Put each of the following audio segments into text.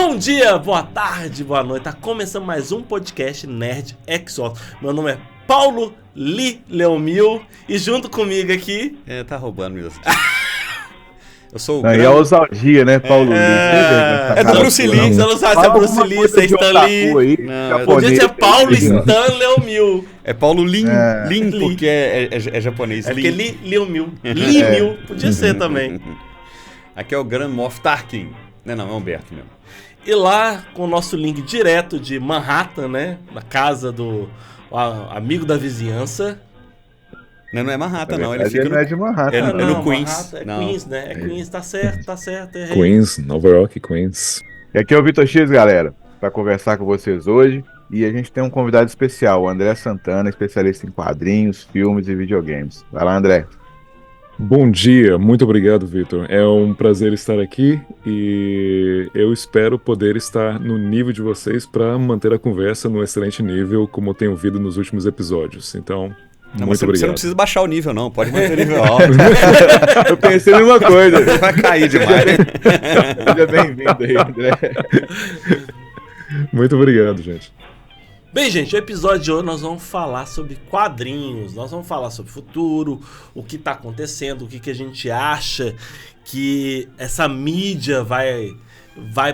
Bom dia, boa tarde, boa noite. Tá começando mais um podcast Nerd Exótico. Meu nome é Paulo Li Leomil e junto comigo aqui... Tá roubando mesmo. Eu sou o Não, e a ousadia, né, Paulo Lee? É do Bruce Lee, você não sabe se é Bruce Lee, se é Stan Lee. Podia ser Paulo Stan Leomil. É Paulo Lin, porque é japonês. É porque Leomil. Lee podia ser também. Aqui é o Grand Moff Tarkin. Não, é Humberto mesmo. E lá, com o nosso link direto de Manhattan, né? Na casa do amigo da vizinhança. Não é Manhattan, não. Ele fica não é de Manhattan. É no Queens. Manhattan, é Queens, né? É Queens, tá certo. Errei. Queens, Nova York, Queens. E aqui é o Vitor X, galera, para conversar com vocês hoje. E a gente tem um convidado especial, o André Santana, especialista em quadrinhos, filmes e videogames. Vai lá, André. Bom dia, muito obrigado, Vitor. É um prazer estar aqui e eu espero poder estar no nível de vocês para manter a conversa no excelente nível, como eu tenho ouvido nos últimos episódios. Então, muito obrigado. Você não precisa baixar o nível, não. Pode manter o nível alto. Eu pensei em uma coisa. Vai cair demais. Seja bem-vindo aí, André. Muito obrigado, gente. Bem, gente, o episódio de hoje nós vamos falar sobre quadrinhos, nós vamos falar sobre o futuro, o que está acontecendo, o que a gente acha que essa mídia vai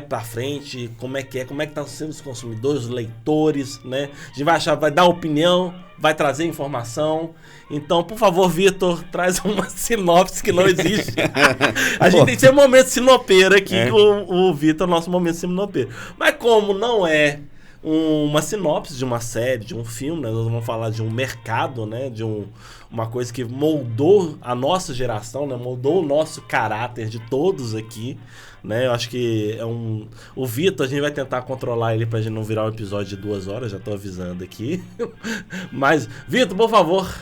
para frente, como é que estão sendo os consumidores, os leitores, né? A gente vai dar opinião, vai trazer informação. Então, por favor, Vitor, traz uma sinopse que não existe. A gente tem que ser um momento sinopeiro aqui, com o Vitor, nosso momento sinopeiro. Mas como não é uma sinopse de uma série, de um filme, né? Nós vamos falar de um mercado, né? De uma coisa que moldou a nossa geração, né? Moldou o nosso caráter de todos aqui, né? Eu acho que o Vitor, a gente vai tentar controlar ele pra gente não virar um episódio de 2 horas, já tô avisando aqui. Mas, Vitor, por favor,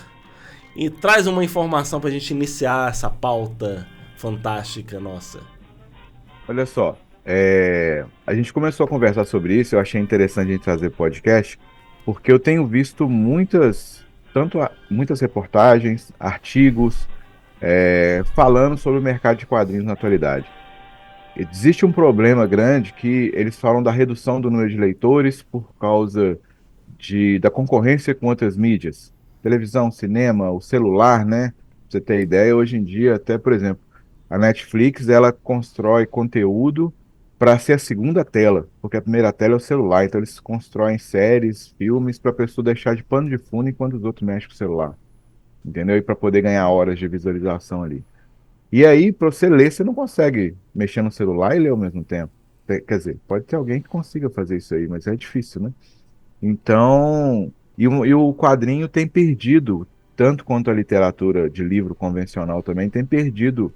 e traz uma informação pra gente iniciar essa pauta fantástica nossa. Olha só. A gente começou a conversar sobre isso, eu achei interessante a gente trazer podcast, porque eu tenho visto muitas reportagens, artigos, falando sobre o mercado de quadrinhos na atualidade. Existe um problema grande que eles falam da redução do número de leitores por causa da concorrência com outras mídias, televisão, cinema, o celular, né? Pra você ter ideia, hoje em dia, até, por exemplo, a Netflix, ela constrói conteúdo para ser a segunda tela, porque a primeira tela é o celular, então eles constroem séries, filmes, para a pessoa deixar de pano de fundo enquanto os outros mexem com o celular, entendeu? E para poder ganhar horas de visualização ali. E aí, para você ler, você não consegue mexer no celular e ler ao mesmo tempo. Quer dizer, pode ter alguém que consiga fazer isso aí, mas é difícil, né? Então, e o quadrinho tem perdido, tanto quanto a literatura de livro convencional também, tem perdido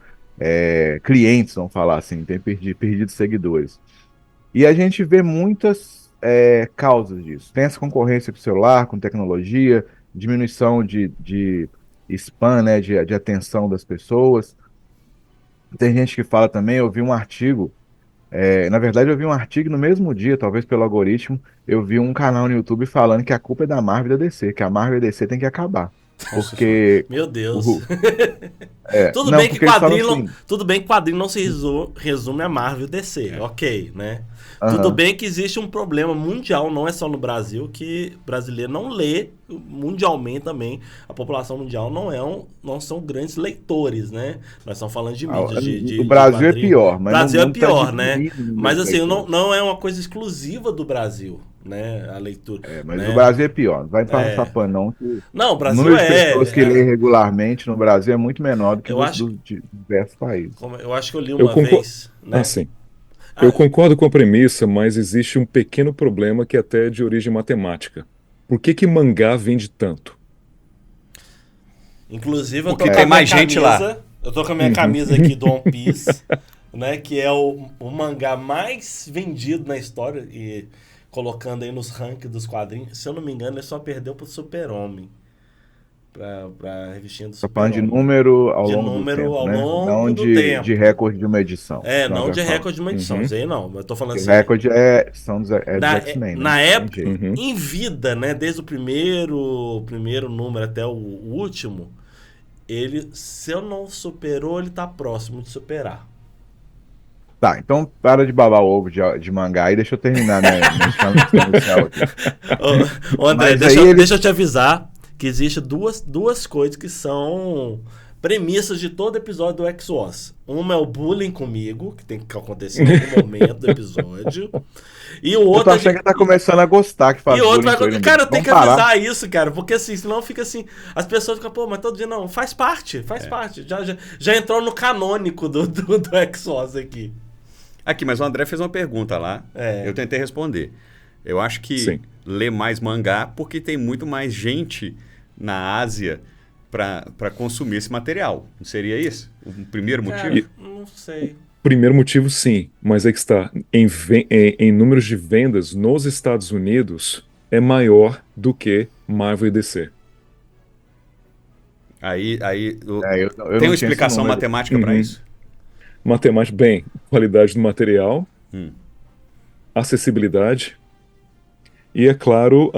clientes, vamos falar assim, tem perdido seguidores. E a gente vê muitas causas disso. Tem essa concorrência com o celular, com tecnologia, diminuição de spam, né, de atenção das pessoas. Tem gente que fala também, eu vi um artigo, na verdade eu vi um artigo no mesmo dia, talvez pelo algoritmo, eu vi um canal no YouTube falando que a culpa é da Marvel e da DC, que a Marvel e a DC tem que acabar. Porque meu Deus. Tudo não, bem que quadrinho, assim, tudo bem que quadrinho não se resume a Marvel e DC, ok, né? Tudo bem que existe um problema mundial, não é só no Brasil, que o brasileiro não lê, mundialmente também, a população mundial não são grandes leitores, né? Nós estamos falando de mídias. O Brasil é pior, mas o Brasil é pior, tá, né? Mas assim, não é uma coisa exclusiva do Brasil, né? A leitura. Mas né? o Brasil é pior, não vai passar pano não. Que não, o Brasil o número de pessoas que lêem regularmente no Brasil é muito menor do que de diversos países. Eu acho que eu li uma vez, né? Sim. Eu concordo com a premissa, mas existe um pequeno problema que até é de origem matemática. Por que mangá vende tanto? Inclusive, porque tem mais gente lá. Eu tô com a minha camisa aqui do One Piece, né? Que é o mangá mais vendido na história. E colocando aí nos rankings dos quadrinhos. Se eu não me engano, ele só perdeu pro Super-Homem. Pra revistinha do Super-Homem. De número ao longo do tempo, né? Não de recorde de uma edição. Não de recorde de uma edição. Isso aí não. Eu tô falando assim. Recorde dos X-Men. Na época, em vida, né? Desde o primeiro número até o último, ele, se eu não superou, ele tá próximo de superar. Tá, então para de babar o ovo de mangá e deixa eu terminar, né? Inicial aqui. Ô, André, Mas deixa, aí ele- deixa eu te avisar que existe duas coisas que são premissas de todo episódio do X-Wars. Uma é o bullying comigo, que tem que acontecer em algum momento do episódio. E o Eu tô outro achando que tá começando a gostar que faz E outro bullying vai. com ele, Cara, amigo. tem que Vamos parar. avisar isso, cara, porque assim, senão fica assim. As pessoas ficam, pô, mas todo dia não, faz parte. Já entrou no canônico do X-Wars aqui. Aqui, mas o André fez uma pergunta lá. É. Eu tentei responder. Eu acho que Sim. lê mais mangá porque tem muito mais gente na Ásia para consumir esse material. Não seria isso? O primeiro Cara, motivo? não sei. Primeiro motivo, sim, mas é que está. Em números de vendas nos Estados Unidos, é maior do que Marvel e DC. Aí Eu tem não uma tinha esse explicação número. matemática para Uhum. isso? Matemática, bem, qualidade do material, Hum. acessibilidade e, é claro,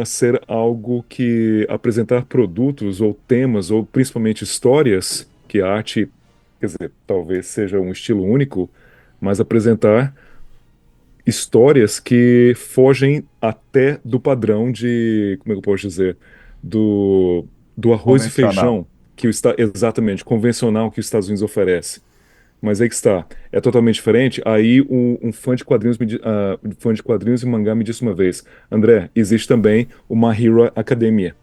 ser algo que apresentar produtos ou temas ou principalmente histórias, que a arte, quer dizer, talvez seja um estilo único, mas apresentar histórias que fogem até do padrão de, como é que eu posso dizer, do arroz e Convencional. feijão que exatamente convencional que os Estados Unidos oferece. Mas aí que está, é totalmente diferente. Aí um fã de quadrinhos, fã de quadrinhos e mangá me disse uma vez, André, existe também o My Hero Academia,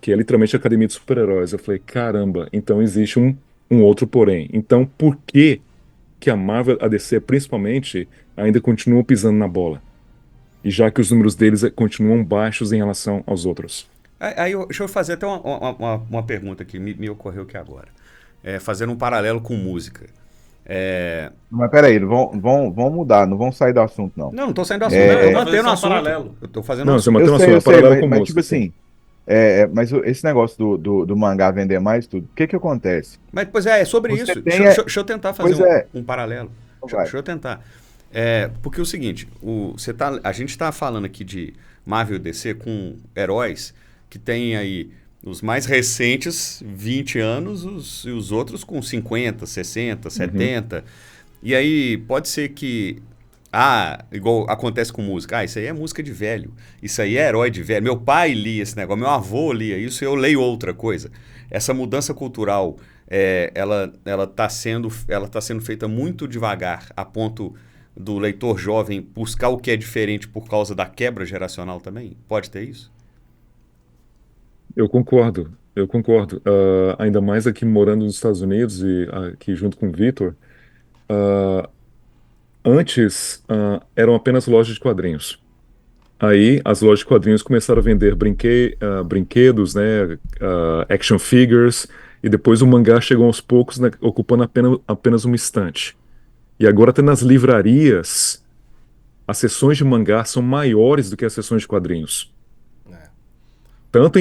que é literalmente a academia de super-heróis. Eu falei, caramba, então existe um outro porém. Então por que a Marvel, a DC principalmente, ainda continuam pisando na bola? E já que os números deles continuam baixos em relação aos outros. Deixa eu fazer até uma pergunta que me ocorreu aqui agora. Fazendo um paralelo com música. Mas peraí, vão mudar, não vão sair do assunto, não. Não estou saindo do assunto. Eu mantendo o só um assunto. paralelo. Eu estou fazendo Não, um você assunto. mantém Eu uma sei, paralelo com mas música. tipo assim, mas esse negócio do mangá vender mais tudo, o que que acontece? Mas, pois é sobre Você isso. tem Deixa eu tentar fazer Pois é. um paralelo. Vai. Deixa eu tentar. Porque é o seguinte, a gente está falando aqui de Marvel e DC com heróis que tem aí os mais recentes 20 anos e os outros com 50, 60, 70. E aí pode ser que igual acontece com música. Isso aí é música de velho. Isso aí é herói de velho. Meu pai lia esse negócio, meu avô lia isso, eu leio outra coisa. Essa mudança cultural, ela tá sendo feita muito devagar, a ponto do leitor jovem buscar o que é diferente por causa da quebra geracional também? Pode ter isso? Eu concordo. Ainda mais aqui morando nos Estados Unidos e aqui junto com o Vitor. Antes, eram apenas lojas de quadrinhos. Aí, as lojas de quadrinhos começaram a vender brinquedos, né, action figures, e depois o mangá chegou aos poucos, né, ocupando apenas uma estante. E agora até nas livrarias, as seções de mangá são maiores do que as seções de quadrinhos. Tanto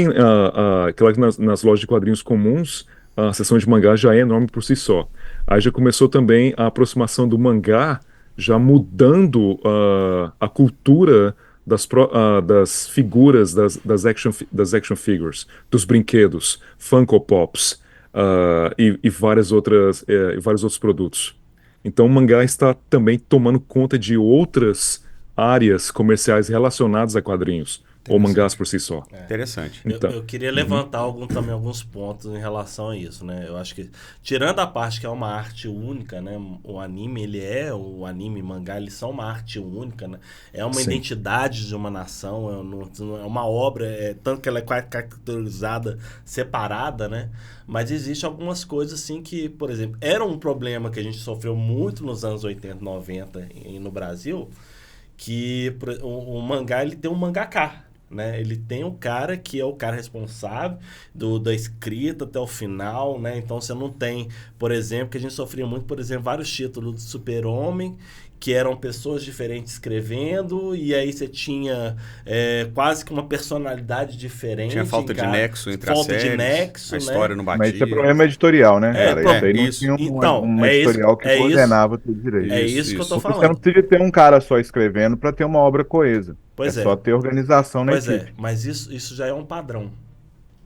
claro que nas lojas de quadrinhos comuns, a seção de mangá já é enorme por si só. Aí já começou também a aproximação do mangá, já mudando a cultura das figuras, das action figures, dos brinquedos, Funko Pops, e vários outros produtos. Então o mangá está também tomando conta de outras áreas comerciais relacionadas a quadrinhos, ou mangás por si só. Interessante. Então, Eu queria levantar também alguns pontos em relação a isso, né? Eu acho que, tirando a parte que é uma arte única, né? O anime, o anime e mangá, eles são uma arte única, né? É uma Sim. identidade de uma nação, é uma obra, tanto que ela é caracterizada separada, né? Mas existe algumas coisas assim que, por exemplo, era um problema que a gente sofreu muito nos anos 80, 90 no Brasil, que o mangá, ele tem um mangaka, né? Ele tem um cara que é o cara responsável da escrita até o final, né? Então você não tem, por exemplo, que a gente sofria muito, por exemplo, vários títulos do Super-Homem, que eram pessoas diferentes escrevendo, e aí você tinha quase que uma personalidade diferente. Tinha falta de nexo entre as falta séries, de nexo, a história né? não Mas batia. isso é problema editorial, né, cara? Isso aí não isso. tinha Então, uma é isso- editorial que é isso- coordenava tudo direito. É Isso, isso que eu tô isso. Porque você não falando. precisa ter um cara só escrevendo para ter uma obra coesa. Pois é. Só ter organização na Pois equipe. mas isso já é um padrão.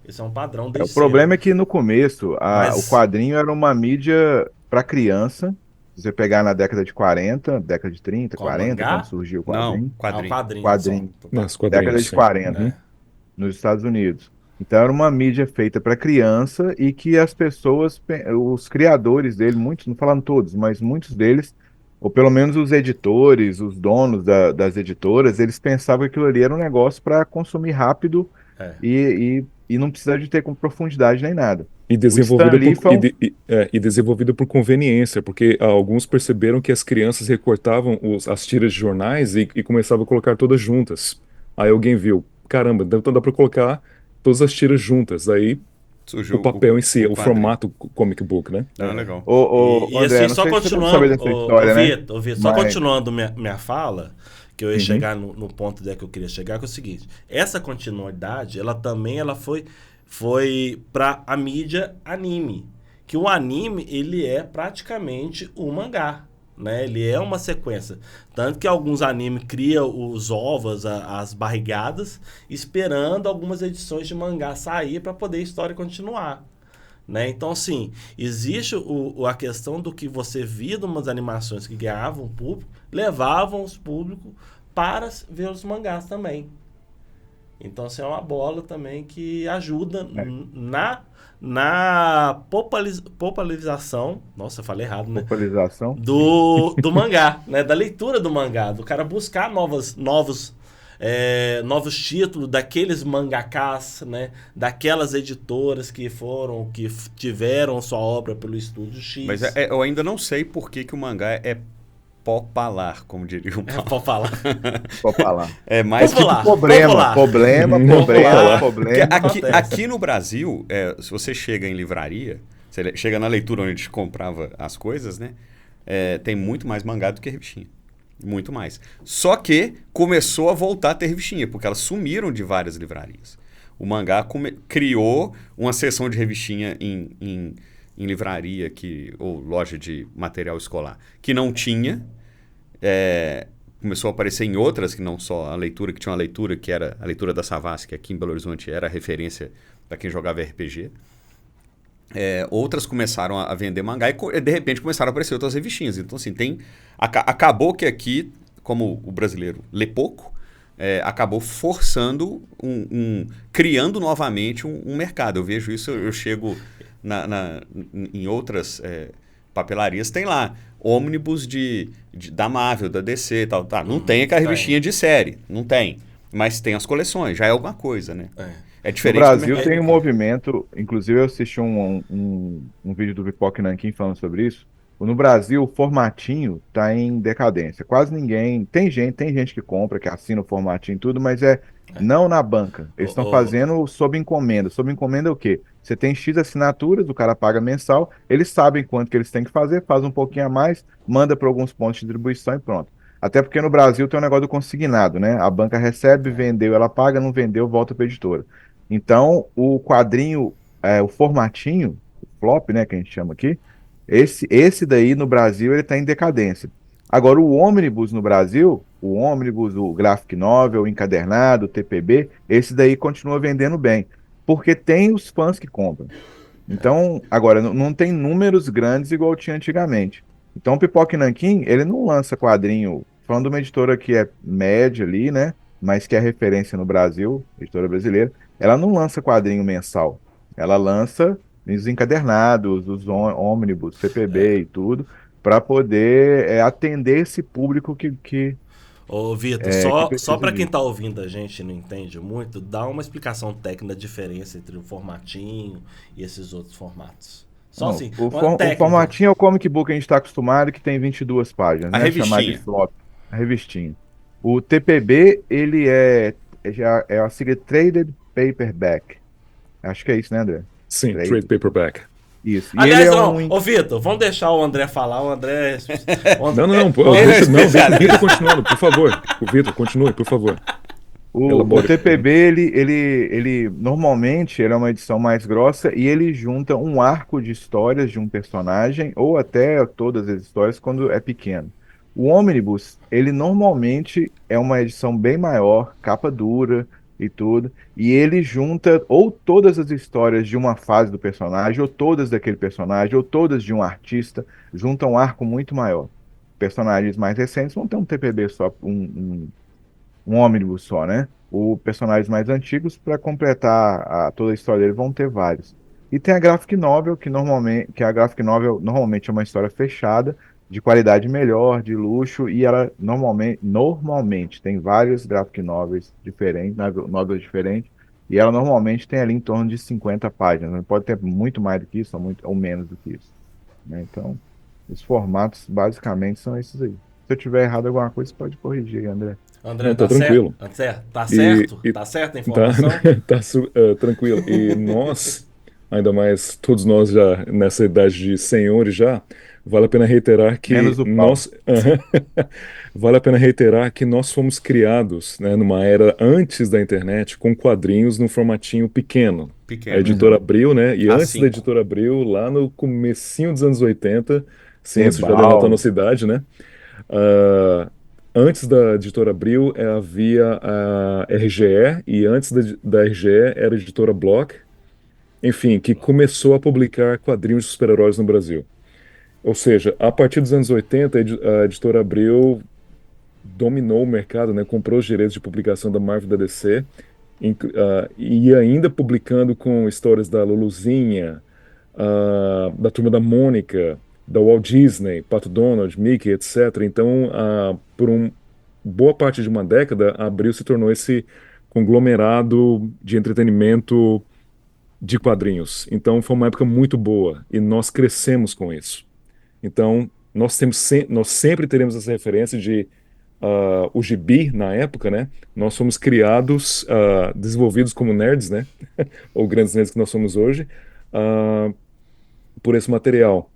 Isso é um padrão O desde problema é que no começo Mas- o quadrinho era uma mídia para criança, Se você pegar na década de 40, década de 30, Qual, 40, mangá? quando surgiu o Não, quadrinho, Ah, o quadrinho. quadrinho. Quadrinho. Só. Nas década quadrinhos, de sim. 40, Uhum. nos Estados Unidos. Então era uma mídia feita para criança e que as pessoas, os criadores dele, muitos, não falando todos, mas muitos deles, ou pelo menos os editores, os donos das editoras, eles pensavam que aquilo ali era um negócio para consumir rápido É. e não precisar de ter com profundidade nem nada. E O Stan desenvolvida Lee por, foi um... e desenvolvida por conveniência, porque alguns perceberam que as crianças recortavam as tiras de jornais e começavam a colocar todas juntas. Aí alguém viu, caramba, então dá para colocar todas as tiras juntas. Aí o Surgiu papel em si, o quadrinho. formato comic book, né? Ah, legal. Ô, E André, assim, não só sei se você deve saber continuando, dessa história, né? Vitor, só Mas- continuando minha fala, que eu ia Uhum. chegar no ponto que eu queria chegar, que é o seguinte, essa continuidade, ela foi para a mídia anime, que o anime, ele é praticamente o mangá, né? Ele é uma sequência, tanto que alguns animes criam os ovos, as barrigadas, esperando algumas edições de mangá sair para poder a história continuar. Né? Então, assim, existe a questão do que você via de umas animações que ganhavam público, levavam os públicos para ver os mangás também. Então, assim, é uma bola também que ajuda na popularização. Nossa, eu falei errado, né? Popularização. Do mangá, né? Da leitura do mangá, do cara buscar novos títulos daqueles mangakás, né? Daquelas editoras que tiveram sua obra pelo Estúdio X. Mas eu ainda não sei por que o mangá é popular, como diria o Paulo. Pode falar. Pode falar. É mais que Popular. Problema. Porque Acontece. aqui no Brasil, se você chega em livraria, você chega na leitura onde a gente comprava as coisas, né? Tem muito mais mangá do que revistinha. Muito mais. Só que começou a voltar a ter revistinha, porque elas sumiram de várias livrarias. O mangá criou uma seção de revistinha em livraria ou loja de material escolar que não tinha. Começou a aparecer em outras, que não só a leitura, que tinha uma leitura que era a leitura da Savassi, que aqui em Belo Horizonte era referência para quem jogava RPG. Outras começaram a vender mangá e de repente começaram a aparecer outras revistinhas. Então, assim, acabou que aqui, como o brasileiro lê pouco, acabou forçando, criando novamente um mercado. Eu vejo isso, eu chego em outras papelarias, tem lá ônibus da Marvel, da DC e tal. Tá, não tem aquela revistinha de série, não tem. Mas tem as coleções, já é alguma coisa, né? É No diferente Brasil do tem um movimento, inclusive eu assisti um vídeo do Pipoca Nanquim falando sobre isso. No Brasil, o formatinho tá em decadência. Quase ninguém. Tem gente que compra, que assina o formatinho e tudo, mas não na banca. Eles estão fazendo sob encomenda. Sob encomenda é o quê? Você tem X assinaturas, o cara paga mensal, eles sabem quanto que eles têm que fazer, faz um pouquinho a mais, manda para alguns pontos de distribuição e pronto. Até porque no Brasil tem um negócio do consignado, né? A banca recebe, vendeu, ela paga, não vendeu, volta para a editora. Então, o quadrinho, o formatinho, o flop, né, que a gente chama aqui, esse daí no Brasil ele está em decadência. Agora, o ônibus no Brasil, o ônibus, o graphic novel, o encadernado, o TPB, esse daí continua vendendo bem, porque tem os fãs que compram. Então, agora, não tem números grandes igual tinha antigamente. Então, o Pipoca e Nanquim, ele não lança quadrinho, falando de uma editora que é média ali, né, mas que é referência no Brasil, editora brasileira, ela não lança quadrinho mensal. Ela lança os encadernados, os ônibus, CPB e tudo, para poder atender esse público que Ô, Vitor, que só precisa para quem disso. tá ouvindo a gente e não entende muito, dá uma explicação técnica da diferença entre o formatinho e esses outros formatos. Só Não, assim, o uma técnica. formatinho é o comic book que a gente está acostumado, que tem 22 páginas, A né? Chamado de revistinha. flop, a revistinha. O TPB, ele é a sigla Traded Paperback. Acho que é isso, né, André? Sim, Trade. trade paperback. Isso. E Aliás, ele é não, ô Vitor, vamos deixar o André falar. O André. Não, pô, Vitor continuando, por favor. O Vitor, continue, por favor. O Elabore. TPB, ele normalmente ele é uma edição mais grossa e ele junta um arco de histórias de um personagem ou até todas as histórias quando é pequeno. O Omnibus, ele normalmente é uma edição bem maior, capa dura, e tudo. E ele junta ou todas as histórias de uma fase do personagem, ou todas daquele personagem, ou todas de um artista, junta um arco muito maior. Personagens mais recentes vão ter um TPB só, um ônibus só, né? O personagens mais antigos, para completar toda a história dele, vão ter vários. E tem a graphic novel, que a graphic novel normalmente é uma história fechada, de qualidade melhor, de luxo, e ela normalmente tem vários graphic novels diferentes, novels diferentes, e ela normalmente tem ali em torno de 50 páginas. Não pode ter muito mais do que isso, ou menos do que isso, né? Então, os formatos basicamente são esses aí. Se eu tiver errado alguma coisa, você pode corrigir, André. André, Não, tá tranquilo. Tá certo? E Tá certa a tá, informação? tranquilo. E nós, ainda mais todos nós já nessa idade de senhores já, vale a pena reiterar que Menos o Paulo. nós vale a pena reiterar que nós fomos criados, né, numa era antes da internet com quadrinhos num formatinho pequeno. A Pequeno. editora Abril, né? E antes A5. da editora Abril, lá no comecinho dos anos 80, sim, isso já Ebal. denota a nossa idade, né? Ah, antes da editora Abril havia a RGE, e antes da RGE era a editora Block, enfim, que começou a publicar quadrinhos de super-heróis no Brasil. Ou seja, a partir dos anos 80, a editora Abril dominou o mercado, né? Comprou os direitos de publicação da Marvel e da DC, e ainda publicando com histórias da Luluzinha, da Turma da Mônica, da Walt Disney, Pato Donald, Mickey, etc. Então, por boa parte de uma década, a Abril se tornou esse conglomerado de entretenimento de quadrinhos. Então, foi uma época muito boa e nós crescemos com isso. Então, nós sempre teremos essa referência de o gibi na época, né? Nós fomos criados, desenvolvidos como nerds, né? Ou grandes nerds que nós somos hoje, por esse material.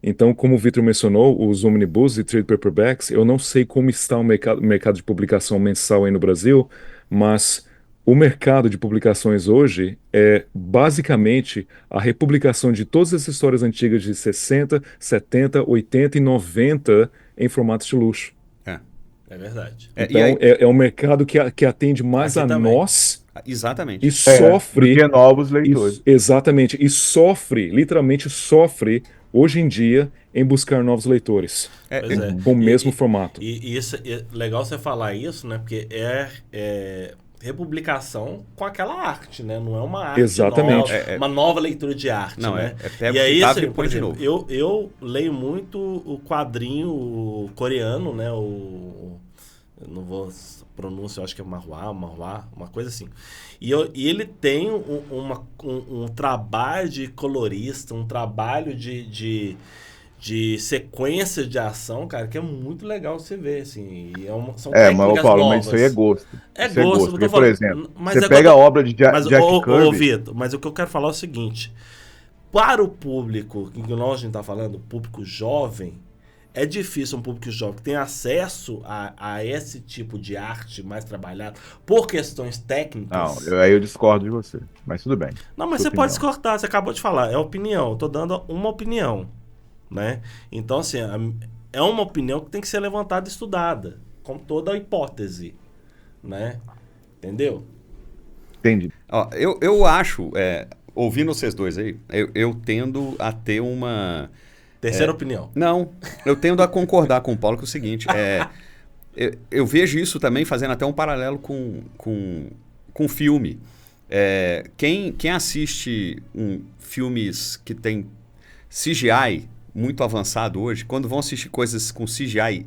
Então, como o Victor mencionou, os omnibus e trade paperbacks, eu não sei como está o mercado de publicação mensal aí no Brasil, mas o mercado de publicações hoje é basicamente a republicação de todas as histórias antigas de 60, 70, 80 e 90 em formatos de luxo. É verdade. Então, é um mercado que atende mais Aqui a também. nós Exatamente. e sofre. Do que novos leitores. Exatamente. E sofre, literalmente sofre, hoje em dia, em buscar novos leitores. Pois é. Com o mesmo formato. E isso é legal você falar isso, né? Porque é republicação com aquela arte, né? Não é uma arte Exatamente. nova, uma nova leitura de arte, Não, né? pega E o aí, que tá assim, e por põe de exemplo, novo. eu leio muito o quadrinho coreano, né? Eu não vou pronúncia, eu acho que é Manhwa, uma coisa assim. E ele tem um trabalho de colorista, um trabalho de sequência de ação, cara, que é muito legal você ver, assim. E são Mas, técnicas Paulo, novas. mas isso aí é gosto. É Isso gosto, Porque, eu tô falando. por exemplo, Mas você é pega a obra de mas, Jack Kirby. Vitor, mas o que eu quero falar é o seguinte. Para o público, que nós a gente tá falando, o público jovem, é difícil um público jovem que tem acesso a esse tipo de arte mais trabalhado por questões técnicas. Não, aí eu discordo de você, mas tudo bem. Não, mas Sua você pode opinião. discordar, você acabou de falar, é opinião, eu tô dando uma opinião, né? Então, assim, é uma opinião que tem que ser levantada e estudada, com toda a hipótese, né? Entendeu? Entendi. Ó, eu acho, ouvindo vocês dois aí, eu tendo a ter uma... Terceira opinião. Não, eu tendo a concordar com o Paulo que é o seguinte, eu vejo isso também fazendo até um paralelo com filme. Quem assiste filmes que tem CGI muito avançado hoje, quando vão assistir coisas com CGI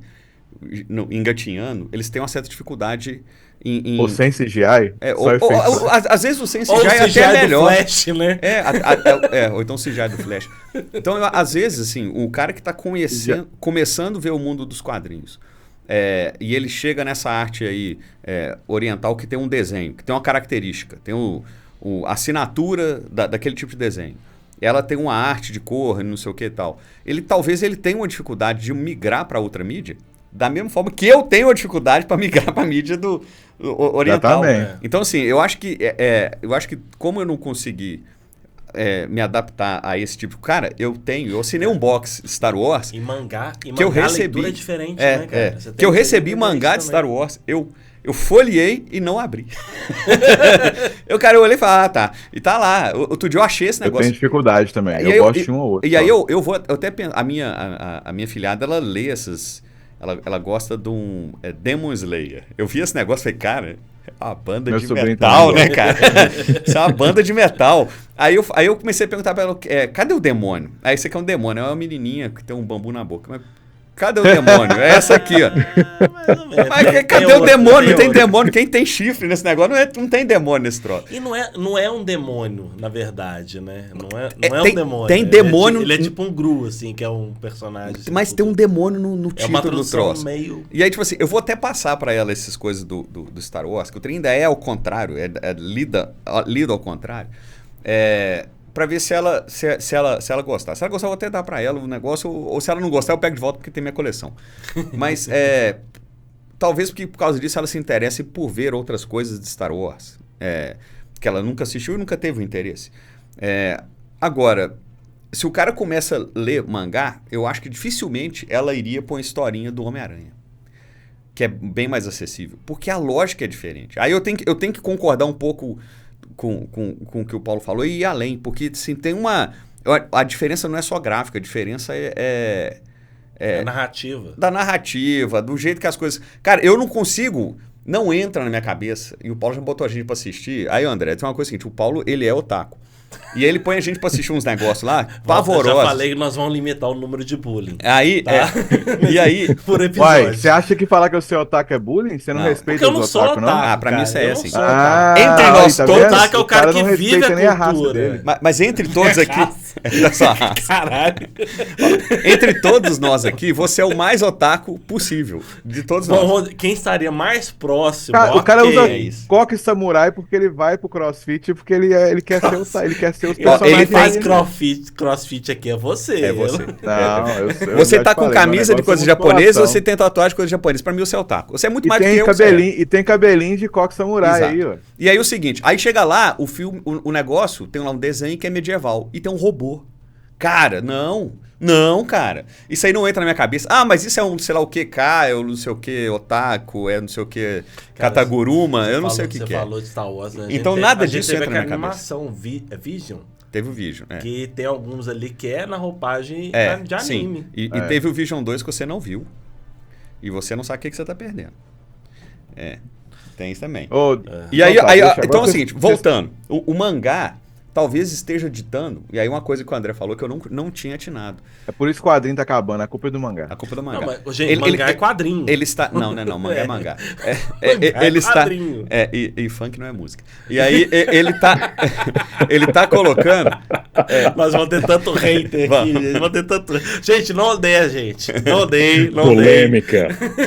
engatinhando, eles têm uma certa dificuldade em... Ou sem CGI, às vezes o sem CGI, Ou o é CGI até do melhor. Flash, né? Ou então o CGI do Flash. Então, às vezes, assim, o cara que está começando a ver o mundo dos quadrinhos, e ele chega nessa arte aí oriental que tem um desenho, que tem uma característica, tem a assinatura daquele tipo de desenho. Ela tem uma arte de cor, não sei o que e tal. Talvez ele tenha uma dificuldade de migrar para outra mídia, da mesma forma que eu tenho a dificuldade para migrar para a mídia do oriental. Então, assim, eu acho que como eu não consegui me adaptar a esse tipo... Cara, eu assinei um box Star Wars... E mangá que eu recebi, a leitura é diferente, né, cara? que eu recebi mangá de Star Wars. Eu folheei e não abri. Eu olhei e falei, tá. E tá lá. Outro dia eu achei esse Eu negócio. tenho dificuldade também. E aí Eu gosto de um ou outro. E aí só. eu vou eu até pensar, a minha filhada, ela lê essas, ela gosta de um Demon Slayer. Eu vi esse negócio e falei, cara, é uma banda Meu de sobrinho metal, também né, cara? Isso é uma banda de metal. Aí eu comecei a perguntar pra ela, cadê o demônio? Aí você quer um demônio, é uma menininha que tem um bambu na boca. Mas cadê o demônio? É essa aqui, ó. Mais ou menos. Mas cadê o demônio? Não tem demônio. Quem tem chifre nesse negócio não tem demônio nesse troço. E não é um demônio, na verdade, né? Não é tem- um demônio. tem demônio- Ele é tipo um Gru, assim, que é um personagem. Assim, Mas tem um demônio no É uma título do tradução troço. meio... E aí, tipo assim, eu vou até passar pra ela essas coisas do Star Wars, que o trem ainda é ao contrário, lida ao contrário, pra ver se ela gostar. Se ela gostar, eu vou até dar pra ela o negócio, ou se ela não gostar, eu pego de volta porque tem minha coleção. Mas, talvez porque por causa disso ela se interesse por ver outras coisas de Star Wars, que ela nunca assistiu e nunca teve o interesse. Agora, se o cara começa a ler mangá, eu acho que dificilmente ela iria pra uma historinha do Homem-Aranha, que é bem mais acessível, porque a lógica é diferente. Aí eu tenho que concordar um pouco com o que o Paulo falou e ir além, porque assim, tem uma... A diferença não é só gráfica, a diferença É narrativa. da narrativa, do jeito que as coisas... Cara, eu não consigo... Não entra na minha cabeça, e o Paulo já botou a gente pra assistir. Aí, André, tem uma coisa seguinte, o Paulo, ele é otaku. E aí ele põe a gente pra assistir uns negócios lá, pavorosos. Eu já falei que nós vamos limitar o número de bullying. Aí, Tá? e aí... Por episódio. Uai, você acha que falar que eu sou otaku é bullying? Você não, Não, respeita porque eu não os sou otaku, não? otaku. Ah, pra mim isso é eu não assim. sou otaku. Entre nós tá todos, vendo? otaku é o cara não que vive respeita a nem a raça cultura. dele. Mas entre todos aqui... Da sua raça. Caralho. Entre todos nós aqui, você é o mais otaku possível. De todos nós. Bom, quem estaria mais próximo... O cara usa é isso. coque samurai porque ele vai pro crossfit e porque ele quer ser ele quer ser os Ele personagens. Quem faz dele. crossfit aqui é você. É você. Não, eu Você já tá te com falei, camisa meu de negócio coisa é japonesa musculação. ou você tem tatuagem de coisa japonesa? Pra mim, você é otaku. Você é muito E mais do tem que eu. cabelinho, e tem cabelinho de coque samurai Exato. aí, ó. E aí o seguinte, aí chega lá, o filme, o negócio, tem lá um desenho que é medieval. E tem um robô. Cara, não, cara. Isso aí não entra na minha cabeça. Ah, mas isso é um, sei lá o que, é um não sei o que, otaku, é não sei o que, Kataguruma, eu não sei o que Você é. falou de Star Wars, né? Então nada disso entra na minha cabeça. animação, Vision, Teve o Vision, que tem alguns ali que é na roupagem de sim. anime. E teve o Vision 2 que você não viu. E você não sabe o que você tá perdendo. Tem isso também. E aí, Então tá, deixa, então é agora o vocês- seguinte, voltando. O mangá talvez esteja ditando, e aí uma coisa que o André falou que eu não tinha atinado. É por isso que o quadrinho tá acabando, a culpa é do mangá. A culpa do mangá. Não, mas, gente, mangá é quadrinho. Ele está... Não, mangá é mangá. Mangá é Ele está... quadrinho. E funk não é música. E aí ele tá... ele tá colocando... Nós vamos ter tanto hater aqui, gente. Vamos ter tanto... Gente, não odeia a gente. Não odeia, não odeia.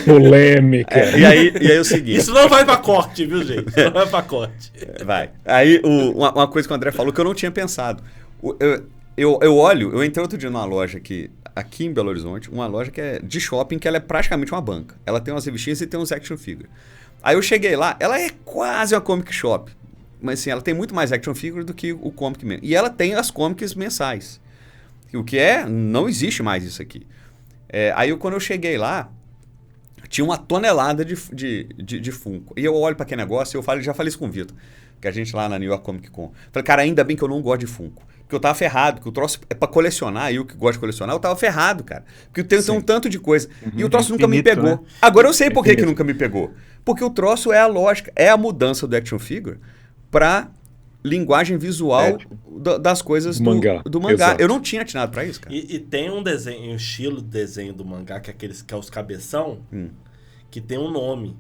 Polêmica. E aí é o seguinte... Isso não vai pra corte, viu, gente? Não vai pra corte. Vai. Aí, uma coisa que o André falou que eu não tinha pensado. Eu entrei outro dia numa loja aqui em Belo Horizonte, uma loja que é de shopping, que ela é praticamente uma banca. Ela tem umas revistinhas e tem uns action figure. Aí eu cheguei lá, ela é quase uma comic shop. Mas assim, ela tem muito mais action figure do que o comic mesmo. E ela tem as comics mensais. O que não existe mais isso aqui. Aí quando eu cheguei lá, tinha uma tonelada de Funko. E eu olho pra aquele negócio e já falei isso com o Vitor, que a gente lá na New York Comic Con. Falei, cara, ainda bem que eu não gosto de Funko. Porque eu tava ferrado, que o troço é pra colecionar, e eu que gosto de colecionar, eu tava ferrado, cara. Porque tem um tanto de coisa. E o troço nunca me Infinito, pegou. né? Agora eu sei por que nunca me pegou. Porque o troço é a lógica, é a mudança do action figure pra linguagem visual das coisas do mangá. Exato. Eu não tinha atinado pra isso, cara. E tem um desenho, um estilo de desenho do mangá, que é os cabeção, que tem um nome.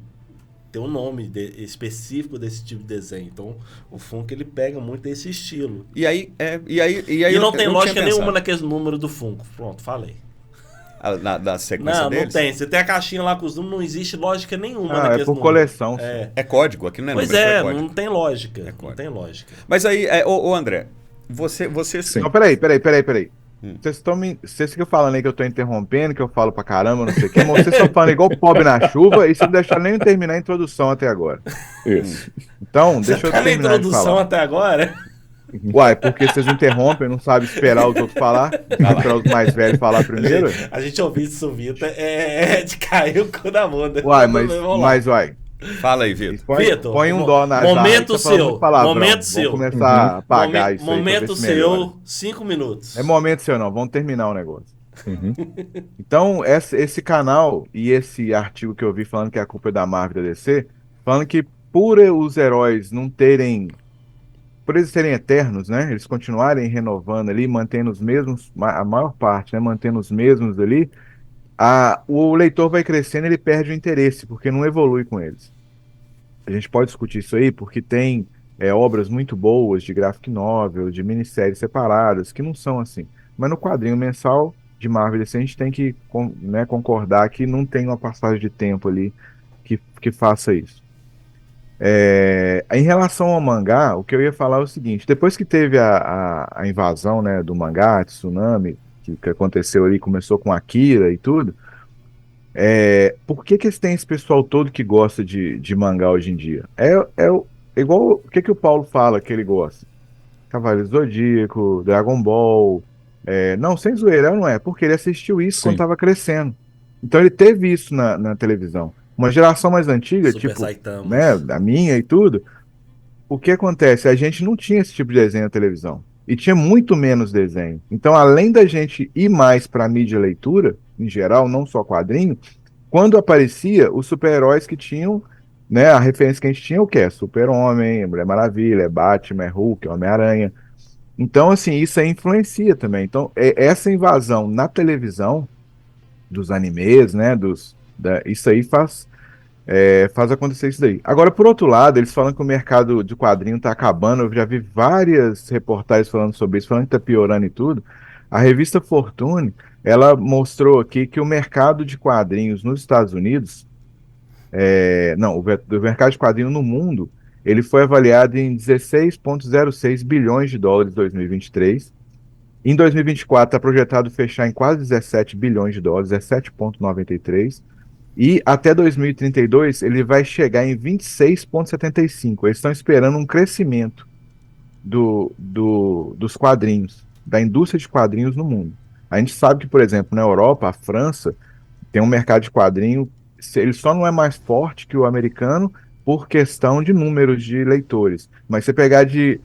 Tem um nome específico desse tipo de desenho. Então, o Funko, ele pega muito esse estilo. E aí E não tem eu lógica tinha nenhuma pensado. naqueles números do Funko. Pronto, falei. Da sequência Não, deles? não tem. Você tem a caixinha lá com os números, não existe lógica nenhuma Ah, naqueles é por números. coleção. É código, aquilo não é Pois número, é, código. não tem lógica. código. Não tem lógica. Mas aí, ô André, você Sim. Não, peraí. Vocês ficam falando aí que eu tô interrompendo, que eu falo pra caramba, não sei o quê, mas vocês estão falando igual pobre na chuva e vocês não deixaram nem eu terminar a introdução até agora. Isso. Então, deixa eu Tá na terminar de introdução falar. até agora? Uai, porque vocês interrompem, não sabem esperar os outros falar, esperar os mais velhos falar primeiro. A gente ouviu isso, Vitor, de cair o cu da bunda. Uai, Vamos lá. mas uai, Fala aí, E Vitor. Vitor, põe um dó na momento tá falando seu, muito palavrão. momento Vamos seu. começar a pagar isso aí pra ver Momento se melhora. seu, 5 minutos. É momento seu não, vamos terminar o negócio. Uhum. Então, esse canal e esse artigo que eu vi falando que a culpa é da Marvel e da DC, falando que por os heróis não terem, por eles serem eternos, né? Eles continuarem renovando ali, mantendo os mesmos, a maior parte, né? Mantendo os mesmos ali, o leitor vai crescendo, ele perde o interesse, porque não evolui com eles. A gente pode discutir isso aí, porque tem obras muito boas de graphic novel, de minisséries separadas, que não são assim. Mas no quadrinho mensal de Marvel, assim, a gente tem que né, concordar que não tem uma passagem de tempo ali que faça isso. Em relação ao mangá, o que eu ia falar é o seguinte: depois que teve a invasão, né, do mangá, tsunami, que aconteceu ali, começou com Akira e tudo, por que tem esse pessoal todo que gosta de mangá hoje em dia? Igual o que o Paulo fala que ele gosta. Cavaleiro do Zodíaco, Dragon Ball. Não, sem zoeira, não é, porque ele assistiu isso quando Sim. estava crescendo. Então ele teve isso na televisão. Uma geração mais antiga, Super tipo, Saitama. né, da minha e tudo, o que acontece? A gente não tinha esse tipo de desenho na televisão. E tinha muito menos desenho. Então, além da gente ir mais para a mídia leitura, em geral, não só quadrinho, quando aparecia os super-heróis que tinham, né, a referência que a gente tinha, o que é? Super-Homem, Mulher Maravilha, Batman, Hulk, Homem-Aranha. Então, assim, isso aí influencia também. Então, essa invasão na televisão dos animes, né, isso aí faz acontecer isso daí. Agora, por outro lado, eles falam que o mercado de quadrinho está acabando. Eu já vi várias reportagens falando sobre isso, falando que está piorando e tudo. A revista Fortune, ela mostrou aqui que o mercado de quadrinhos nos Estados Unidos, não, o mercado de quadrinho no mundo, ele foi avaliado em 16,06 bilhões de dólares em 2023. Em 2024 está projetado fechar em quase 17 bilhões de dólares, 17,93. E até 2032 ele vai chegar em 26,75. Eles estão esperando um crescimento dos quadrinhos, da indústria de quadrinhos no mundo. A gente sabe que, por exemplo, na Europa, a França tem um mercado de quadrinho, ele só não é mais forte que o americano por questão de números de leitores. Mas você pegar de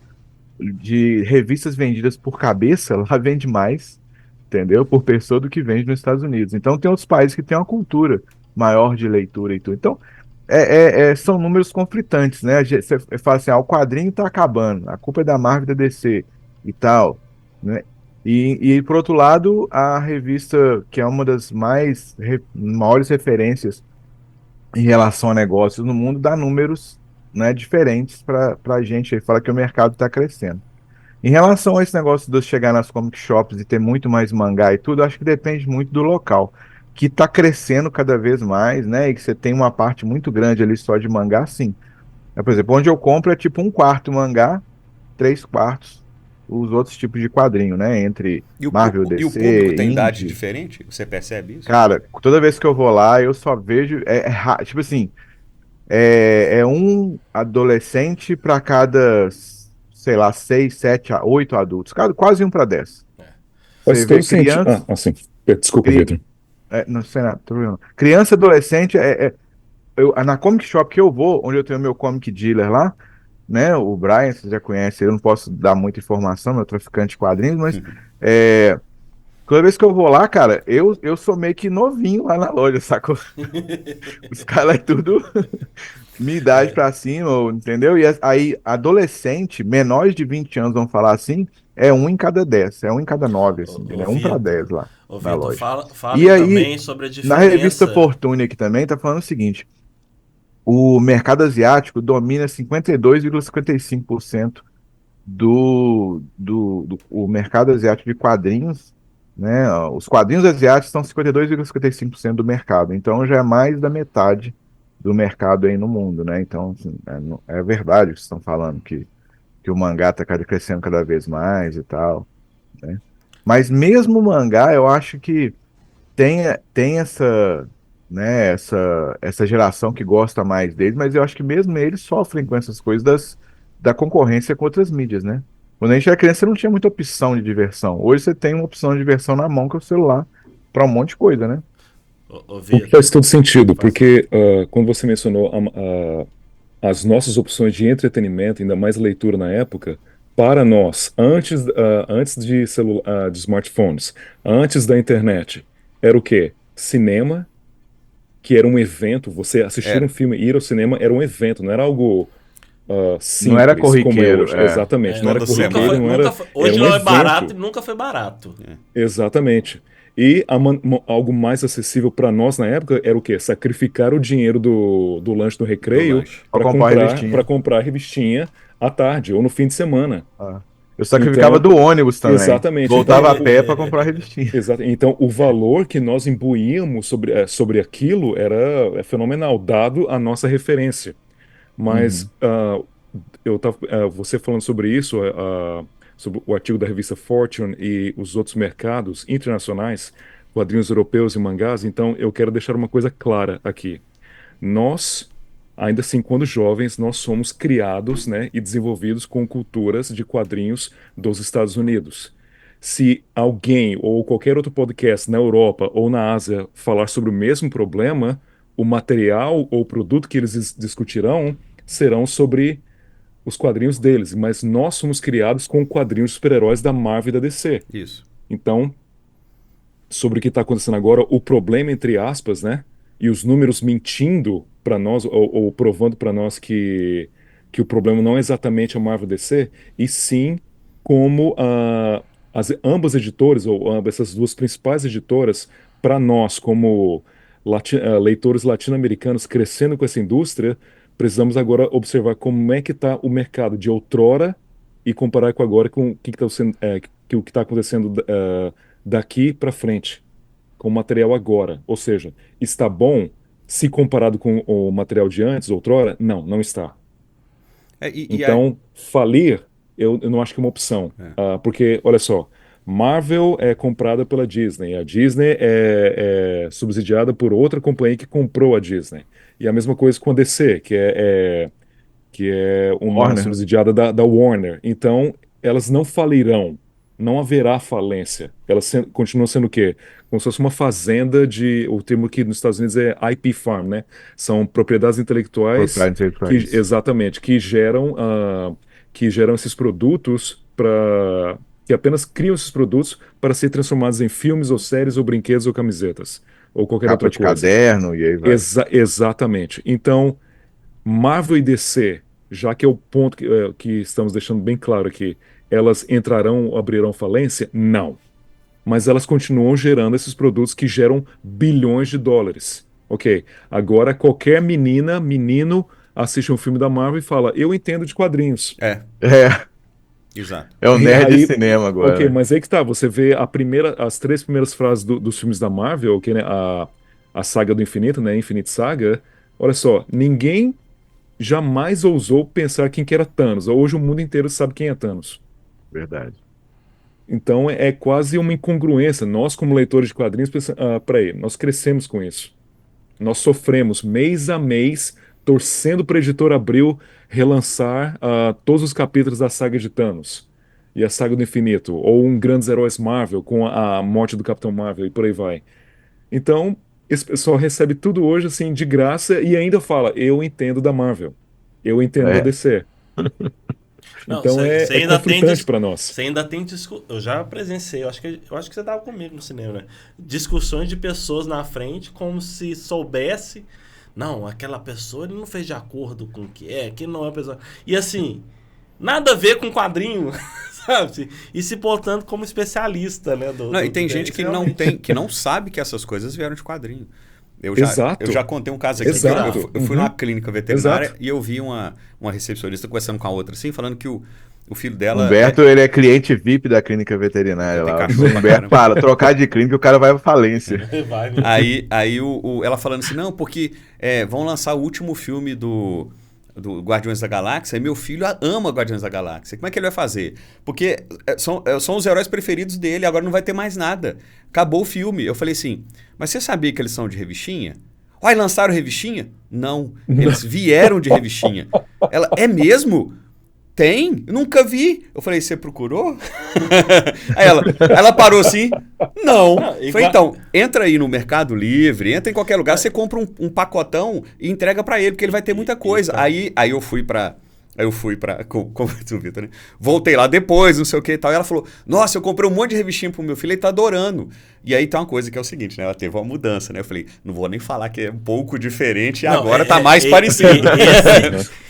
revistas vendidas por cabeça, lá vende mais, entendeu? Por pessoa do que vende nos Estados Unidos. Então tem outros países que têm uma cultura maior de leitura e tudo. Então, são números conflitantes, né? Você fala assim, o quadrinho está acabando, a culpa é da Marvel e da DC e tal, né? Por outro lado, a revista, que é uma das maiores referências em relação a negócios no mundo, dá números, né, diferentes para a gente. Aí fala que o mercado está crescendo. Em relação a esse negócio de eu chegar nas comic shops e ter muito mais mangá e tudo, acho que depende muito do local, que está crescendo cada vez mais, né? E que você tem uma parte muito grande ali só de mangá, sim. Por exemplo, onde eu compro é tipo um quarto mangá, 3 quartos os outros tipos de quadrinho, né? Entre E Marvel, e o público DC, tem idade Indie. diferente? Você percebe isso? Cara, toda vez que eu vou lá, eu só vejo. Tipo assim, é um adolescente para cada, sei lá, 6, 7, 8 adultos. Quase um para 10. Faz Você todo vê sentido. criança. Assim. Desculpa, cri- Vitor. não sei nada, tô vendo. Criança, adolescente. Na Comic Shop que eu vou, onde eu tenho meu comic dealer lá, né? O Brian, você já conhece, eu não posso dar muita informação, meu traficante de quadrinhos, mas é, toda vez que eu vou lá, cara, eu sou meio que novinho lá na loja, sacou? Os caras é tudo minha idade pra cima, entendeu? E aí, adolescente, menores de 20 anos, vamos falar assim, é um em cada 10, é um em cada 9, assim, Ô, entendeu? É um para Vitor, 10 lá ô, na Vitor, loja. fala E aí aí, também sobre a na revista diferença. Fortune aqui também, tá falando o seguinte: o mercado asiático domina 52,55% o mercado asiático de quadrinhos, né? Os quadrinhos asiáticos são 52,55% do mercado, então já é mais da metade do mercado aí no mundo, né? Então, assim, é verdade o que vocês estão falando, que o mangá está crescendo cada vez mais e tal, né? Mas mesmo o mangá, eu acho que tem essa geração que gosta mais dele, mas eu acho que mesmo eles sofrem com essas coisas da concorrência com outras mídias, né? Quando a gente era criança, você não tinha muita opção de diversão. Hoje você tem uma opção de diversão na mão, que é o celular, para um monte de coisa, né? Vitor? Faz todo sentido, porque quando você mencionou as nossas opções de entretenimento, ainda mais leitura na época, para nós, antes de smartphones, antes da internet, era o quê? Cinema, que era um evento. Você assistir um Era. filme, ir ao cinema era um evento, não era algo Não era simples como é corriqueiro, hoje. Exatamente, não era Toda semana. corriqueiro, não era. Hoje Era um não é evento. barato e nunca foi barato. Exatamente. E algo mais acessível para nós na época era o quê? Sacrificar o dinheiro do lanche do recreio lanche. Pra comprar revistinha. para comprar revistinha à tarde ou no fim de semana. Eu sacrificava Então, do ônibus também. exatamente. Voltava Então, a pé para comprar revistinha. Exato. Então, o valor que nós imbuíamos sobre aquilo é fenomenal, dado a nossa referência. Mas você falando sobre isso, sobre o artigo da revista Fortune e os outros mercados internacionais, quadrinhos europeus e mangás, então eu quero deixar uma coisa clara aqui. Nós, ainda assim, quando jovens, nós somos criados, né, e desenvolvidos com culturas de quadrinhos dos Estados Unidos. Se alguém ou qualquer outro podcast na Europa ou na Ásia falar sobre o mesmo problema, o material ou produto que eles discutirão serão sobre os quadrinhos deles, mas nós somos criados com quadrinhos de super-heróis da Marvel e da DC. Isso. Então, sobre o que está acontecendo agora, o problema, entre aspas, né? E os números mentindo para nós, ou provando para nós que o problema não é exatamente a Marvel DC, e sim como ambas editoras, ou essas duas principais editoras, para nós, como leitores latino-americanos crescendo com essa indústria, precisamos agora observar como é que está o mercado de outrora e comparar com agora com o que está acontecendo daqui para frente, com o material agora. Ou seja, está bom se comparado com o material de antes, outrora? Não, não está. Então, falir, eu não acho que é uma opção. Porque, olha só, Marvel é comprada pela Disney. A Disney é subsidiada por outra companhia que comprou a Disney. E a mesma coisa com a DC, que é uma Warner. subsidiada da Warner. Então, elas não falirão. Não haverá falência. Elas continuam sendo o quê? Como se fosse uma fazenda o termo que nos Estados Unidos é IP Farm, né? São propriedades intelectuais. Exatamente, que geram esses produtos que apenas criam esses produtos para serem transformados em filmes ou séries ou brinquedos ou camisetas ou qualquer outra coisa. Caderno e aí vai. Exatamente. Então, Marvel e DC, já que é o ponto que estamos deixando bem claro aqui, elas abrirão falência? Não. Mas elas continuam gerando esses produtos que geram bilhões de dólares. Ok. Agora, qualquer menino assiste um filme da Marvel e fala, eu entendo de quadrinhos. Exato. É o nerd de cinema agora. Ok, mas aí que tá, você vê as 3 primeiras frases dos filmes da Marvel, que, né, a saga do infinito, né, Infinite Saga, olha só, ninguém jamais ousou pensar quem que era Thanos. Hoje o mundo inteiro sabe quem é Thanos. Verdade. Então é quase uma incongruência. Nós, como leitores de quadrinhos, nós crescemos com isso. Nós sofremos mês a mês, torcendo para a editora Abril relançar todos os capítulos da saga de Thanos e a saga do infinito, ou um Grandes Heróis Marvel com a morte do Capitão Marvel e por aí vai. Então, esse pessoal recebe tudo hoje assim de graça e ainda fala, eu entendo da Marvel, eu entendo da DC. Não, então é conflitante para nós. Você ainda tem eu já presenciei, eu acho que você estava comigo no cinema, né? Discussões de pessoas na frente como se soubesse, não, aquela pessoa ele não fez de acordo com o que não é a pessoa. E assim, nada a ver com quadrinho, sabe? E se portando como especialista, né? E tem gente que não sabe que essas coisas vieram de quadrinho. Eu já contei um caso aqui. Eu fui numa clínica veterinária e eu vi uma recepcionista conversando com a outra, assim, falando que o filho dela... Humberto, ele é cliente VIP da clínica veterinária lá. Humberto fala, trocar de clínica, o cara vai à falência. Aí ela falando assim, não, porque vão lançar o último filme do Guardiões da Galáxia, e meu filho ama Guardiões da Galáxia. Como é que ele vai fazer? Porque são os heróis preferidos dele, agora não vai ter mais nada. Acabou o filme. Eu falei assim, mas você sabia que eles são de revistinha? E lançaram revistinha? Não, eles vieram de revistinha. Ela, é mesmo? Tem? Eu nunca vi. Eu falei, você procurou? Aí ela parou assim, não. Eu falei, então, entra aí no Mercado Livre, entra em qualquer lugar, você compra um pacotão e entrega pra ele, porque ele vai ter muita coisa. Aí eu fui pra... Como tu, Vitor, né? Voltei lá depois, não sei o que e tal. E ela falou, nossa, eu comprei um monte de revistinha pro meu filho, ele tá adorando. E aí tem uma coisa que é o seguinte, né? Ela teve uma mudança, né? Eu falei, não vou nem falar que é um pouco diferente e agora tá mais parecido.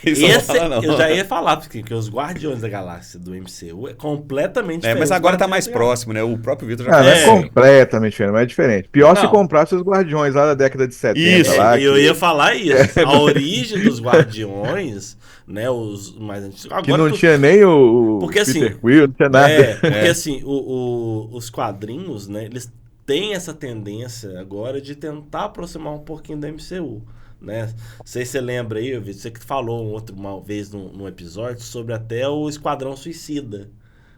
Eu já ia falar, porque os Guardiões da Galáxia do MCU é completamente diferente. Mas agora tá mais próximo, né? O próprio Vitor já não é completamente diferente, mas é diferente. Pior se comprasse os Guardiões lá da década de 70. Isso, lá, eu ia falar isso. A origem dos Guardiões, né? Os mais antigos. Agora, que não tinha nem o porque, Peter assim, Quill, não tinha nada. Porque assim, os quadrinhos, né? Eles têm essa tendência agora de tentar aproximar um pouquinho da MCU. Né? Não sei se você lembra aí, você que falou uma vez num episódio sobre até o Esquadrão Suicida,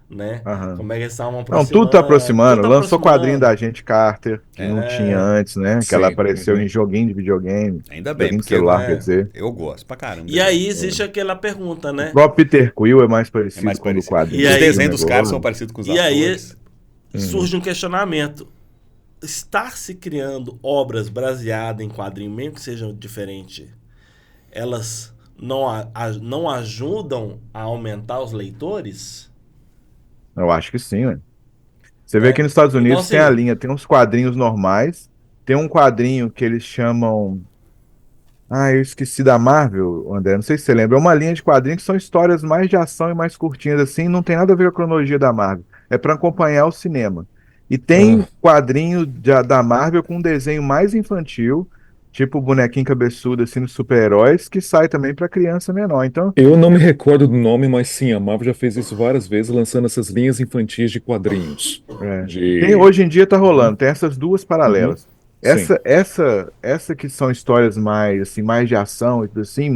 né? Como é que eles estavam aproximando. Não, tudo tá aproximando. Lançou quadrinho da Agente Carter, que não tinha antes, né? Que ela apareceu em joguinho de videogame. Ainda bem, porque celular, quer dizer. Eu gosto pra caramba. E aí existe aquela pergunta, né? O próprio Peter Quill é mais parecido com o quadrinho. Os desenhos dos caras são parecidos com os atores. E aí surge um questionamento. Estar se criando obras baseadas em quadrinho, mesmo que sejam diferentes, elas não ajudam a aumentar os leitores? Eu acho que sim, ué. Você vê que nos Estados Unidos então, tem a linha, tem uns quadrinhos normais, tem um quadrinho que eles chamam... eu esqueci da Marvel, André, não sei se você lembra. É uma linha de quadrinhos que são histórias mais de ação e mais curtinhas, assim, não tem nada a ver com a cronologia da Marvel. É para acompanhar o cinema. E tem quadrinho da Marvel com um desenho mais infantil, tipo bonequinho cabeçudo, assim, nos super-heróis, que sai também para criança menor. Então, eu não me recordo do nome, mas sim, a Marvel já fez isso várias vezes, lançando essas linhas infantis de quadrinhos. Hoje em dia tá rolando, tem essas duas paralelas. Essa que são histórias mais, assim, mais de ação e tudo assim,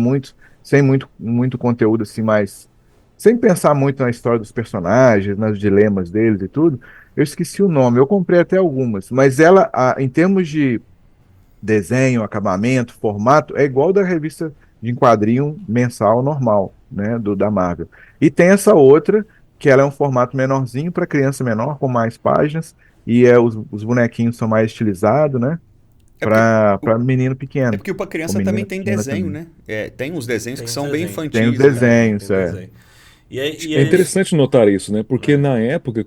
sem muito conteúdo, assim, mais... Sem pensar muito na história dos personagens, nos dilemas deles e tudo. Eu esqueci o nome, eu comprei até algumas, mas ela, em termos de desenho, acabamento, formato, é igual da revista de quadrinho mensal normal, né, da Marvel. E tem essa outra, que ela é um formato menorzinho para criança menor, com mais páginas, e os bonequinhos são mais estilizados, né, para menino pequeno. É porque para criança também tem desenho, também. Né? Tem uns desenhos que são bem infantis. Tem os desenhos, É interessante notar isso, né? Porque na época,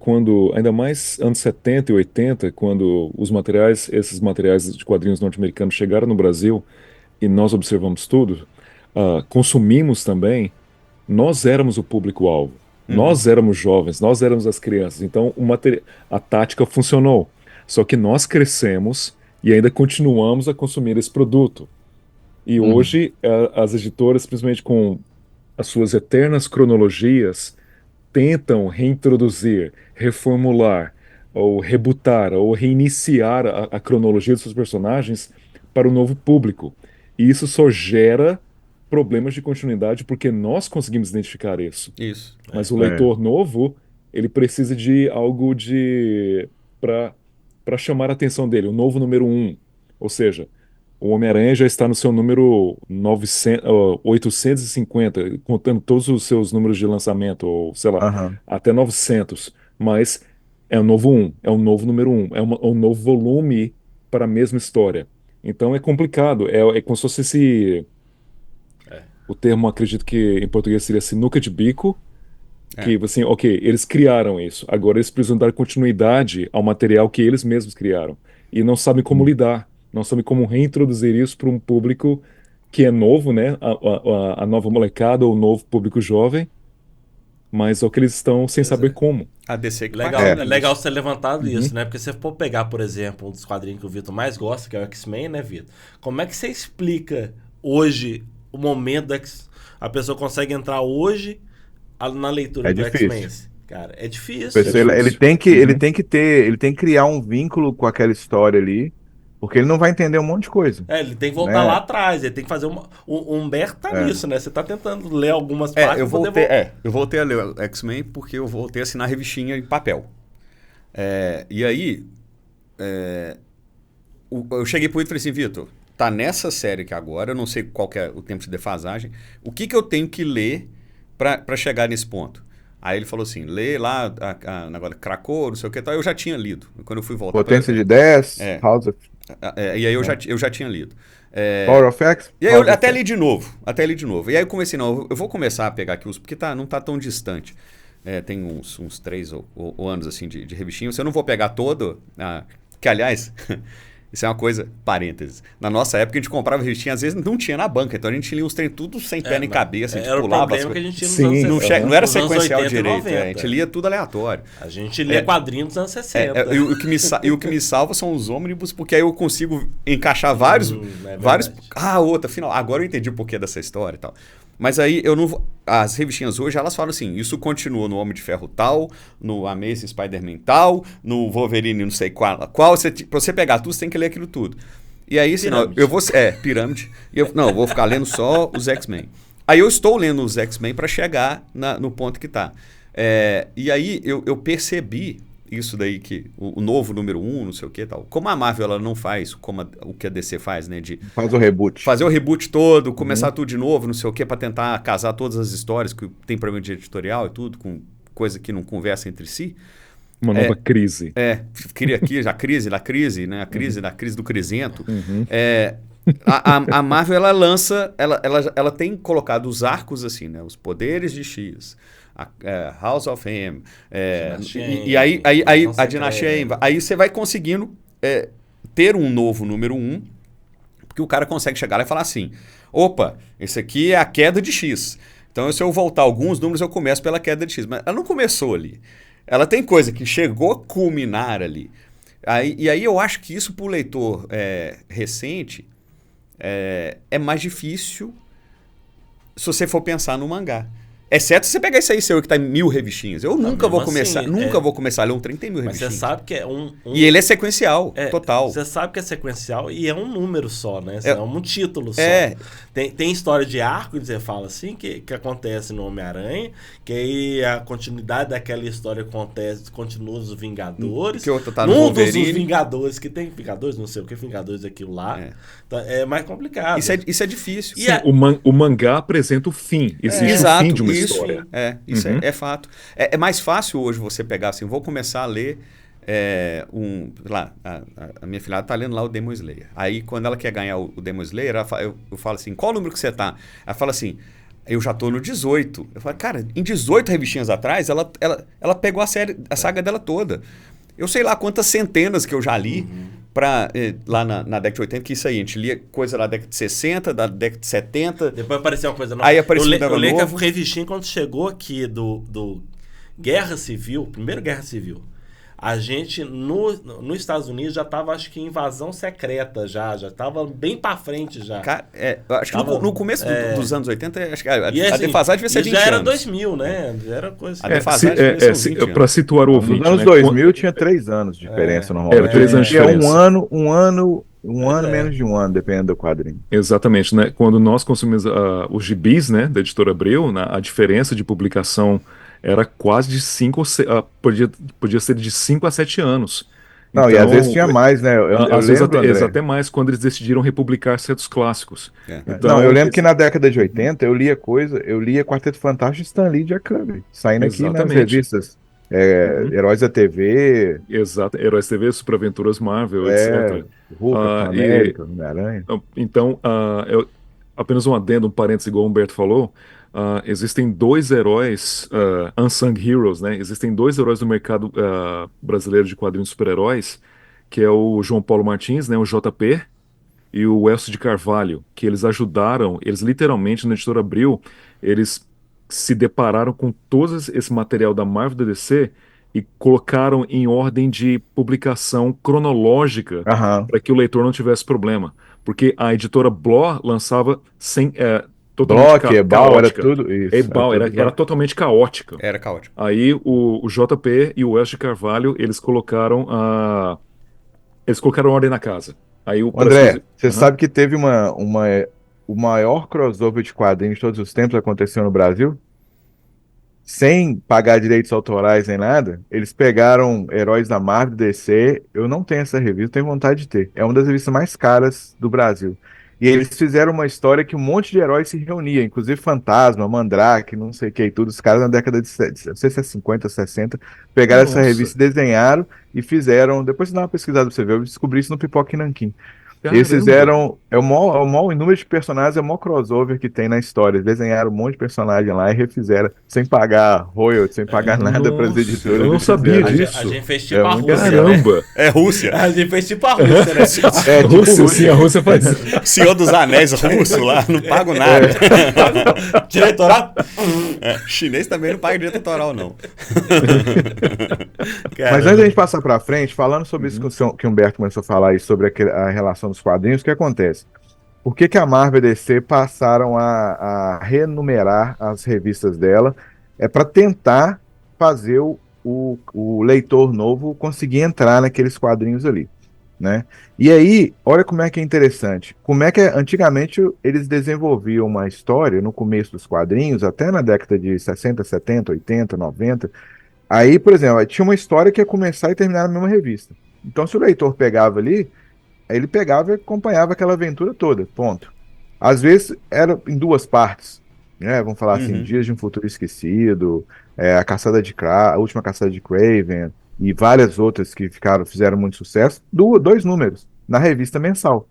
ainda mais anos 70 e 80, quando esses materiais de quadrinhos norte-americanos chegaram no Brasil e nós observamos tudo, consumimos também, nós éramos o público-alvo. Nós éramos jovens, nós éramos as crianças. Então, a tática funcionou. Só que nós crescemos e ainda continuamos a consumir esse produto. E hoje, as editoras, simplesmente com as suas eternas cronologias, tentam reintroduzir, reformular, ou rebutar, ou reiniciar a cronologia dos seus personagens para o novo público. E isso só gera problemas de continuidade porque nós conseguimos identificar isso. Mas o leitor novo, ele precisa de algo para chamar a atenção dele, o novo número 1. Ou seja, o Homem-Aranha já está no seu número 850, contando todos os seus números de lançamento, ou sei lá, até 900. Mas é um novo 1, é um novo número 1, é um novo volume para a mesma história. Então é complicado, é como se fosse o termo, acredito que em português seria sinuca de bico, que assim, ok, eles criaram isso, agora eles precisam dar continuidade ao material que eles mesmos criaram, e não sabem como lidar. Não sabem como reintroduzir isso para um público que é novo, né? A nova molecada ou o novo público jovem, mas é o que eles estão sem saber como. A DC que legal ser levantado isso, né? Porque se você for pegar, por exemplo, um dos quadrinhos que o Vitor mais gosta, que é o X-Men, né, Vitor? Como é que você explica hoje o momento a pessoa consegue entrar hoje na leitura do X-Men? Cara, é difícil. Ele tem que criar um vínculo com aquela história ali. Porque ele não vai entender um monte de coisa. Ele tem que voltar lá atrás, ele tem que fazer o Humberto tá nisso, né? Você tá tentando ler algumas partes. Eu voltei a ler o X-Men porque eu voltei a assinar a revistinha em papel. E aí, eu cheguei pro Vitor e falei assim, Vitor, tá nessa série que agora, eu não sei qual que é o tempo de defasagem, o que eu tenho que ler para chegar nesse ponto? Aí ele falou assim, lê lá agora Krakow, não sei o que tal, eu já tinha lido. Quando eu fui voltar... Potência de 10, House of... e aí eu já tinha lido. Power of X? E aí eu até li de novo. E aí eu comecei, não, eu vou começar a pegar aqui porque não tá tão distante. Tem uns 3 anos assim de revistinha. Eu não vou pegar todo, que aliás... Isso é uma coisa, parênteses. Na nossa época, a gente comprava revistinha, às vezes não tinha na banca. Então a gente lia uns trem tudo sem pé nem cabeça. A gente pulava as coisas. Que a gente tinha nos anos não era sequencial direito. A gente lia tudo aleatório. A gente lia quadrinhos dos anos 60. E o que me salva são os ônibus, porque aí eu consigo encaixar vários. Outra, afinal. Agora eu entendi o porquê dessa história e tal. Mas aí eu não vou. As revistinhas hoje, elas falam assim: isso continuou no Homem de Ferro tal, no Amazing Spider-Man tal, no Wolverine não sei qual. Pra você pegar tudo, você tem que ler aquilo tudo. E aí, senão, eu vou. Pirâmide. Eu vou ficar lendo só os X-Men. Aí eu estou lendo os X-Men para chegar no ponto que tá. E aí eu percebi isso daí, que o novo número 1, não sei o que e tal. Como a Marvel ela não faz como o que a DC faz, né? Faz o reboot. Fazer o reboot todo, começar tudo de novo, não sei o que, para tentar casar todas as histórias, que tem problema de editorial e tudo, com coisa que não conversa entre si. Uma nova crise. Cria aqui a crise da crise, né? A crise da crise do crisento. A Marvel, ela lança, ela tem colocado os arcos assim, né? Os poderes de X, House of M, e aí a Dinastia M. Aí você vai conseguindo ter um novo número 1, porque o cara consegue chegar lá e falar assim, opa, esse aqui é a queda de X. Então, se eu voltar alguns números, eu começo pela queda de X. Mas ela não começou ali. Ela tem coisa que chegou a culminar ali. E aí eu acho que isso para o leitor recente é mais difícil se você for pensar no mangá. Exceto se você pegar isso aí seu que tá em 1000 revistinhas. Eu nunca vou começar. Vou começar a ler um trem que tem 1000 revistinhas. Mas você sabe que é E ele é sequencial, total. Você sabe que é sequencial e é um número só, né? É um título só. Tem história de arco, você fala assim, que acontece no Homem-Aranha, que aí a continuidade daquela história continua nos Vingadores. Que outro tá no Wolverine. Dos Vingadores, que tem Vingadores, não sei o que, Vingadores aquilo lá. Então, é mais complicado. Isso é difícil. Sim, o mangá apresenta o fim. Existe o fim de uma história. Isso é fato. É mais fácil hoje você pegar assim, vou começar a ler a minha filhada tá lendo lá o Demon Slayer. Aí quando ela quer ganhar o Demon Slayer, eu falo assim, qual número que você tá? Ela fala assim, eu já tô no 18. Eu falo, cara, em 18 revistinhas atrás, ela pegou a saga dela toda. Eu sei lá quantas centenas que eu já li lá na década de 80, que isso aí, a gente lia coisa da década de 60, da década de 70. Depois apareceu uma coisa nova. Aí apareceu eu li que a revistinha, quando chegou aqui do Guerra Civil, primeiro Guerra Civil, a gente, nos Estados Unidos, já estava, acho que, em invasão secreta já estava bem para frente já. Cara, acho que no começo dos anos 80, acho que a assim, defasagem devia ser 20 já era anos. 2000, né? Já era coisa... A defasagem devia ser 20 anos. Para situar o ouvinte... Nos anos 2000 tinha 3 anos de diferença normalmente. Era 3 anos de diferença. Um ano, menos de um ano, dependendo do quadrinho. Exatamente, né? Quando nós consumimos os gibis, né, da Editora Abril, a diferença de publicação era quase de 5 podia ser de 5 a 7 anos. Não, e às vezes tinha mais, né? Às vezes até mais quando eles decidiram republicar certos clássicos. Então, eu lembro que na década de 80 eu lia Quarteto Fantástico e Stan Lee e Jack Kirby, saindo aqui nas revistas. Heróis da TV. Exato, Heróis da TV, Superaventuras Marvel, etc. Hulk, América, Homem-Aranha. Então, apenas um adendo, um parênteses, igual o Humberto falou. Existem 2 heróis, unsung heroes, né? Existem 2 heróis no mercado brasileiro de quadrinhos super-heróis, que é o João Paulo Martins, né, o JP, e o Elcio de Carvalho, que eles ajudaram, eles literalmente, na Editora Abril, eles se depararam com todo esse material da Marvel e da DC e colocaram em ordem de publicação cronológica para que o leitor não tivesse problema. Porque a editora Bló lançava sem... totalmente Ebal, era tudo isso. Ebal, era totalmente caótica. Era caótico. Aí o JP e o Elcio de Carvalho, eles colocaram ordem na casa. Aí André, você sabe que teve o maior crossover de quadrinhos de todos os tempos aconteceu no Brasil? Sem pagar direitos autorais nem nada, eles pegaram heróis da Marvel e DC. Eu não tenho essa revista, tenho vontade de ter. É uma das revistas mais caras do Brasil. E eles fizeram uma história que um monte de heróis se reunia, inclusive Fantasma, Mandrake, não sei o que e tudo. Os caras na década de, não sei se é 50, 60, pegaram essa Nossa. revista, desenharam e fizeram. Depois você dá uma pesquisada pra você ver, eu descobri isso no Pipoca e Nanquim. Eles Caramba. fizeram. Em número de personagens, é o maior crossover que tem na história. Eles desenharam um monte de personagem lá e refizeram, sem pagar royalties, sem pagar nada para as Nossa, editoras. eu não eles sabia fizeram. disso. A gente fez É tipo a muito Rússia, legal. né? Caramba! É Rússia. A gente fez tipo a Rússia, né? É, tipo, Rússia, sim, a Rússia faz. Senhor dos Anéis russo lá, não pago nada. Diretoral? Chinês também não paga direito autoral, não. Mas antes da gente passar para frente, falando sobre isso que o Humberto começou a falar aí sobre a relação dos quadrinhos, o que acontece? Por que a Marvel e a DC passaram a renumerar as revistas dela? É para tentar fazer o leitor novo conseguir entrar naqueles quadrinhos ali, né? E aí, olha como é que é interessante. Como é que antigamente eles desenvolviam uma história no começo dos quadrinhos, até na década de 60, 70, 80, 90. Aí, por exemplo, tinha uma história que ia começar e terminar na mesma revista. Então, se o leitor pegava ali, aí ele pegava e acompanhava aquela aventura toda, ponto. Às vezes era em duas partes, né? Vamos falar assim, Dias de um Futuro Esquecido, a Última Caçada de Kraven e várias outras que fizeram muito sucesso, dois números na revista mensal.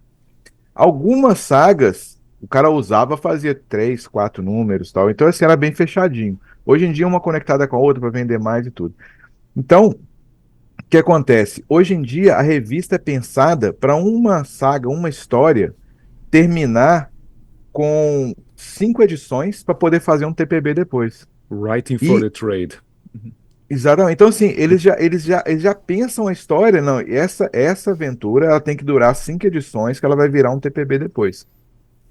Algumas sagas o cara usava, fazia 3, 4 números, tal. Então assim era bem fechadinho. Hoje em dia uma conectada com a outra para vender mais e tudo. Então, o que acontece? Hoje em dia, a revista é pensada para uma saga, uma história, terminar com 5 edições para poder fazer um TPB depois. Writing for the trade. Exatamente. Então, assim, eles já pensam a história. Não, essa aventura ela tem que durar 5 edições, que ela vai virar um TPB depois.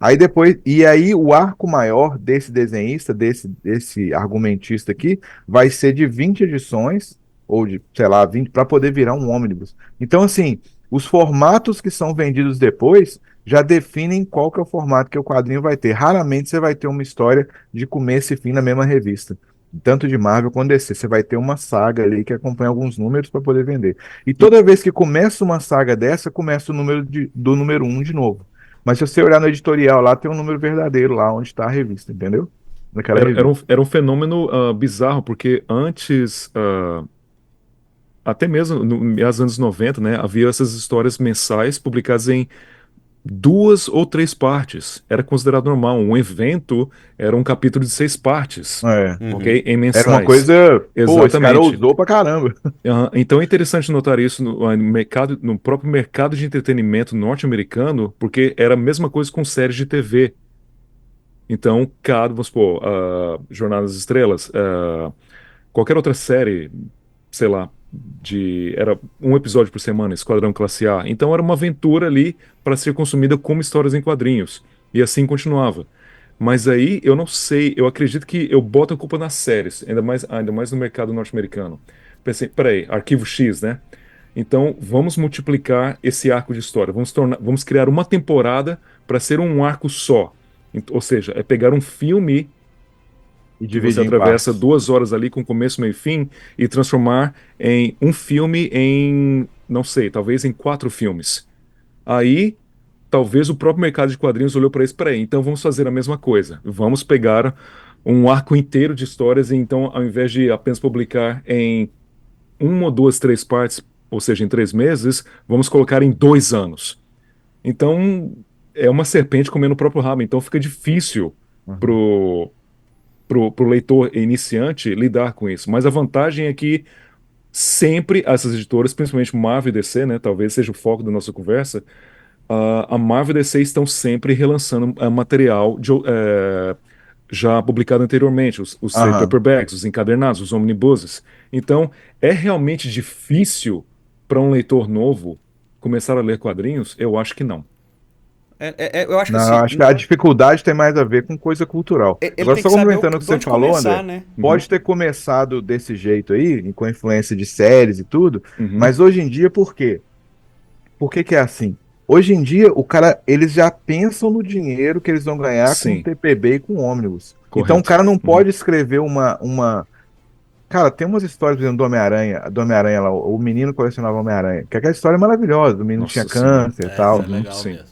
Aí depois, e aí o arco maior desse desenhista, desse argumentista aqui, vai ser de 20 edições, ou de, sei lá, 20, para poder virar um ônibus. Então, assim, os formatos que são vendidos depois já definem qual que é o formato que o quadrinho vai ter. Raramente você vai ter uma história de começo e fim na mesma revista. Tanto de Marvel quanto DC. Você vai ter uma saga ali que acompanha alguns números para poder vender. E toda vez que começa uma saga dessa, começa o número do número 1 de novo. Mas se você olhar no editorial lá, tem um número verdadeiro lá onde está a revista, entendeu? Naquela revista. Era um fenômeno bizarro, porque antes, até mesmo nos anos 90, né, havia essas histórias mensais publicadas em 2 ou 3 partes. Era considerado normal. Um evento era um capítulo de 6 partes, ok? Em mensais. Era uma coisa, pô, esse cara Exatamente. usou pra caramba. Então é interessante notar isso no próprio mercado de entretenimento norte-americano, porque era a mesma coisa com séries de TV. Então, vamos supor, Jornada das Estrelas, qualquer outra série, sei lá, era um episódio por semana, Esquadrão Classe A. Então era uma aventura ali para ser consumida como histórias em quadrinhos. E assim continuava. Mas aí eu não sei, eu acredito que eu boto a culpa nas séries, ainda mais no mercado norte-americano. Pensei, peraí, Arquivo X, né? Então vamos multiplicar esse arco de história, vamos criar uma temporada para ser um arco só. Ou seja, é pegar um filme E que você dividir em atravessa partes. 2 horas ali com começo, meio e fim e transformar em um filme em, não sei, talvez em 4 filmes. Aí, talvez o próprio mercado de quadrinhos olhou para isso, peraí, então vamos fazer a mesma coisa. Vamos pegar um arco inteiro de histórias e então, ao invés de apenas publicar em 1 ou 2, 3 partes, ou seja, em 3 meses, vamos colocar em 2 anos. Então, é uma serpente comendo o próprio rabo. Então, fica difícil pro leitor iniciante lidar com isso. Mas a vantagem é que sempre essas editoras, principalmente Marvel e DC, né, talvez seja o foco da nossa conversa, a Marvel e DC estão sempre relançando material já publicado anteriormente, os trade paperbacks, os encadernados, os omnibuses. Então, é realmente difícil para um leitor novo começar a ler quadrinhos? Eu acho que não. Eu acho que Não, assim. acho que a dificuldade tem mais a ver com coisa cultural. Ele Agora, tem só que saber complementando o que de você onde falou, começar, André, né? pode ter começado desse jeito aí, com influência de séries e tudo, Uhum. mas hoje em dia, por quê? Por que que é assim? Hoje em dia, eles já pensam no dinheiro que eles vão ganhar com Sim. TPB e com ônibus. Correto. Então, o cara não pode escrever Cara, tem umas histórias, por exemplo, do Homem-Aranha lá, o menino colecionava Homem-Aranha, que aquela história é maravilhosa, o menino Nossa, tinha sim. câncer e tal. É legal Sim. mesmo.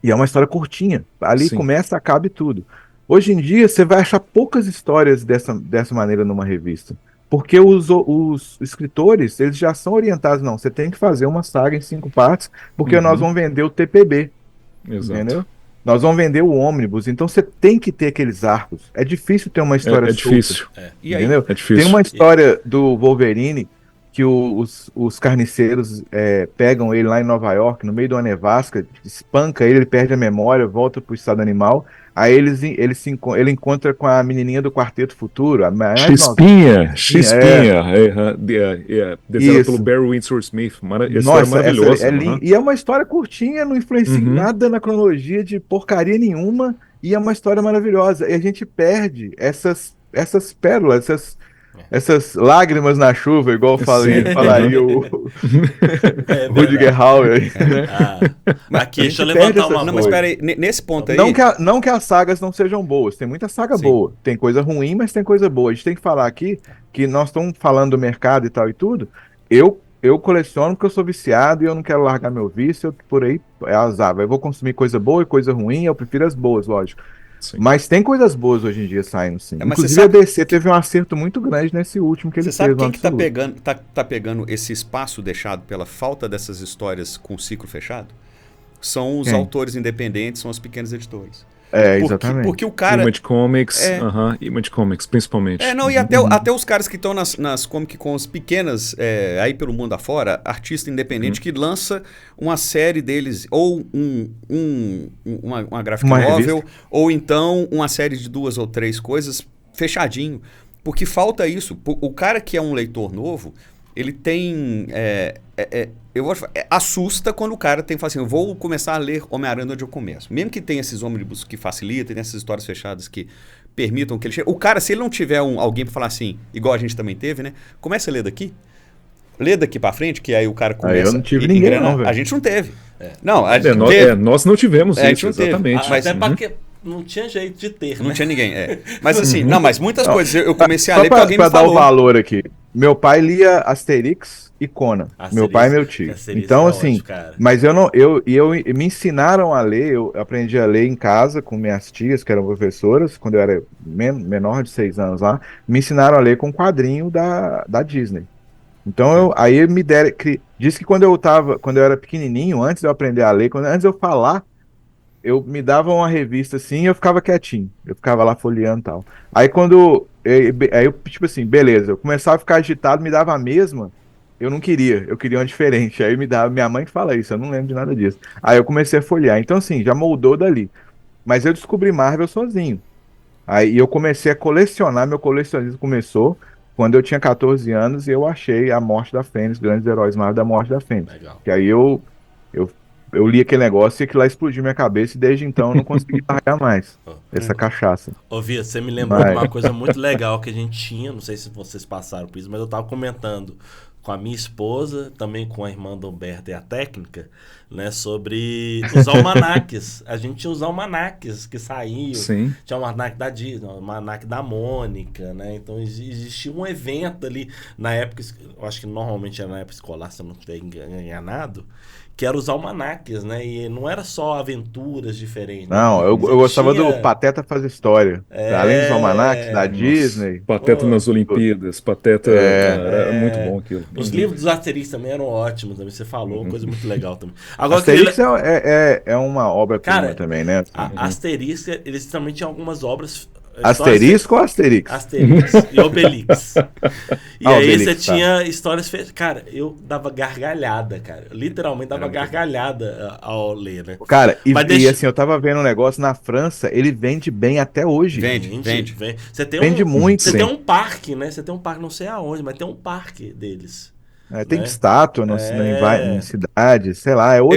E é uma história curtinha. Ali Sim. começa, acaba e tudo. Hoje em dia, você vai achar poucas histórias dessa maneira numa revista. Porque os escritores, eles já são orientados, não, você tem que fazer uma saga em 5 partes, porque nós vamos vender o TPB, Exato. entendeu? Nós vamos vender o ônibus, então você tem que ter aqueles arcos. É difícil ter uma história É solta, difícil. E aí, entendeu? É difícil. Tem uma história do Wolverine que os carniceiros pegam ele lá em Nova York, no meio de uma nevasca, espanca ele perde a memória, volta pro estado animal. Aí ele encontra com a menininha do Quarteto Futuro, a mais Chispinha, Chispinha, desenhada pelo Isso. Barry Windsor Smith. História Nossa, maravilhosa. e é uma história curtinha, não influencia em Uhum. nada na cronologia de porcaria nenhuma, e é uma história maravilhosa. E a gente perde essas pérolas, essas lágrimas na chuva, igual falaria o É Rudiger Hauer. Aqui, deixa eu a gente perde levantar uma essas não, mas coisas. espera aí, nesse ponto aí... Não que as sagas não sejam boas, tem muita saga Sim. boa, tem coisa ruim, mas tem coisa boa. A gente tem que falar aqui que nós estamos falando do mercado e tal e tudo. Eu coleciono porque eu sou viciado e eu não quero largar meu vício, por aí é azar. Eu vou consumir coisa boa e coisa ruim, eu prefiro as boas, lógico. Sim. Mas tem coisas boas hoje em dia saindo, sim. Mas Inclusive você sabe- a DC teve um acerto muito grande nesse último que ele Você sabe fez no quem que tá Absoluto. pegando esse espaço deixado pela falta dessas histórias com ciclo fechado? São os Quem? autores independentes, são os pequenos editores. Exatamente. Porque o cara... Image Comics, É. Image Comics, principalmente. Não, e até os caras que estão nas Comic Cons pequenas, aí pelo mundo afora, artista independente que lança uma série deles, ou uma graphic Uma novel, revista. ou então uma série de 2 ou 3 coisas fechadinho. Porque falta isso. O cara que é um leitor novo, ele tem... assusta quando o cara fala assim, eu vou começar a ler Homem-Aranha onde eu começo. Mesmo que tenha esses ônibus que facilitem, essas histórias fechadas que permitam que ele chegue. O cara, se ele não tiver alguém para falar assim, igual a gente também teve, né? Começa a ler daqui. Lê daqui para frente, que aí o cara começa... eu não tive ninguém não, velho. A gente não teve. Não, a gente Nós não tivemos a gente isso, não teve. exatamente. Mas- Até porque não tinha jeito de ter, não né? tinha ninguém. Mas assim, não, mas muitas coisas eu comecei a Só ler porque alguém me pra dar o falou. valor aqui. Meu pai lia Asterix e Conan. Asterix, Meu pai e meu tio. Asterix Então, é assim, ótimo, cara. mas me ensinaram a ler, eu aprendi a ler em casa com minhas tias, que eram professoras, quando eu era menor de 6 anos lá, me ensinaram a ler com quadrinho da Disney. Então, aí me deram. Diz que quando eu era pequenininho, antes de eu aprender a ler, antes de eu falar, eu me dava uma revista assim e eu ficava quietinho. Eu ficava lá folheando e tal. Aí aí eu, tipo assim, beleza, eu começava a ficar agitado, me dava a mesma, eu não queria, eu queria uma diferente. Aí me dava, minha mãe que fala isso, eu não lembro de nada disso. Aí eu comecei a folhear. Então, assim, já moldou dali. Mas eu descobri Marvel sozinho. Aí eu comecei a colecionar, meu colecionismo começou quando eu tinha 14 anos e eu achei A Morte da Fênix, Grandes Heróis Marvel da Morte da Fênix. Legal. Que aí eu li aquele negócio e aquilo lá explodiu minha cabeça e desde então eu não consegui largar mais essa cachaça. Ô, Via, você me lembrou de uma coisa muito legal que a gente tinha, não sei se vocês passaram por isso, mas eu tava comentando com a minha esposa, também com a irmã do Humberto e a técnica, né, sobre os almanaques. A gente tinha os almanaques que saíam. Sim. Tinha o almanaque da Disney, o almanaque da Mônica, né? Então existia um evento ali, na época, eu acho que normalmente era na época escolar, se eu não estiver enganado, que eram os almanaques, né? E não era só aventuras diferentes. Não, eu Você gostava tinha- do Pateta Faz História. Além dos almanacs da Disney. Pateta nas Olimpíadas, Pateta. Era muito bom aquilo. Os livros dos Asterix também eram ótimos, também você falou, uma coisa muito legal também. Agora, eu queria- Asterix é uma obra-prima Cara, também, né? Asterix, eles também tinham algumas obras. Asterisco ou Asterix? Asterix e Obelix. E aí Obelix, você tá. tinha histórias feitas. Cara, eu dava gargalhada, cara. Eu literalmente dava gargalhada ao ler, né? Cara, Mas deixa- assim, eu tava vendo um negócio na França, ele vende bem até hoje. Vende. Você tem Vende muito. Você Sim. tem um parque, né? Você tem um parque, não sei aonde, mas tem um parque deles. Tem né? estátua em cidades, sei lá, Eu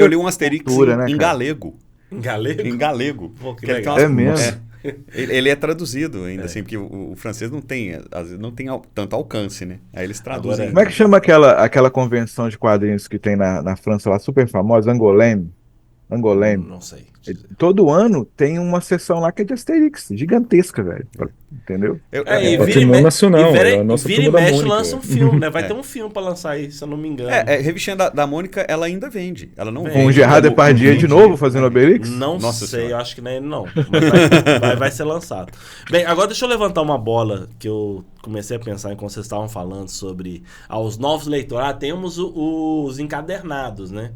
li um Asterix cultura, né, em cara? galego. Em galego? Em galego. Pô, que Que ele legal. tem É mesmo? Ele é traduzido ainda, assim, porque o francês não tem, às vezes, não tem tanto alcance, né? Aí eles traduzem. Agora, Como é que chama aquela convenção de quadrinhos que tem na França lá, super famosa, Angoulême? Angoleme. Não sei. Todo ano tem uma sessão lá que é de Asterix, gigantesca, velho. Entendeu? E Patrimônio nacional, é a nossa vira e turma da mexe Mônica. lança um filme, né? Vai ter um filme pra lançar aí, se eu não me engano. Revistinha da Mônica, ela ainda vende. Ela não Vende. Com o vende. Gerard como- Depardieu de como- novo fazendo Obelix? Não Nossa sei, Senhora. eu acho que não é ele não. Mas vai ser lançado. Bem, agora deixa eu levantar uma bola que eu comecei a pensar enquanto vocês estavam falando sobre os novos leitores. Temos os encadernados, né?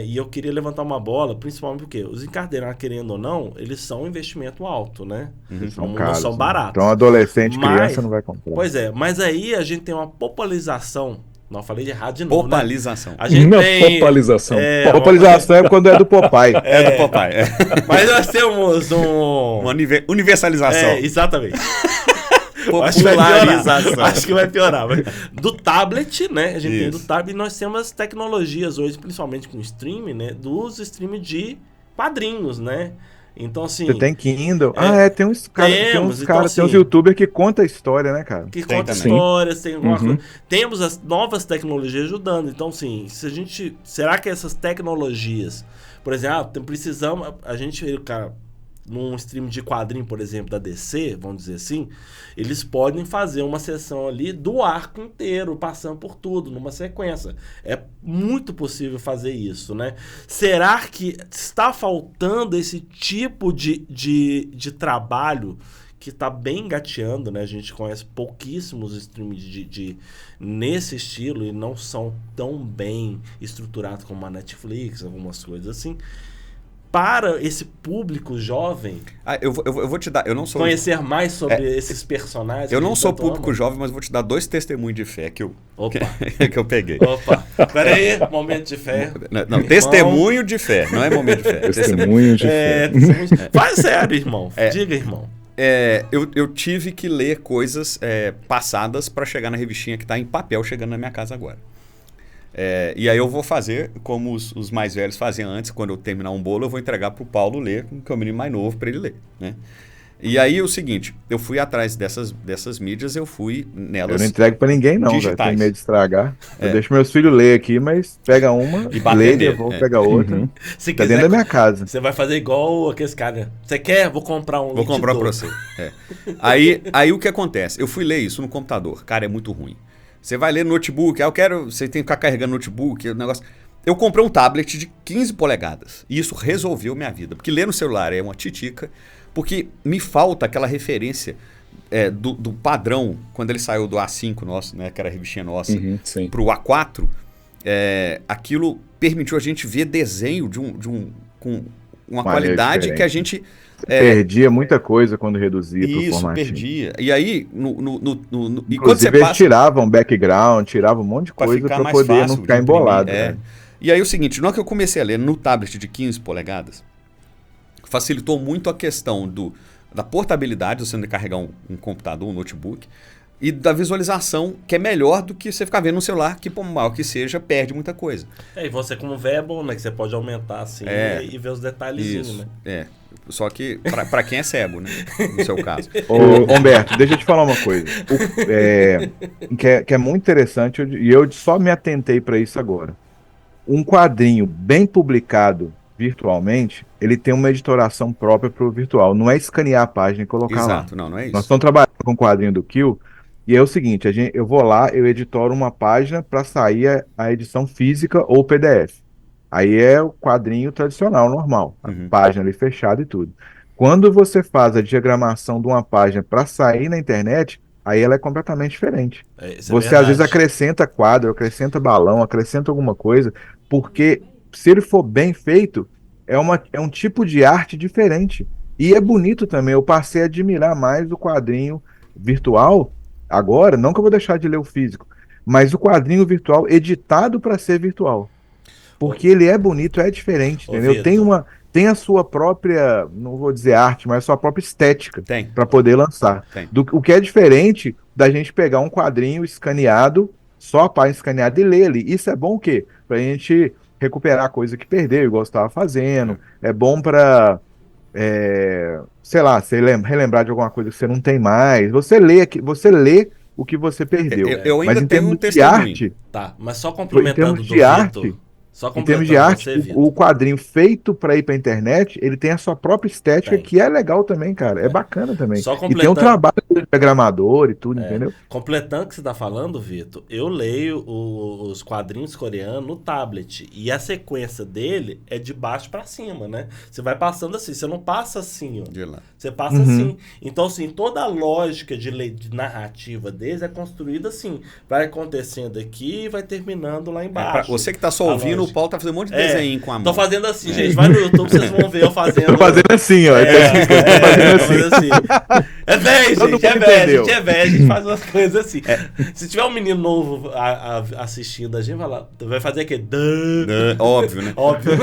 E eu queria levantar uma bola, principalmente porque os encadernados, querendo ou não, eles são um investimento alto, né? São Não caros, são né? baratos. Então, adolescente, Mas- criança não vai comprar. Pois é, mas aí a gente tem uma popularização. Não, eu falei de errado de novo, né? Popalização. A gente Uma tem... popalização. Popularização é quando é do Popeye. É do papai. Mas nós temos Uma universalização. Exatamente. Acho que vai Popularização. piorar. Acho que vai piorar. Do tablet, né? A gente tem do Isso. tablet e nós temos as tecnologias hoje, principalmente com streaming, né? Dos streaming de quadrinhos, né? Então, assim... Você tem Kindle. Tem uns Temos, então, tem uns assim- youtubers que contam a história, né, cara? que Tem conta também. histórias, tem alguma Uhum. coisa. Temos as novas tecnologias ajudando. Então, assim, se a gente. Será que essas tecnologias, por exemplo, precisamos. A gente, cara, num stream de quadrinho, por exemplo, da DC, vamos dizer assim, eles podem fazer uma sessão ali do arco inteiro, passando por tudo, numa sequência. É muito possível fazer isso, né? Será que está faltando esse tipo de trabalho que está bem engateando, né? A gente conhece pouquíssimos streams nesse estilo e não são tão bem estruturados como a Netflix, algumas coisas assim. Para esse público jovem Eu vou te dar. Eu não sou. conhecer mais sobre esses personagens. Eu que não a gente sou tanto público ama. jovem, mas vou te dar 2 testemunhos de fé que eu peguei. Opa, peraí, momento de fé. Não, testemunho de fé, não é momento de fé. Testemunho de fé. Faz sério, irmão. Diga, irmão. Eu tive que ler coisas passadas para chegar na revistinha que está em papel chegando na minha casa agora. E aí eu vou fazer como os mais velhos faziam antes. Quando eu terminar um bolo, eu vou entregar para o Paulo ler, que é o menino mais novo, para ele ler, né? E aí o seguinte, eu fui atrás dessas mídias, eu fui Eu nelas não entrego pra ninguém, não, velho. digitais. Tenho medo de estragar. Eu deixo meus filhos ler aqui, mas pega uma, E bater lê, nele, devolve, pega outra. Uhum. Se Tá dentro da minha casa. você vai fazer igual aqueles caras. Você quer? Vou comprar um. Vou comprar para você. Aí o que acontece? Eu fui ler isso no computador. Cara, é muito ruim. Você vai ler no notebook, você tem que ficar carregando notebook, o negócio. Eu comprei um tablet de 15 polegadas. E isso resolveu minha vida. Porque ler no celular é uma titica. Porque me falta aquela referência do padrão, quando ele saiu do A5 nosso, né, que era a revistinha nossa, Sim. para o A4, aquilo permitiu a gente ver desenho com uma Maneira qualidade diferente. que a gente... Perdia muita coisa quando reduzia pro Isso, formatinho. perdia. E aí, e quando você Inclusive, eles passa... tiravam background, tiravam um monte de Pra coisa ficar pra mais poder fácil não ficar de imprimir, embolado. Né? E aí o seguinte, na hora que eu comecei a ler no tablet de 15 polegadas, facilitou muito a questão da portabilidade, você não carregar um computador, um notebook, e da visualização, que é melhor do que você ficar vendo no celular, que por mal que seja, perde muita coisa. E você como velho é bom, né? Que você pode aumentar assim e ver os detalhezinhos, Isso, né? Só que pra quem é cego, né? No seu caso. Ô, Humberto, deixa eu te falar uma coisa. Que é muito interessante, e eu só me atentei para isso agora. Um quadrinho bem publicado virtualmente, ele tem uma editoração própria para o virtual. Não é escanear a página e colocar lá. Exato, não é isso. Nós estamos trabalhando com o quadrinho do Kill, e é o seguinte, eu vou lá, eu editoro uma página para sair a edição física ou PDF. Aí é o quadrinho tradicional, normal. A página ali fechada e tudo. Quando você faz a diagramação de uma página para sair na internet, aí ela é completamente diferente. Você às vezes acrescenta quadro, acrescenta balão, acrescenta alguma coisa, porque se ele for bem feito, é um tipo de arte diferente. E é bonito também. Eu passei a admirar mais o quadrinho virtual agora, não que eu vou deixar de ler o físico, mas o quadrinho virtual editado para ser virtual. Porque ele é bonito, é diferente, entendeu? Tem a sua própria, não vou dizer arte, mas a sua própria estética para poder lançar. O que é diferente da gente pegar um quadrinho escaneado, só a página escaneada e ler ali. Isso é bom o quê? Pra gente recuperar a coisa que perdeu, igual você estava fazendo. É bom para, sei lá, você relembrar de alguma coisa que você não tem mais. Você lê o que você perdeu. Eu ainda mas em tenho um termos de testemunho. arte, Tá, mas só em complementando termos do de arte, Vitor, Só Em termos de completando arte, você, Vitor. o quadrinho feito para ir para internet, ele tem a sua própria estética, Tem. que é legal também, cara. É bacana também. Só E tem um completando. trabalho de diagramador e tudo, entendeu? Completando o que você tá falando, Vitor, eu leio os quadrinhos coreanos no tablet. E a sequência dele é de baixo pra cima, né? Você vai passando assim, você não passa assim, ó. De lá. Você passa assim. Então, assim, toda a lógica de narrativa deles é construída assim. Vai acontecendo aqui e vai terminando lá Pra embaixo. você que tá só A ouvindo, lógica. o Paulo tá fazendo um monte de desenho com a mão. Tô fazendo assim, gente. Vai no YouTube, vocês vão ver eu fazendo. Tô fazendo assim, ó. Tô fazendo Tô assim. fazendo assim. É velho, Todo gente. É mundo velho, a entendeu. gente é velho. A gente faz umas coisas assim. Se tiver um menino novo assistindo, a gente vai fazer aquele. Óbvio, né? Óbvio.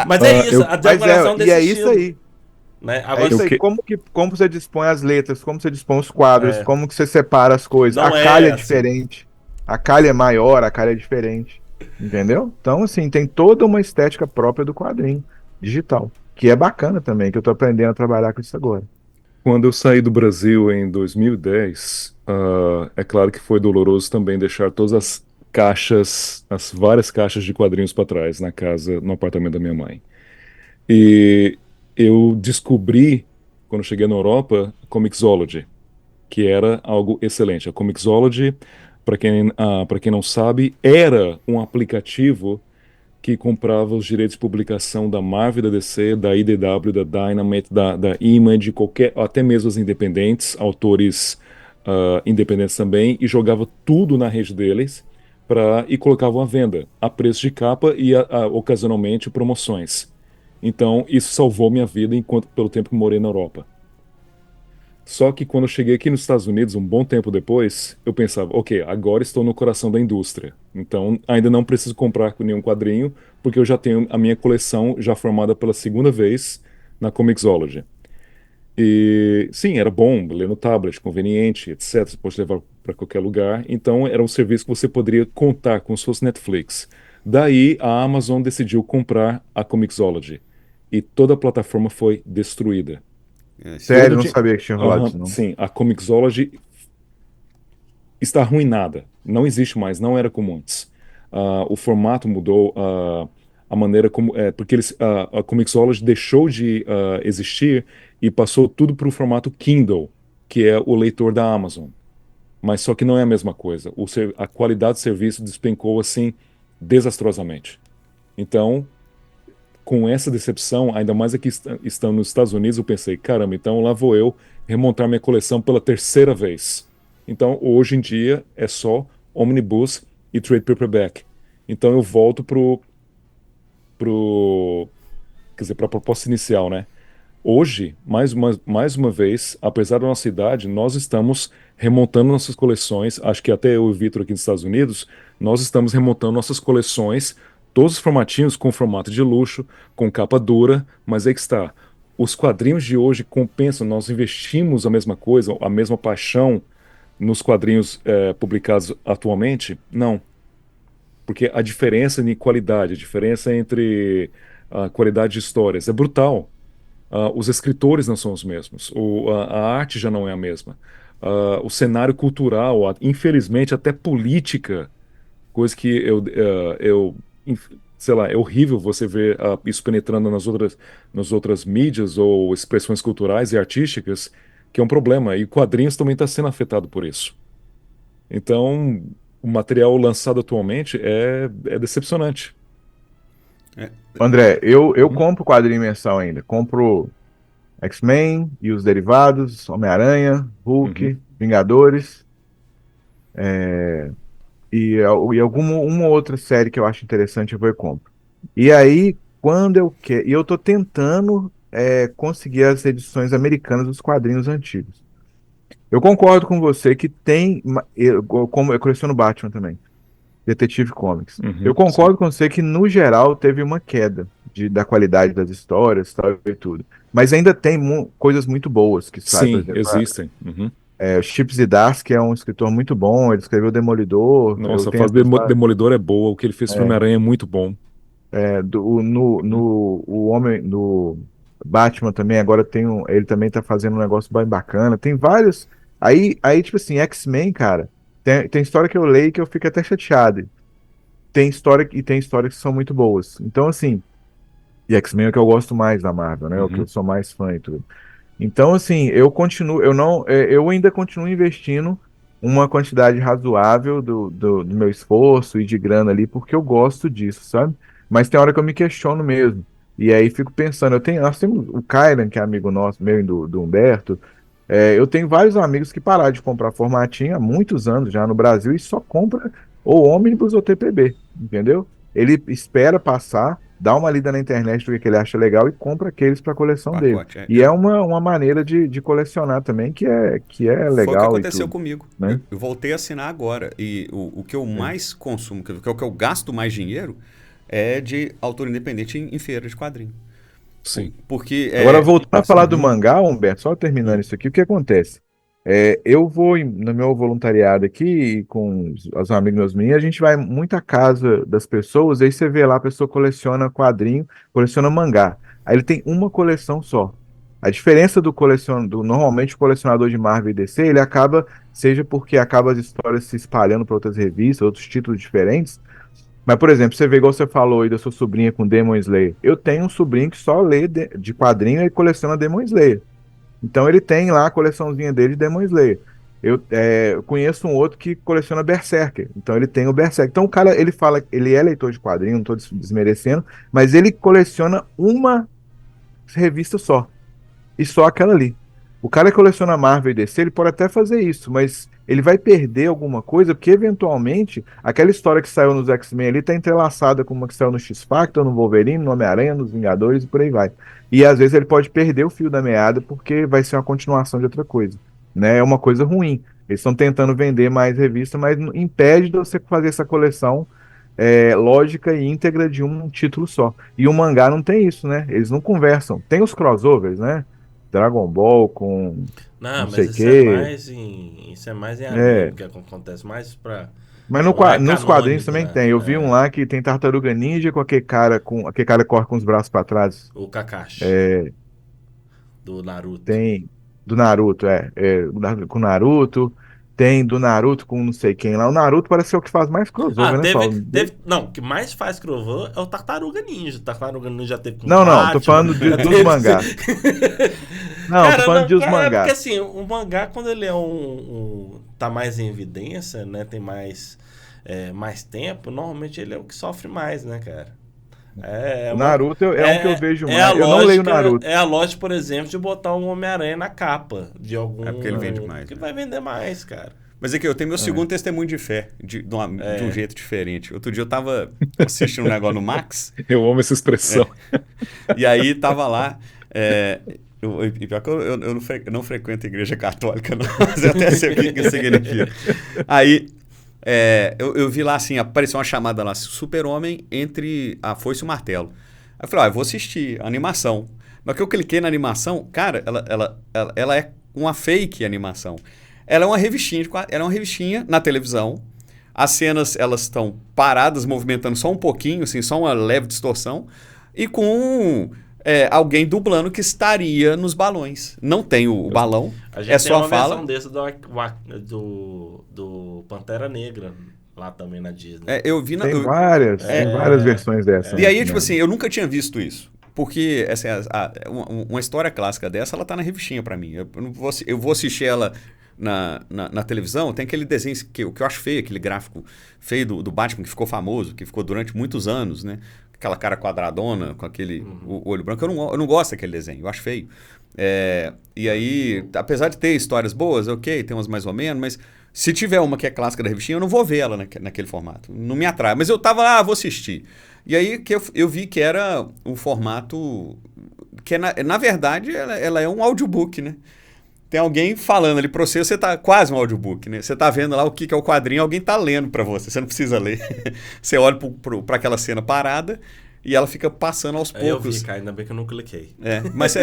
Mas é isso, a Mas decoração desse e é isso estilo. aí. Né? É Agora, isso aí. Como você dispõe as letras, como você dispõe os quadros, como que você separa as coisas. Não A é calha é assim. diferente. A calha é maior, a calha é diferente. Entendeu? Então, assim, tem toda uma estética própria do quadrinho digital. Que é bacana também, que eu tô aprendendo a trabalhar com isso agora. Quando eu saí do Brasil em 2010, é claro que foi doloroso também deixar todas as caixas, as várias caixas de quadrinhos para trás na casa, no apartamento da minha mãe. E eu descobri, quando cheguei na Europa, Comixology, que era algo excelente. A Comixology, para quem não sabe, era um aplicativo que comprava os direitos de publicação da Marvel, da DC, da IDW, da Dynamite, da Image, até mesmo os independentes, autores independentes também, e jogava tudo na rede deles e colocavam à venda a preço de capa e ocasionalmente promoções. Então isso salvou minha vida pelo tempo que morei na Europa. Só que quando eu cheguei aqui nos Estados Unidos, um bom tempo depois, eu pensava, ok, agora estou no coração da indústria. Então, ainda não preciso comprar nenhum quadrinho, porque eu já tenho a minha coleção já formada pela segunda vez na Comixology. E sim, era bom ler no tablet, conveniente, etc. Você pode levar para qualquer lugar. Então, era um serviço que você poderia contar com se fosse Netflix. Daí, a Amazon decidiu comprar a Comixology. E toda a plataforma foi destruída. Sério, não sabia que tinha rolado isso, não. Sim, a Comixology está arruinada. Não existe mais, não era como antes. O formato mudou, a maneira como. Porque a Comixology deixou de existir e passou tudo para o formato Kindle, que é o leitor da Amazon. Mas só que não é a mesma coisa. A qualidade de serviço despencou assim desastrosamente. Então, com essa decepção, ainda mais aqui estando nos Estados Unidos, eu pensei, caramba, então lá vou eu remontar minha coleção pela terceira vez. Então, hoje em dia, é só Omnibus e Trade Paperback. Então, eu volto quer dizer, para a proposta inicial, né? Hoje, mais uma vez, apesar da nossa idade, nós estamos remontando nossas coleções, acho que até eu e o Vitor aqui nos Estados Unidos, nós estamos remontando nossas coleções, todos os formatinhos com formato de luxo, com capa dura, mas aí que está. Os quadrinhos de hoje compensam, nós investimos a mesma coisa, a mesma paixão nos quadrinhos publicados atualmente? Não. Porque a diferença em qualidade, a diferença entre a qualidade de histórias é brutal. Os escritores não são os mesmos, a arte já não é a mesma. O cenário cultural, infelizmente até política, coisa que sei lá, é horrível você ver isso penetrando nas outras mídias ou expressões culturais e artísticas, que é um problema. E quadrinhos também está sendo afetado por isso. Então, o material lançado atualmente é decepcionante. André, eu compro quadrinho mensal ainda. Compro X-Men e os derivados, Homem-Aranha, Hulk, Vingadores, e uma outra série que eu acho interessante eu vou e compro. E aí, quando eu quero. E eu tô tentando conseguir as edições americanas dos quadrinhos antigos. Eu concordo com você que tem. Como eu coleciono Batman também. Detetive Comics. Eu concordo com você que, no geral, teve uma queda da qualidade das histórias tal, e tudo. Mas ainda tem coisas muito boas que saem. Sim, por exemplo, existem. o Chip Zdarsky é um escritor muito bom, ele escreveu Demolidor. Nossa, a fase Demolidor é boa, o que ele fez pro Homem-Aranha é muito bom. O homem, no Batman também, agora ele também tá fazendo um negócio bem bacana. Tem vários. Aí tipo assim, X-Men, cara, tem história que eu leio que eu fico até chateado. tem histórias que são muito boas. Então, assim, e X-Men é o que eu gosto mais da Marvel, né? É o que eu sou mais fã e tudo. Então, assim, eu continuo, eu não, eu ainda continuo investindo uma quantidade razoável do meu esforço e de grana ali, porque eu gosto disso, sabe? Mas tem hora que eu me questiono mesmo. E aí fico pensando, nós temos o Kyran, que é amigo nosso, meu e do Humberto. Eu tenho vários amigos que pararam de comprar formatinho há muitos anos já no Brasil e só compra ou ônibus ou TPB, entendeu? Ele espera passar, dá uma lida na internet do que ele acha legal e compra aqueles para a coleção dele. Pacote. E é uma maneira de colecionar também que é Foi o que legal e aconteceu tudo, comigo. né? Eu voltei a assinar agora. E o que eu É. mais consumo, que é o que eu gasto mais dinheiro, é de autor independente em feira de quadrinho. Sim. Porque Agora, voltando a falar do Uhum. mangá, Humberto, só terminando isso aqui, o que acontece? Eu vou no meu voluntariado aqui com os amigos meus meninos, a gente vai muito à casa das pessoas, aí você vê lá, a pessoa coleciona quadrinho, coleciona mangá. Aí ele tem uma coleção só. A diferença normalmente o colecionador de Marvel e DC, ele acaba, seja porque acaba as histórias se espalhando para outras revistas, outros títulos diferentes, mas, por exemplo, você vê, igual você falou aí da sua sobrinha com Demon Slayer. Eu tenho um sobrinho que só lê de quadrinho e coleciona Demon Slayer. Então ele tem lá a coleçãozinha dele de Demon Slayer. Eu conheço um outro que coleciona Berserker. Então ele tem o Berserker. Então o cara, ele fala, ele é leitor de quadrinho, não estou desmerecendo, mas ele coleciona uma revista só e só aquela ali. O cara que coleciona Marvel e DC, ele pode até fazer isso, mas ele vai perder alguma coisa, porque eventualmente aquela história que saiu nos X-Men ali tá entrelaçada com uma que saiu no X-Factor, no Wolverine, no Homem-Aranha, nos Vingadores e por aí vai. E às vezes ele pode perder o fio da meada porque vai ser uma continuação de outra coisa, né? É uma coisa ruim. Eles estão tentando vender mais revista, mas impede de você fazer essa coleção lógica e íntegra de um título só. E o mangá não tem isso, né? Eles não conversam. Tem os crossovers, né? Dragon Ball com Não, não mas sei o quê. isso é mais em É. anime que acontece mais pra. Mas Não é nos quadrinhos canônico, também né? tem. Eu vi um lá que tem Tartaruga Ninja com aquele cara que corre com os braços para trás. O Kakashi, É, do Naruto. tem do Naruto, com Naruto. Tem do Naruto com não sei quem lá. O Naruto parece ser o que faz mais Ah, crossover, né, Paulo? não, o que mais faz crossover é o Tartaruga Ninja. O Tartaruga Ninja já teve com Não, não, tô Batman. falando Já dos teve. mangás. Não, tô Cara, falando não, de os é porque mangás. assim, o mangá, quando ele é tá mais em evidência, né? Tem mais tempo, normalmente ele é o que sofre mais, né, cara? É O uma. Naruto é um que eu vejo É a mais. Eu não leio lógica, Naruto. é a lógica, por exemplo, de botar um Homem-Aranha na capa de algum. É porque ele vende mais, Que né? vai vender mais, cara. Mas é que eu tenho meu segundo testemunho de fé, de um jeito diferente. Outro dia eu tava assistindo um negócio no Max, Eu amo essa expressão. e aí tava lá. E pior que eu não frequento a igreja católica, não, mas eu até sei o que significa. Aí eu vi lá assim, apareceu uma chamada lá, Super-Homem entre a Foice e o Martelo. Aí eu falei, eu vou assistir a animação. Mas que eu cliquei na animação, cara, ela é uma fake animação. Ela é uma revistinha na televisão. As cenas, elas estão paradas, movimentando só um pouquinho, assim, só uma leve distorção. E com alguém dublando que estaria nos balões. Não tem o balão, A gente é tem só uma a fala. versão dessa do Pantera Negra, lá também na Disney. Eu vi Tem várias versões dessa. E aí, né? tipo assim, eu nunca tinha visto isso. Porque assim, uma história clássica dessa, ela tá na revistinha pra mim. Eu vou assistir ela na televisão, tem aquele desenho que eu acho feio, aquele gráfico feio do Batman, que ficou famoso, que ficou durante muitos anos, né? Aquela cara quadradona, com aquele o olho branco. Eu não gosto daquele desenho, eu acho feio. E aí, apesar de ter histórias boas, ok, tem umas mais ou menos, mas se tiver uma que é clássica da revistinha, eu não vou ver ela naquele formato. Não me atrai. Mas eu tava lá, vou assistir. E aí que eu vi que era um formato que, na verdade, ela é um audiobook, né? Tem alguém falando ali pra você tá quase um audiobook, né? Você tá vendo lá o que é o quadrinho, alguém tá lendo pra você, você não precisa ler. Você olha pra aquela cena parada e ela fica passando aos poucos. Eu vi, cara, ainda bem que eu não cliquei. Mas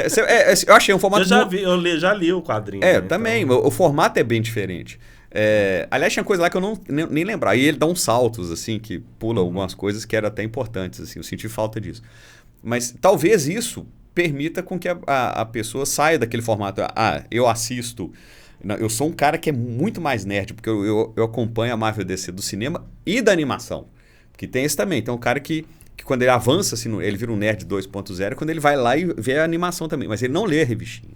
eu achei um formato... Já li o quadrinho. Também, então... o formato é bem diferente. Aliás, tinha coisa lá que eu nem lembrava. E ele dá uns saltos, assim, que pula algumas coisas que eram até importantes, assim. Eu senti falta disso. Mas talvez isso permita com que a pessoa saia daquele formato. Eu assisto... Eu sou um cara que é muito mais nerd, porque eu acompanho a Marvel DC do cinema e da animação. Que tem esse também. Então, o cara que quando ele avança, assim, ele vira um nerd 2.0, quando ele vai lá e vê a animação também. Mas ele não lê a revistinha.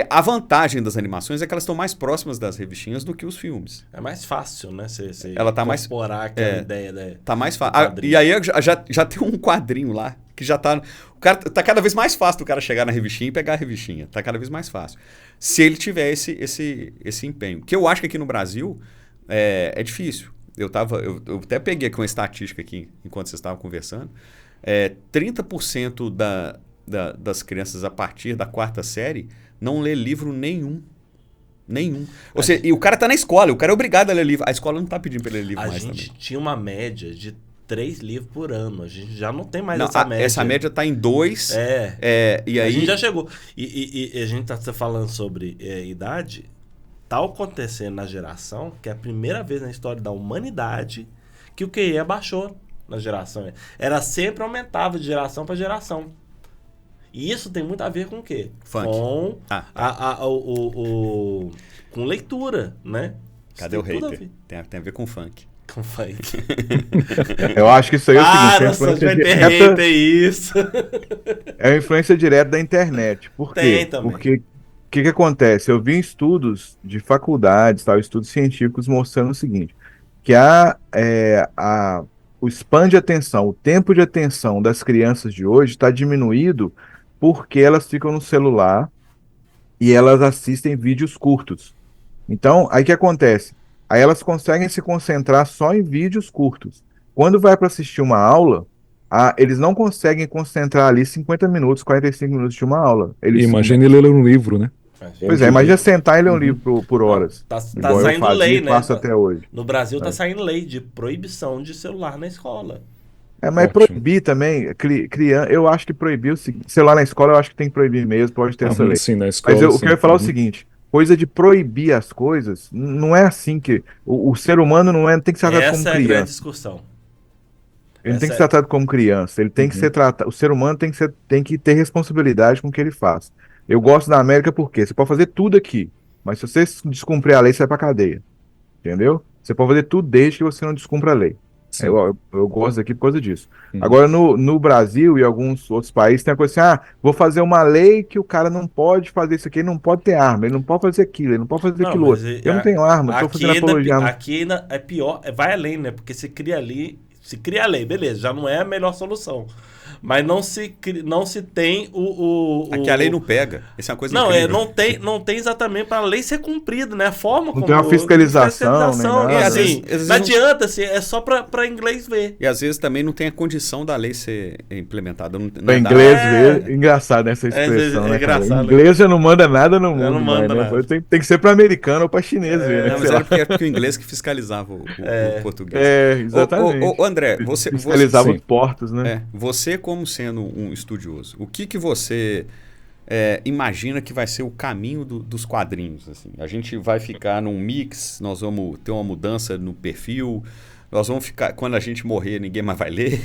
A vantagem das animações é que elas estão mais próximas das revistinhas do que os filmes. É mais fácil, né? Você Ela tá mais incorporar aquela ideia. Tá mais fácil. E aí já tem um quadrinho lá que já tá... O cara tá cada vez mais fácil do cara chegar na revistinha e pegar a revistinha. Tá cada vez mais fácil. Se ele tiver esse empenho. Que eu acho que aqui no Brasil é difícil. Eu até peguei aqui uma estatística aqui enquanto vocês estavam conversando. 30% das crianças a partir da 4ª série não lê livro nenhum. Nenhum. Ou seja, e o cara tá na escola, o cara é obrigado a ler livro. A escola não tá pedindo pra ele ler livro mais também. A gente tinha uma média de 3 livros por ano. A gente já não tem mais Não, essa média. Essa média tá em 2. E aí... A gente já chegou. E a gente tá falando sobre idade. Tá acontecendo na geração que é a primeira vez na história da humanidade que o QI abaixou na geração. Era sempre aumentava de geração para geração. E isso tem muito a ver com o quê? Funk. Com com leitura, né? Cadê o hater? Tem a ver com funk. Com funk. Eu acho que isso aí é o seguinte. Só vai ter hater isso. É uma influência direta da internet. Por quê? Tem também. Porque o que acontece? Eu vi estudos de faculdades, estudos científicos mostrando o seguinte, que o span de atenção, o tempo de atenção das crianças de hoje está diminuído porque elas ficam no celular e elas assistem vídeos curtos. Então, aí o que acontece? Aí elas conseguem se concentrar só em vídeos curtos. Quando vai para assistir uma aula, eles não conseguem concentrar ali 50 minutos, 45 minutos de uma aula. Imagina ele ler um livro, né? Pois é, imagina sentar e ler um livro por horas. Tá saindo lei, né? Faço até hoje. No Brasil tá saindo lei de proibição de celular na escola. Mas proibir também, eu acho que proibir o seguinte, celular na escola eu acho que tem que proibir mesmo, pode ter essa lei. Sim, na escola, Mas o que eu ia falar é o seguinte, coisa de proibir as coisas, não é assim que... O ser humano não tem que ser tratado como Essa é a grande criança. discussão. Ele tem que ser tratado como criança, ele tem que ser tratado... O ser humano tem que ter responsabilidade com o que ele faz. Eu gosto da América porque você pode fazer tudo aqui, mas se você descumprir a lei, você vai pra cadeia. Entendeu? Você pode fazer tudo desde que você não descumpra a lei. Eu gosto daqui por causa disso. Agora, no Brasil e alguns outros países, tem a coisa assim, vou fazer uma lei que o cara não pode fazer isso aqui, ele não pode ter arma, ele não pode fazer aquilo, ele não pode fazer aquilo outro. Eu não tenho arma, estou fazendo apologia. Aqui ainda é pior, vai além, né? Porque se cria a lei, beleza, já não é a melhor solução. Mas não se tem Aqui a lei não pega. Isso é uma coisa incrível. Não tem exatamente para a lei ser cumprida, né? A forma não como... tem uma fiscalização nem nada. Às vezes não adianta, assim, é só para inglês ver. E às vezes também não tem a condição da lei ser implementada. Para inglês ver, engraçado essa expressão, né? Engraçado. Inglês já não manda nada no mundo. Não manda nada. Né? Tem que ser para americano ou para chinês ver, né? Mas era porque o inglês que fiscalizava o português. Exatamente. André, você... Fiscalizava os portos, né? Você como sendo um estudioso, o que você imagina que vai ser o caminho dos quadrinhos? Assim? A gente vai ficar num mix, nós vamos ter uma mudança no perfil, nós vamos ficar, quando a gente morrer, ninguém mais vai ler,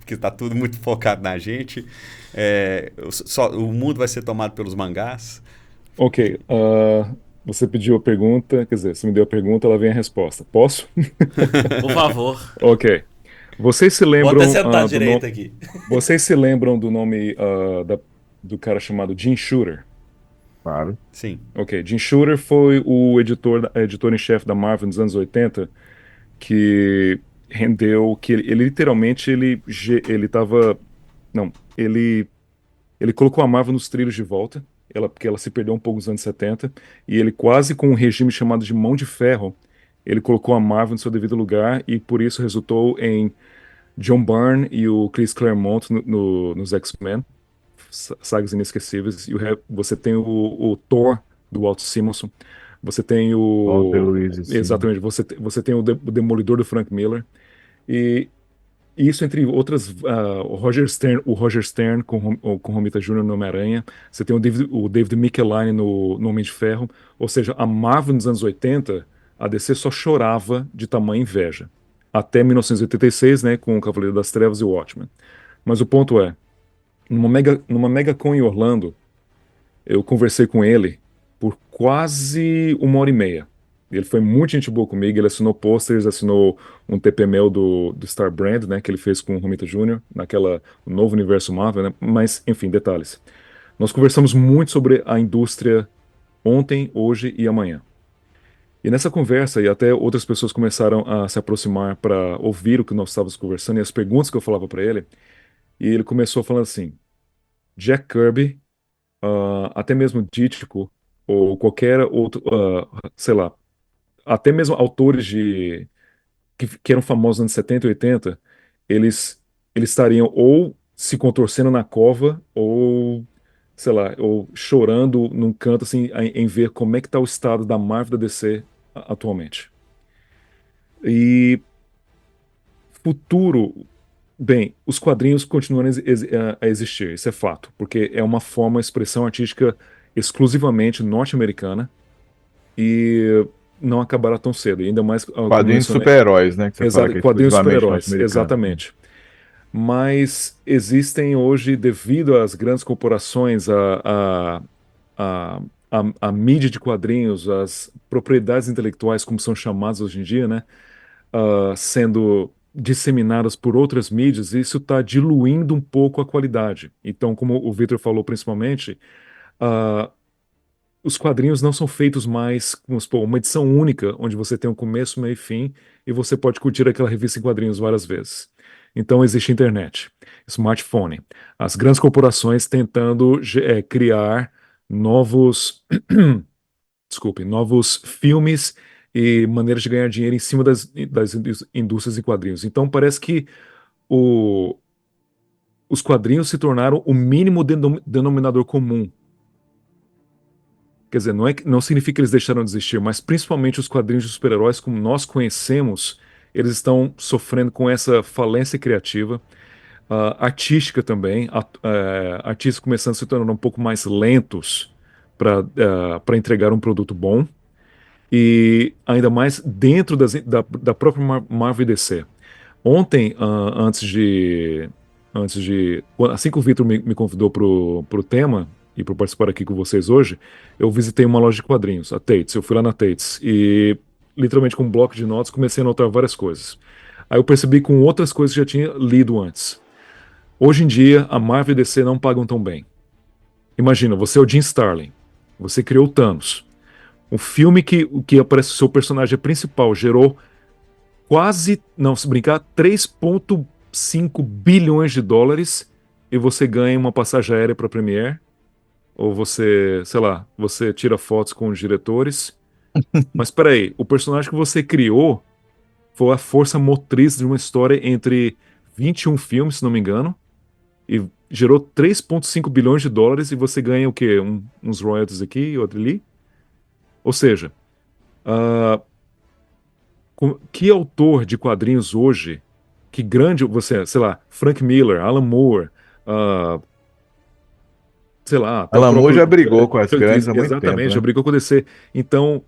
porque está tudo muito focado na gente, o mundo vai ser tomado pelos mangás. Ok, você pediu a pergunta, quer dizer, você me deu a pergunta, ela vem a resposta. Posso? Por favor. Ok. Vocês se lembram... Vou até sentar direito aqui. Vocês se lembram do nome do cara chamado Jim Shooter? Claro. Sim. Ok, Jim Shooter foi o editor em chefe da Marvel nos anos 80, que rendeu... que ele literalmente, ele colocou a Marvel nos trilhos de volta, porque ela se perdeu um pouco nos anos 70, e ele quase com um regime chamado de mão de ferro, ele colocou a Marvel no seu devido lugar, e por isso resultou em John Byrne e o Chris Claremont nos X-Men, sagas inesquecíveis. E você tem o Thor, do Walt Simonson. Você tem o... Exatamente. Você tem o Demolidor, do Frank Miller. E isso, entre outras... o Roger Stern com Romita Jr. no Homem-Aranha. Você tem o David Michelinie no Homem de Ferro. Ou seja, a Marvel nos anos 80, a DC só chorava de tamanha inveja. Até 1986, né, com o Cavaleiro das Trevas e o Watchmen. Mas o ponto é, numa MegaCon em Orlando, eu conversei com ele por quase 1h30. Ele foi muito gente boa comigo, ele assinou posters, assinou um TPML do Star Brand, né, que ele fez com o Romita Jr., naquela novo universo Marvel, né? Mas, enfim, detalhes. Nós conversamos muito sobre a indústria ontem, hoje e amanhã. E nessa conversa, e até outras pessoas começaram a se aproximar para ouvir o que nós estávamos conversando e as perguntas que eu falava para ele, e ele começou falando assim: Jack Kirby, até mesmo Dítico, ou qualquer outro, sei lá, até mesmo autores que eram famosos nos anos 70 e 80, eles estariam ou se contorcendo na cova, ou, sei lá, ou chorando num canto, assim, em ver como é que está o estado da Marvel da DC atualmente. E futuro, bem, os quadrinhos continuam a existir, isso é fato, porque é uma forma, expressão artística exclusivamente norte-americana e não acabará tão cedo, ainda mais, como eu Quadrinhos de mencionei, super-heróis, né? Que você fala exato, que é quadrinhos exclusivamente super-heróis, norte-americano. exatamente. Mas existem hoje, devido às grandes corporações, a, a mídia de quadrinhos, as propriedades intelectuais, como são chamadas hoje em dia, né, sendo disseminadas por outras mídias, isso está diluindo um pouco a qualidade. Então, como o Victor falou principalmente, ah, os quadrinhos não são feitos mais, vamos supor, uma edição única, onde você tem um começo, meio e fim, e você pode curtir aquela revista em quadrinhos várias vezes. Então existe internet, smartphone, as grandes corporações tentando criar novos, desculpe, novos filmes e maneiras de ganhar dinheiro em cima das indústrias em quadrinhos. Então parece que o- os quadrinhos se tornaram o mínimo denominador comum. Quer dizer, não significa que eles deixaram de existir, mas principalmente os quadrinhos de super-heróis, como nós conhecemos, eles estão sofrendo com essa falência criativa, artística também, artistas começando a se tornar um pouco mais lentos para entregar um produto bom, e ainda mais dentro da própria Marvel e DC. Ontem, assim que o Victor me convidou pro tema e para participar aqui com vocês hoje, eu visitei uma loja de quadrinhos, a Tates. Eu fui lá na Tates e, literalmente, com um bloco de notas, comecei a anotar várias coisas. Aí eu percebi com outras coisas que já tinha lido antes. Hoje em dia, a Marvel e a DC não pagam tão bem. Imagina, você é o Jim Starlin, você criou o Thanos. Um filme que aparece o seu personagem principal gerou quase, não, se brincar, 3,5 bilhões de dólares e você ganha uma passagem aérea para Premiere, ou você, sei lá, você tira fotos com os diretores. Mas espera aí, o personagem que você criou foi a força motriz de uma história entre 21 filmes, se não me engano, e gerou 3,5 bilhões de dólares e você ganha o quê? Uns royalties aqui e outro ali? Ou seja, ah, que autor de quadrinhos hoje, que grande você, sei lá, Frank Miller, Alan Moore, ah, sei lá, até o Alan Moore próprio já brigou com as Chuck grandes Dixon, há muito tempo, exatamente, já né? brigou com DC. Então,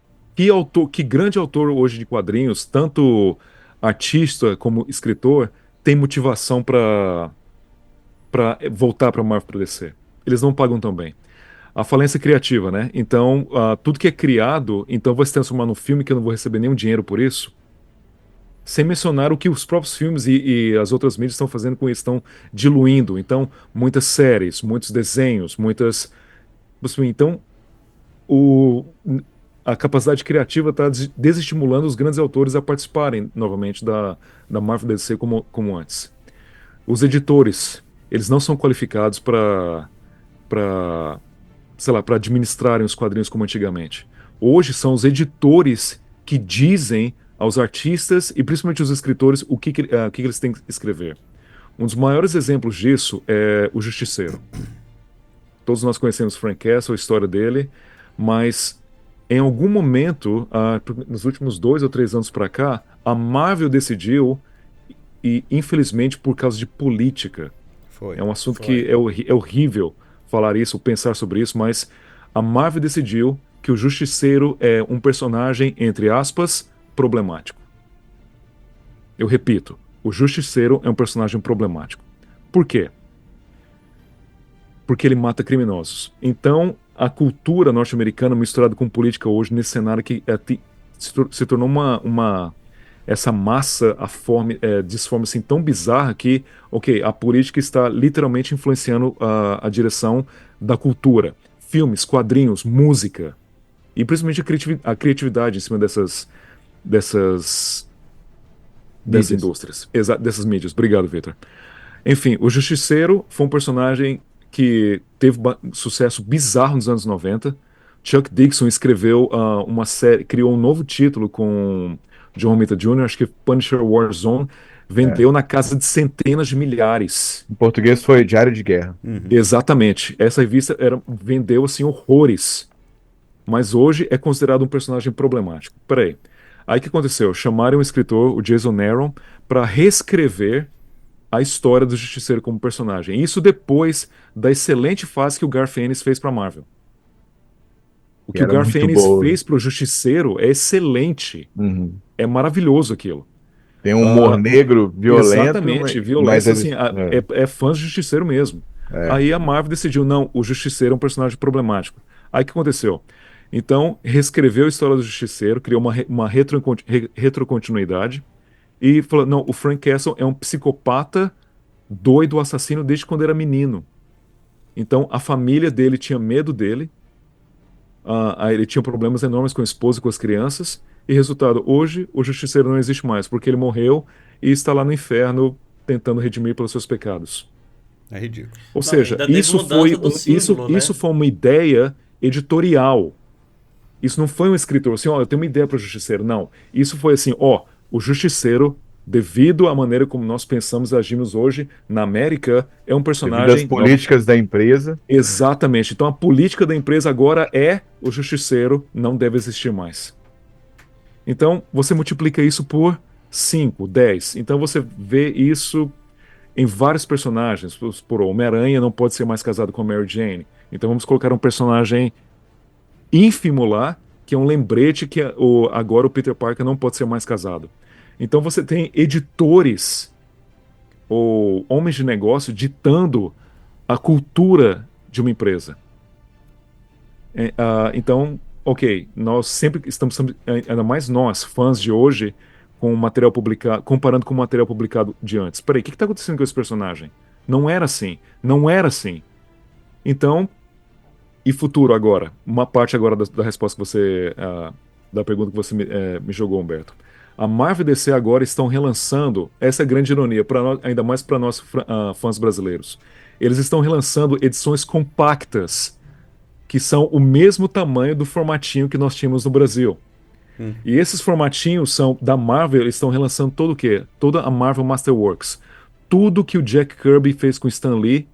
que grande autor hoje de quadrinhos, tanto artista como escritor, tem motivação para voltar para Marvel, para DC? Eles não pagam tão bem. A falência criativa, né? Então, tudo que é criado, então vai se transformar num filme que eu não vou receber nenhum dinheiro por isso. Sem mencionar o que os próprios filmes e as outras mídias estão fazendo com isso, estão diluindo. Então, muitas séries, muitos desenhos, muitas. Então, o, a capacidade criativa está desestimulando os grandes autores a participarem novamente da Marvel DC como antes. Os editores, eles não são qualificados para, sei lá, para administrarem os quadrinhos como antigamente. Hoje são os editores que dizem aos artistas e principalmente aos escritores o que eles têm que escrever. Um dos maiores exemplos disso é o Justiceiro. Todos nós conhecemos Frank Castle, a história dele, mas em algum momento, nos últimos 2 ou 3 anos para cá, a Marvel decidiu, e infelizmente por causa de política, é um assunto que é horrível falar isso, pensar sobre isso, mas a Marvel decidiu que o Justiceiro é um personagem, entre aspas, problemático. Eu repito, o Justiceiro é um personagem problemático. Por quê? Porque ele mata criminosos. Então, a cultura norte-americana misturada com política hoje, nesse cenário que se tornou essa massa disforme assim tão bizarra que, ok, a política está literalmente influenciando a direção da cultura, filmes, quadrinhos, música e principalmente a criatividade em cima dessas Mídias. indústrias, dessas mídias. Obrigado, Victor. Enfim, o Justiceiro foi um personagem que teve sucesso bizarro nos anos 90. Chuck Dixon escreveu uma série, criou um novo título com John Romita Jr., acho que Punisher Warzone, vendeu na casa de centenas de milhares. Em português foi Diário de Guerra. Exatamente. Essa revista vendeu assim horrores. Mas hoje é considerado um personagem problemático. Peraí. Aí o que aconteceu? Chamaram o escritor, o Jason Aaron, para reescrever a história do Justiceiro como personagem. Isso depois da excelente fase que o Garth Ennis fez para Marvel. O que o Garth Ennis fez para o Justiceiro é excelente. É maravilhoso aquilo. Tem um humor negro, violento. Exatamente, violência, assim, é fã do Justiceiro mesmo. Aí a Marvel decidiu, não, o Justiceiro é um personagem problemático. Aí o que aconteceu? Então, reescreveu a história do Justiceiro, criou uma retrocontinuidade e falou, não, o Frank Castle é um psicopata doido, assassino desde quando era menino. Então, a família dele tinha medo dele, ele tinha problemas enormes com a esposa e com as crianças, e resultado, hoje o Justiceiro não existe mais, porque ele morreu e está lá no inferno tentando redimir pelos seus pecados. É ridículo. Ou seja, isso foi uma ideia editorial. Isso não foi um escritor assim, eu tenho uma ideia para o Justiceiro. Não. Isso foi assim, o Justiceiro, devido à maneira como nós pensamos e agimos hoje na América, é um personagem... Devido às políticas da empresa. Exatamente. Então a política da empresa agora é o Justiceiro não deve existir mais. Então você multiplica isso por 5, 10. Então você vê isso em vários personagens. Por Homem-Aranha não pode ser mais casado com a Mary Jane. Então vamos colocar um personagem ínfimo lá, que é um lembrete que agora o Peter Parker não pode ser mais casado. Então você tem editores ou homens de negócio ditando a cultura de uma empresa. Então, ok, nós sempre estamos, ainda mais nós, fãs de hoje, com o material publicado, comparando com o material publicado de antes. Peraí, o que está acontecendo com esse personagem? Não era assim. Não era assim. Então, e futuro agora? Uma parte agora da resposta que você... da pergunta que você me jogou, Humberto. A Marvel e DC agora estão relançando, essa é a grande ironia, ainda mais para nós fãs brasileiros. Eles estão relançando edições compactas, que são o mesmo tamanho do formatinho que nós tínhamos no Brasil. E esses formatinhos são da Marvel, eles estão relançando todo o quê? Toda a Marvel Masterworks. Tudo que o Jack Kirby fez com o Stan Lee,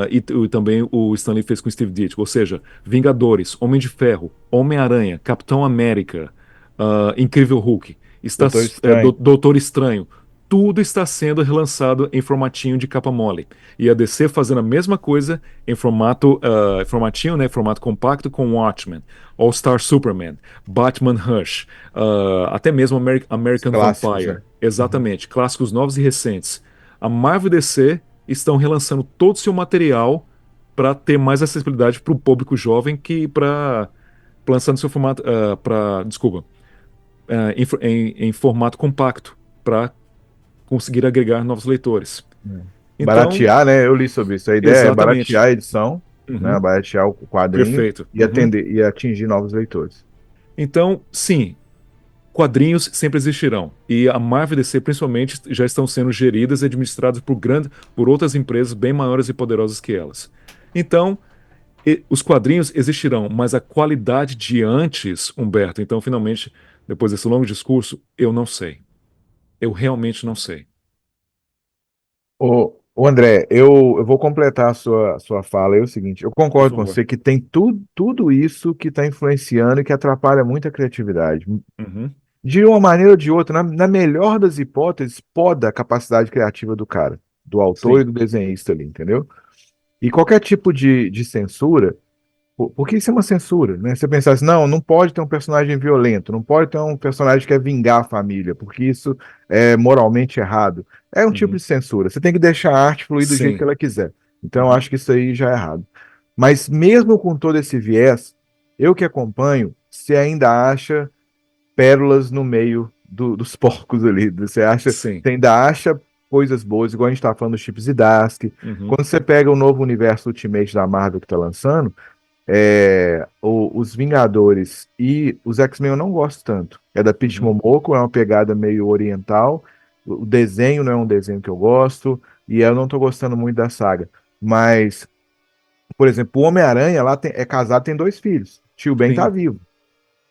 e também o Stan Lee fez com o Steve Ditko, ou seja, Vingadores, Homem de Ferro, Homem-Aranha, Capitão América, Incrível Hulk, Doutor Estranho, tudo está sendo relançado em formatinho de capa mole. E a DC fazendo a mesma coisa em formatinho, né, formato compacto com Watchmen, All-Star Superman, Batman Hush, até mesmo American Vampire. Né? Exatamente, clássicos novos e recentes. A Marvel e DC estão relançando todo o seu material para ter mais acessibilidade para o público jovem que para lançar no seu formato, em formato compacto, para conseguir agregar novos leitores. Então, baratear, né? Eu li sobre isso. A ideia é baratear a edição, né? Baratear o quadrinho. Perfeito. E atingir novos leitores. Então, sim, quadrinhos sempre existirão. E a Marvel e DC, principalmente, já estão sendo geridas e administradas por outras empresas bem maiores e poderosas que elas. Então, os quadrinhos existirão, mas a qualidade de antes, Humberto, então, finalmente, depois desse longo discurso, eu não sei. Eu realmente não sei. Ô André, eu vou completar a sua fala. É o seguinte, eu concordo com você que tem tudo isso que está influenciando e que atrapalha muito a criatividade. De uma maneira ou de outra, na melhor das hipóteses, poda a capacidade criativa do cara, do autor e do desenhista ali, entendeu? E qualquer tipo de censura, porque isso é uma censura, né? Você pensar assim, não pode ter um personagem violento, não pode ter um personagem que quer vingar a família, porque isso é moralmente errado. É um tipo de censura. Você tem que deixar a arte fluir do jeito que ela quiser. Então, eu acho que isso aí já é errado. Mas mesmo com todo esse viés, eu que acompanho, você ainda acha pérolas no meio dos porcos ali. Você acha, Sim. você ainda acha coisas boas, igual a gente tá falando dos Chip Zdarsky. Uhum. Quando você pega o novo universo Ultimate da Marvel que tá lançando, os Vingadores e os X-Men eu não gosto tanto. É da Peach Momoko, é uma pegada meio oriental. O desenho não é um desenho que eu gosto, e eu não tô gostando muito da saga. Mas, por exemplo, o Homem-Aranha lá é casado, tem 2 filhos. Tio Ben Sim. tá vivo.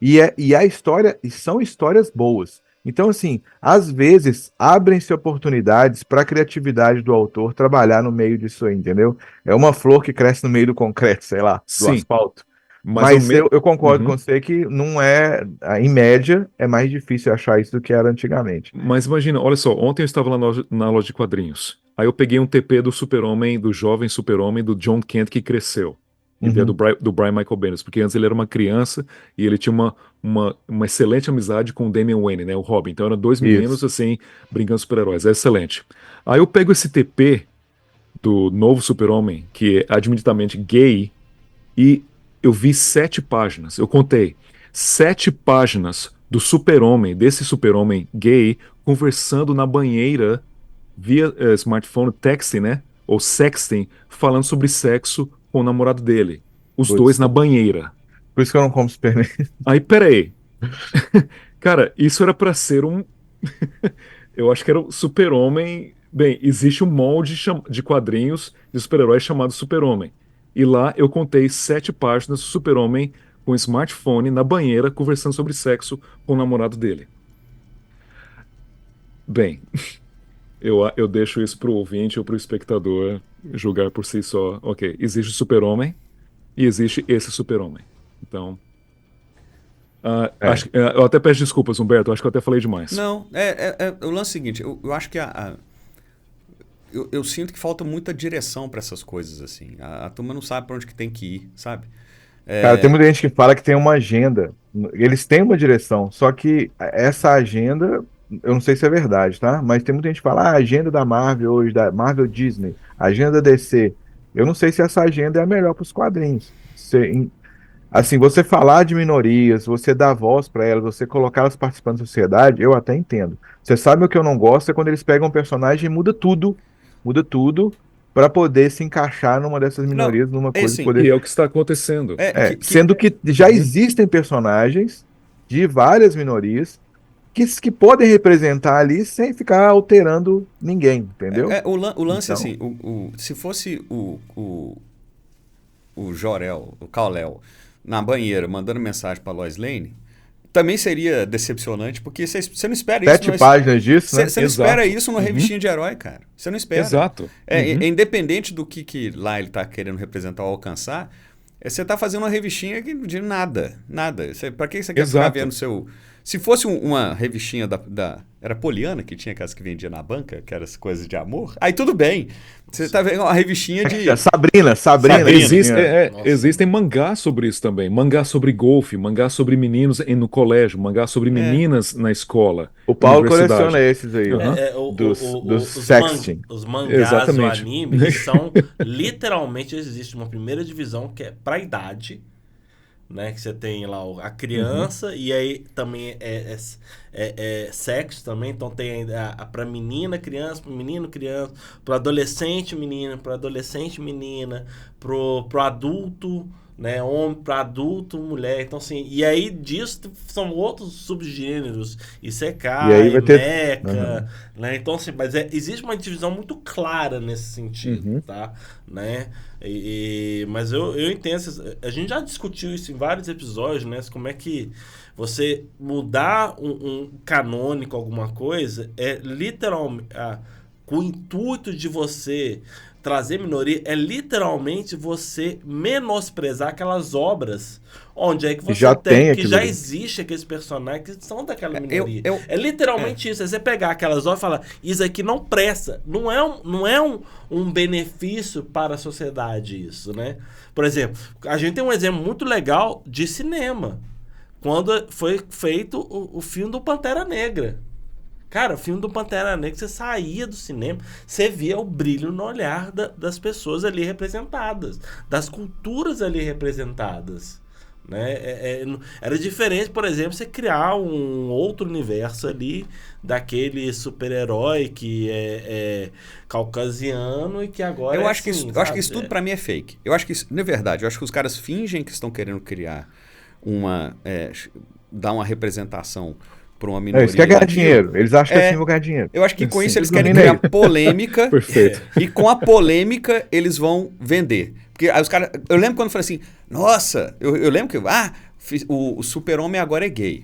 E a história, e são histórias boas. Então, assim, às vezes abrem-se oportunidades para a criatividade do autor trabalhar no meio disso aí, entendeu? É uma flor que cresce no meio do concreto, sei lá, do Sim. asfalto. Mas ao Mas me- eu concordo Uhum. com você que não é, em média, é mais difícil achar isso do que era antigamente. Mas imagina, olha só, ontem eu estava lá na loja de quadrinhos. Aí eu peguei um TP do Super-Homem, do jovem Super-Homem, do John Kent que cresceu. Que é Uhum. do Brian Michael Bendis, porque antes ele era uma criança e ele tinha uma excelente amizade com o Damian Wayne, né, o Robin. Então eram 2 meninos Isso. assim, brincando super-heróis. É excelente. Aí eu pego esse TP do novo Super-Homem, que é admitidamente gay, e eu vi 7 páginas. Eu contei 7 páginas do Super-Homem, desse Super-Homem gay, conversando na banheira via smartphone, texting, né? Ou sexting, falando sobre sexo com o namorado dele. Os dois Putz. na banheira. Por isso que eu não como Superman. Aí, peraí. Cara, isso era pra ser um. Eu acho que era o Super-Homem. Bem, existe um molde de quadrinhos de super-heróis chamado Super-Homem. E lá eu contei 7 páginas do Super-Homem com um smartphone na banheira conversando sobre sexo com o namorado dele. Bem, eu deixo isso pro ouvinte ou pro espectador julgar por si só. Ok, existe o Super-Homem e existe esse Super-Homem. Então. É. Eu até peço desculpas, Humberto. Acho que eu até falei demais. Não, o lance é o seguinte, eu acho que eu sinto que falta muita direção para essas coisas, assim. A turma não sabe para onde que tem que ir, sabe? Cara, tem muita gente que fala que tem uma agenda. Eles têm uma direção, só que essa agenda, eu não sei se é verdade, tá? Mas tem muita gente que fala, a agenda da Marvel hoje, da Marvel Disney, a agenda da DC. Eu não sei se essa agenda é a melhor para os quadrinhos. Assim, você falar de minorias, você dar voz para elas, você colocar elas participando da sociedade, eu até entendo. Você sabe o que eu não gosto é quando eles pegam um personagem e muda tudo para poder se encaixar numa dessas Não, minorias, numa é coisa, assim, E poder. é o que está acontecendo. Sendo que já existem personagens de várias minorias que podem representar ali sem ficar alterando ninguém, entendeu? o lance, Então, assim, se fosse o Jor-El, o Kal-El, na banheira mandando mensagem para Lois Lane, também seria decepcionante, porque você não espera isso. 7 páginas disso, né? Você não Exato. espera isso numa revistinha de herói, cara. Você não espera. Exato. É independente do que lá ele está querendo representar ou alcançar, você está fazendo uma revistinha de nada. Nada. Para que você quer ficar Exato. vendo seu... Se fosse uma revistinha era Poliana, que tinha aquelas que vendia na banca, que eram as coisas de amor, aí tudo bem. Você tá vendo uma revistinha de... Sabrina. Existem mangás sobre isso também. Mangá sobre golfe, mangá sobre meninos no colégio, mangá sobre meninas na escola. O Paulo universidade. coleciona esses aí, dos sexting. Os mangás, Exatamente. o anime, eles são literalmente, existe uma primeira divisão que é pra idade, né? Que você tem lá a criança, e aí também é sexo também, então tem pra menina, criança, pro menino, criança, pro adolescente, menina, pro adolescente, menina, pro adulto, né, homem para adulto, mulher, então assim, e aí disso são outros subgêneros, Isekai, E aí vai ter- Mecha, né, então assim, mas existe uma divisão muito clara nesse sentido, tá, né, mas eu entendo, a gente já discutiu isso em vários episódios, né, como é que você mudar um canônico, alguma coisa, é literalmente, com o intuito de você trazer minoria, é literalmente você menosprezar aquelas obras onde é que você Já tem que aquilo já ali. existe aqueles personagens que são daquela eu- minoria. eu- É literalmente isso. É você pegar aquelas obras e falar, isso aqui não presta. Não é um benefício para a sociedade isso, né? Por exemplo, a gente tem um exemplo muito legal de cinema. Quando foi feito o filme do Pantera Negra. Cara, o filme do Pantera Negra, você saía do cinema, você via o brilho no olhar das pessoas ali representadas, das culturas ali representadas, Né? Era diferente, por exemplo, você criar um outro universo ali daquele super-herói que é caucasiano e que agora Eu é acho que assim, isso, eu acho que sabe? isso tudo pra mim é fake. Eu acho que isso, não é verdade. Eu acho que os caras fingem que estão querendo criar dar uma representação para uma minoria. Isso quer ganhar daquilo. dinheiro. Eles acham que assim vão ganhar dinheiro. Eu acho que com isso eles querem Resumindo, criar polêmica. Perfeito. E com a polêmica eles vão vender. Porque aí os caras. Eu lembro quando eu falei assim, nossa, eu lembro que o Super-Homem agora é gay.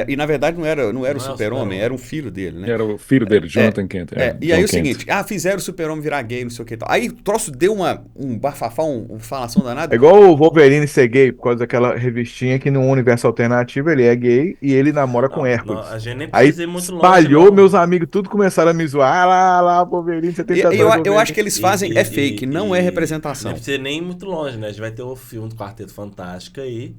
E na verdade não era o Super-Homem, era um filho dele, né? Era o filho dele, Jonathan Kent. E aí John o seguinte, fizeram o Super-Homem virar gay, não sei o que e tal. Aí o troço deu um bafafá, uma falação danada. É igual o Wolverine ser gay por causa daquela revistinha que no universo alternativo ele é gay e ele namora com Hércules. A gente nem Aí precisa ir muito espalhou, longe, não. meus amigos tudo começaram a me zoar. Lá, Wolverine, você tem Eu acho que eles fazem, é fake, não é representação. Não precisa nem ir muito longe, né? A gente vai ter o filme do Quarteto Fantástico aí,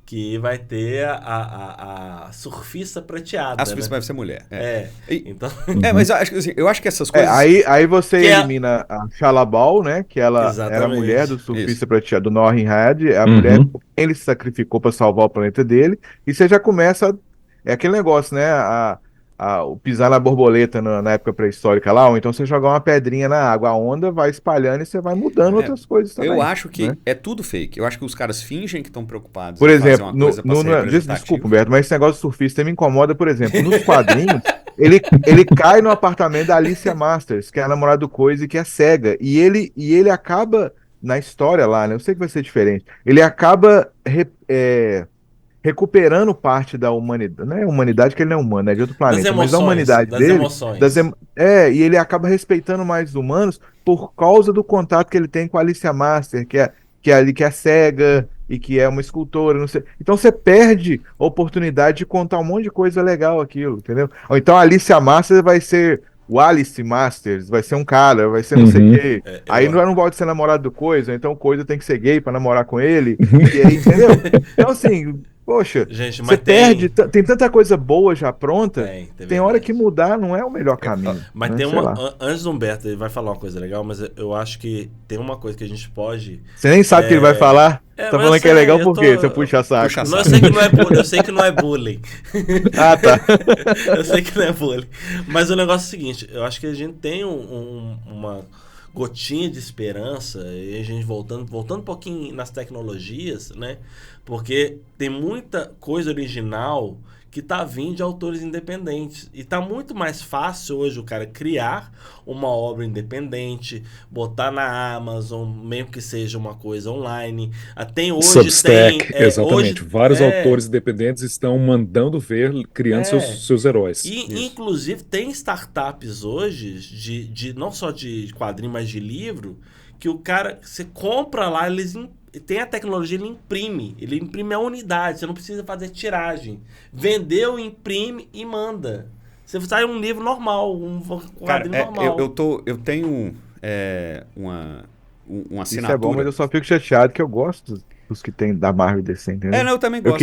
que vai ter a surfista prateada. A surfista vai ser mulher. Então... mas eu acho que essas coisas... Aí você elimina a Shalabal, né? Que ela era a mulher do surfista prateado, do Norrin Radd, é a mulher que ele sacrificou para salvar o planeta dele, e você já começa... É aquele negócio, né? O pisar na borboleta na época pré-histórica lá, ou então você jogar uma pedrinha na água, a onda vai espalhando e você vai mudando outras coisas também. Eu acho que né? é tudo fake. Eu acho que os caras fingem que estão preocupados por em exemplo, fazer uma coisa pra ser representativa. Desculpa, Humberto, mas esse negócio de surfista me incomoda, por exemplo, nos quadrinhos, ele cai no apartamento da Alicia Masters, que é a namorada do Coisa e que é cega, e ele acaba, na história lá, né, eu sei que vai ser diferente, ele acaba recuperando parte da humanidade, não é humanidade que ele não é humano, é de outro planeta, mas da humanidade das dele, emoções. E ele acaba respeitando mais os humanos por causa do contato que ele tem com a Alicia Master, que é cega e que é uma escultora, não sei. Então você perde a oportunidade de contar um monte de coisa legal aquilo, entendeu? Ou então a Alicia Master vai ser o Alice Masters, vai ser um cara, vai ser não sei o quê. Aí não pode ser namorado do Coisa, então o Coisa tem que ser gay pra namorar com ele, e aí, entendeu? Então assim... Poxa, gente, você perde, tem tanta coisa boa já pronta, tem hora que mudar não é o melhor caminho. Mas né? tem antes do Humberto, ele vai falar uma coisa legal, mas eu acho que tem uma coisa que a gente pode... Você nem sabe o que ele vai falar? Tá falando que é legal por quê? Você puxa saco. Não, eu sei que não é bullying. Ah, tá. Eu sei que não é bullying. Mas o negócio é o seguinte, eu acho que a gente tem uma gotinha de esperança, e a gente voltando um pouquinho nas tecnologias, né? Porque tem muita coisa original que tá vindo de autores independentes. E tá muito mais fácil hoje o cara criar uma obra independente, botar na Amazon, mesmo que seja uma coisa online. Até hoje Substack, exatamente. Hoje, vários autores independentes estão mandando ver, criando seus heróis. E, inclusive, tem startups hoje, de não só de quadrinho, mas de livro, que o cara, você compra lá, eles tem a tecnologia, ele imprime a unidade, você não precisa fazer tiragem. Vendeu, imprime e manda. Você sai um livro normal, um quadrinho normal. Eu tenho uma assinatura. Isso é bom, mas eu só fico chateado que eu gosto dos que tem da Marvel e DC, entendeu? Não, eu também gosto.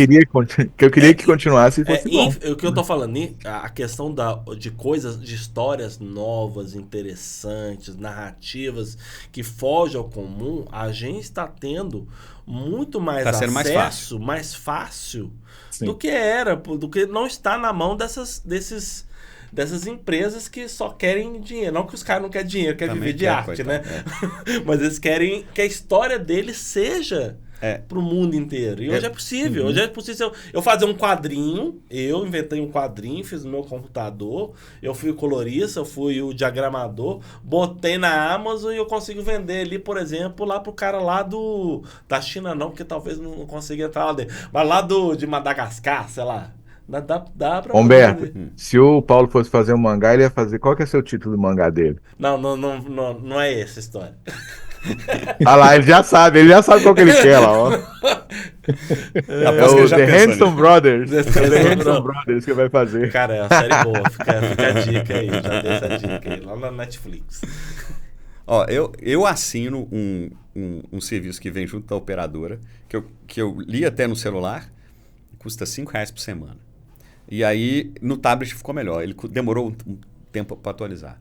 Eu queria que continuasse e fosse bom. O que eu tô falando, a questão de coisas, de histórias novas, interessantes, narrativas, que fogem ao comum, a gente está tendo muito mais acesso, mais fácil do que era, do que não está na mão dessas empresas que só querem dinheiro. Não que os caras não querem dinheiro, querem viver de arte, né? Mas eles querem que a história deles seja pro mundo inteiro. E hoje é possível. Hoje é possível eu fazer um quadrinho. Eu inventei um quadrinho, fiz no meu computador. Eu fui o colorista, eu fui o diagramador. Botei na Amazon e eu consigo vender ali, por exemplo, lá pro cara lá da China não, porque talvez não consiga entrar lá dentro. Mas lá de Madagascar, sei lá. Dá pra Humberto, se o Paulo fosse fazer um mangá, ele ia fazer... Qual que é o seu título do mangá dele? Não é essa a história. Ah lá, ele já sabe qual que ele quer lá, ó. É o The Handsome Brothers. É o The Handsome Brothers que vai fazer. Cara, é uma série boa, fica a dica aí, já dei essa dica aí, lá na Netflix. Ó, eu assino um serviço que vem junto da operadora, que eu li até no celular, custa R$5 por semana. E aí, no tablet ficou melhor. Ele demorou um tempo para atualizar.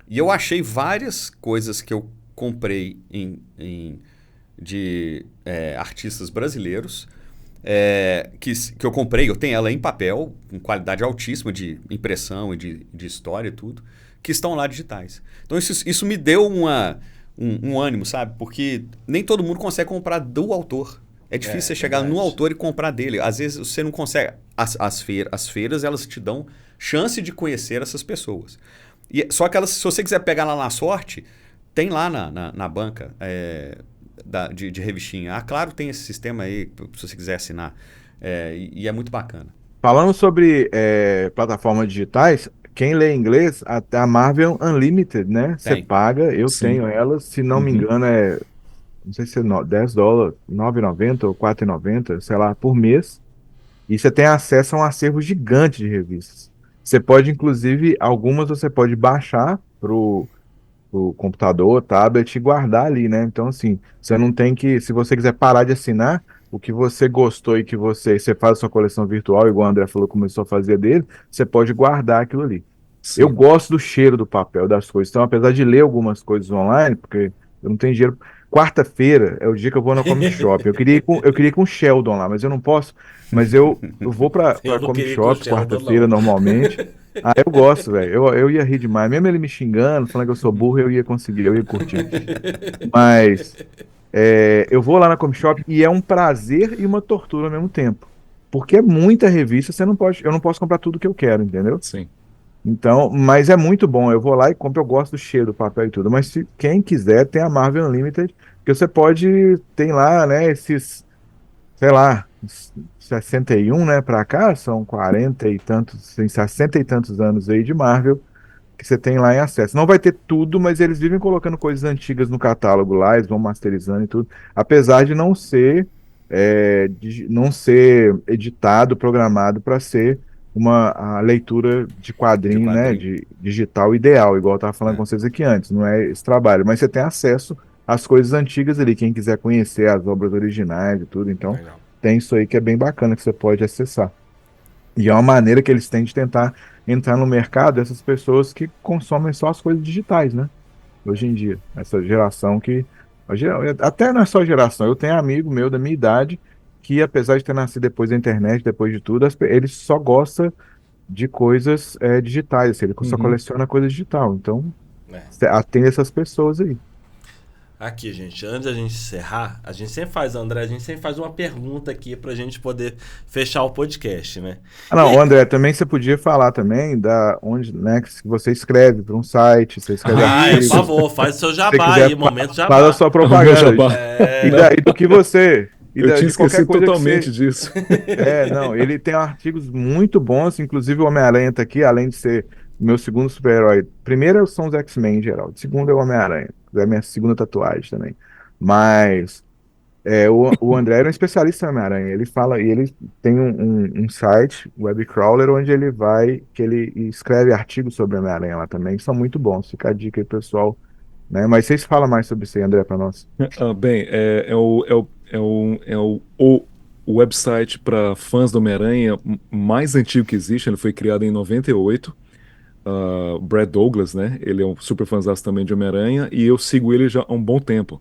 E eu achei várias coisas que eu comprei de artistas brasileiros que eu comprei, eu tenho ela em papel, com qualidade altíssima de impressão e de história e tudo, que estão lá digitais. Então isso me deu um ânimo, sabe? Porque nem todo mundo consegue comprar do autor. É difícil você chegar no autor e comprar dele. Às vezes você não consegue. As feiras, elas te dão chance de conhecer essas pessoas. Só que se você quiser pegar lá na sorte, tem lá na banca de revistinha. Claro, tem esse sistema aí, se você quiser assinar. E é muito bacana. Falando sobre plataformas digitais, quem lê inglês, até a Marvel Unlimited, né? Você paga, eu tenho ela, se não me engano, não sei se é $10, R$9,90 ou R$4,90, sei lá, por mês. E você tem acesso a um acervo gigante de revistas. Você pode, inclusive, algumas você pode baixar pro computador, tablet e guardar ali, né? Então, assim, você não tem que, se você quiser parar de assinar, o que você gostou e que você faz a sua coleção virtual, igual o André falou, começou a fazer dele, você pode guardar aquilo ali. Sim. Eu gosto do cheiro do papel das coisas. Então, apesar de ler algumas coisas online, porque eu não tenho dinheiro. Quarta-feira é o dia que eu vou na Comic Shop. Eu queria ir com o Sheldon lá, mas eu não posso. Mas eu vou pra Comic Shop quarta-feira normalmente. Eu gosto, velho. Eu ia rir demais. Mesmo ele me xingando, falando que eu sou burro, eu ia conseguir, eu ia curtir. Mas eu vou lá na Comic Shop e é um prazer e uma tortura ao mesmo tempo. Porque é muita revista, eu não posso comprar tudo que eu quero, entendeu? Sim. Então, mas é muito bom. Eu vou lá e compro, eu gosto do cheiro do papel e tudo. Mas se quem quiser, tem a Marvel Unlimited, que você pode, tem lá, né, esses, sei lá, 61, né, pra cá, são 40 e tantos, tem 60 e tantos anos aí de Marvel, que você tem lá em acesso. Não vai ter tudo, mas eles vivem colocando coisas antigas no catálogo lá, eles vão masterizando e tudo, apesar de não ser editado, programado para ser a leitura de quadrinho, né, de digital ideal, igual eu estava falando com vocês aqui antes, não é esse trabalho, mas você tem acesso às coisas antigas ali, quem quiser conhecer as obras originais e tudo, então tem isso aí que é bem bacana que você pode acessar. E é uma maneira que eles têm de tentar entrar no mercado dessas pessoas que consomem só as coisas digitais, né? Hoje em dia, essa geração até não é só geração, eu tenho amigo meu da minha idade que, apesar de ter nascido depois da internet, depois de tudo, ele só gosta de coisas digitais, assim, ele só coleciona coisa digital. Então, atende essas pessoas aí. Aqui, gente, antes da gente encerrar, a gente sempre faz uma pergunta aqui pra gente poder fechar o podcast, né? Não, André, também você podia falar também da onde, né, que você escreve para um site, você escreve artigos. Por favor, faz o seu jabá aí, momento jabá. Faz a sua propaganda. E daí do que você... Eu tinha esquecido totalmente disso. Não, ele tem artigos muito bons, inclusive o Homem-Aranha tá aqui, além de ser meu segundo super-herói. Primeiro são os X-Men em geral, segundo é o Homem-Aranha, é a minha segunda tatuagem também. Mas o André era um especialista em Homem-Aranha, ele fala, e ele tem um site, Webcrawler, onde ele escreve artigos sobre Homem-Aranha lá também, que são muito bons, fica a dica aí, pessoal. Né? Mas vocês falam mais sobre isso aí, André, para nós. Bem, é o website para fãs do Homem-Aranha mais antigo que existe. Ele foi criado em 98. Brad Douglas, né? Ele é um super fãzaço também de Homem-Aranha e eu sigo ele já há um bom tempo.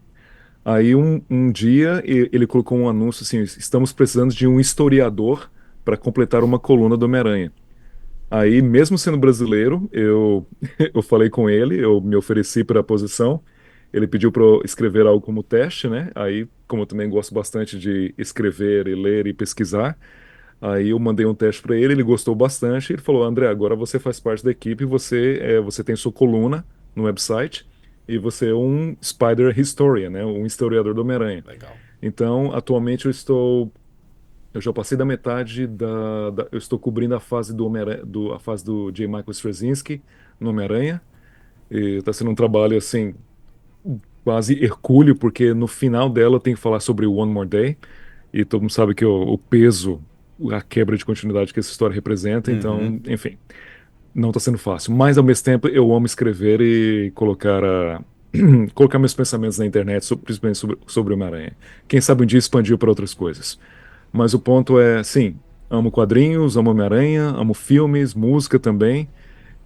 Aí um dia ele colocou um anúncio assim: estamos precisando de um historiador para completar uma coluna do Homem-Aranha. Aí, mesmo sendo brasileiro, eu falei com ele, eu me ofereci para a posição. Ele pediu para eu escrever algo como teste, né? Aí, como eu também gosto bastante de escrever e ler e pesquisar, aí eu mandei um teste para ele, ele gostou bastante. Ele falou: André, agora você faz parte da equipe, você tem sua coluna no website e você é um Spider Historian, né? Um historiador do Homem-Aranha. Legal. Então, atualmente eu já passei da metade eu estou cobrindo a fase a fase do J. Michael Straczynski no Homem-Aranha. E está sendo um trabalho assim quase hercúleo, porque no final dela tem que falar sobre o One More Day, e todo mundo sabe que o peso, a quebra de continuidade que essa história representa, então, enfim, não está sendo fácil. Mas, ao mesmo tempo, eu amo escrever e colocar meus pensamentos na internet, principalmente sobre o Homem-Aranha. Quem sabe um dia expandir para outras coisas. Mas o ponto é, sim, amo quadrinhos, amo Homem-Aranha, amo filmes, música também,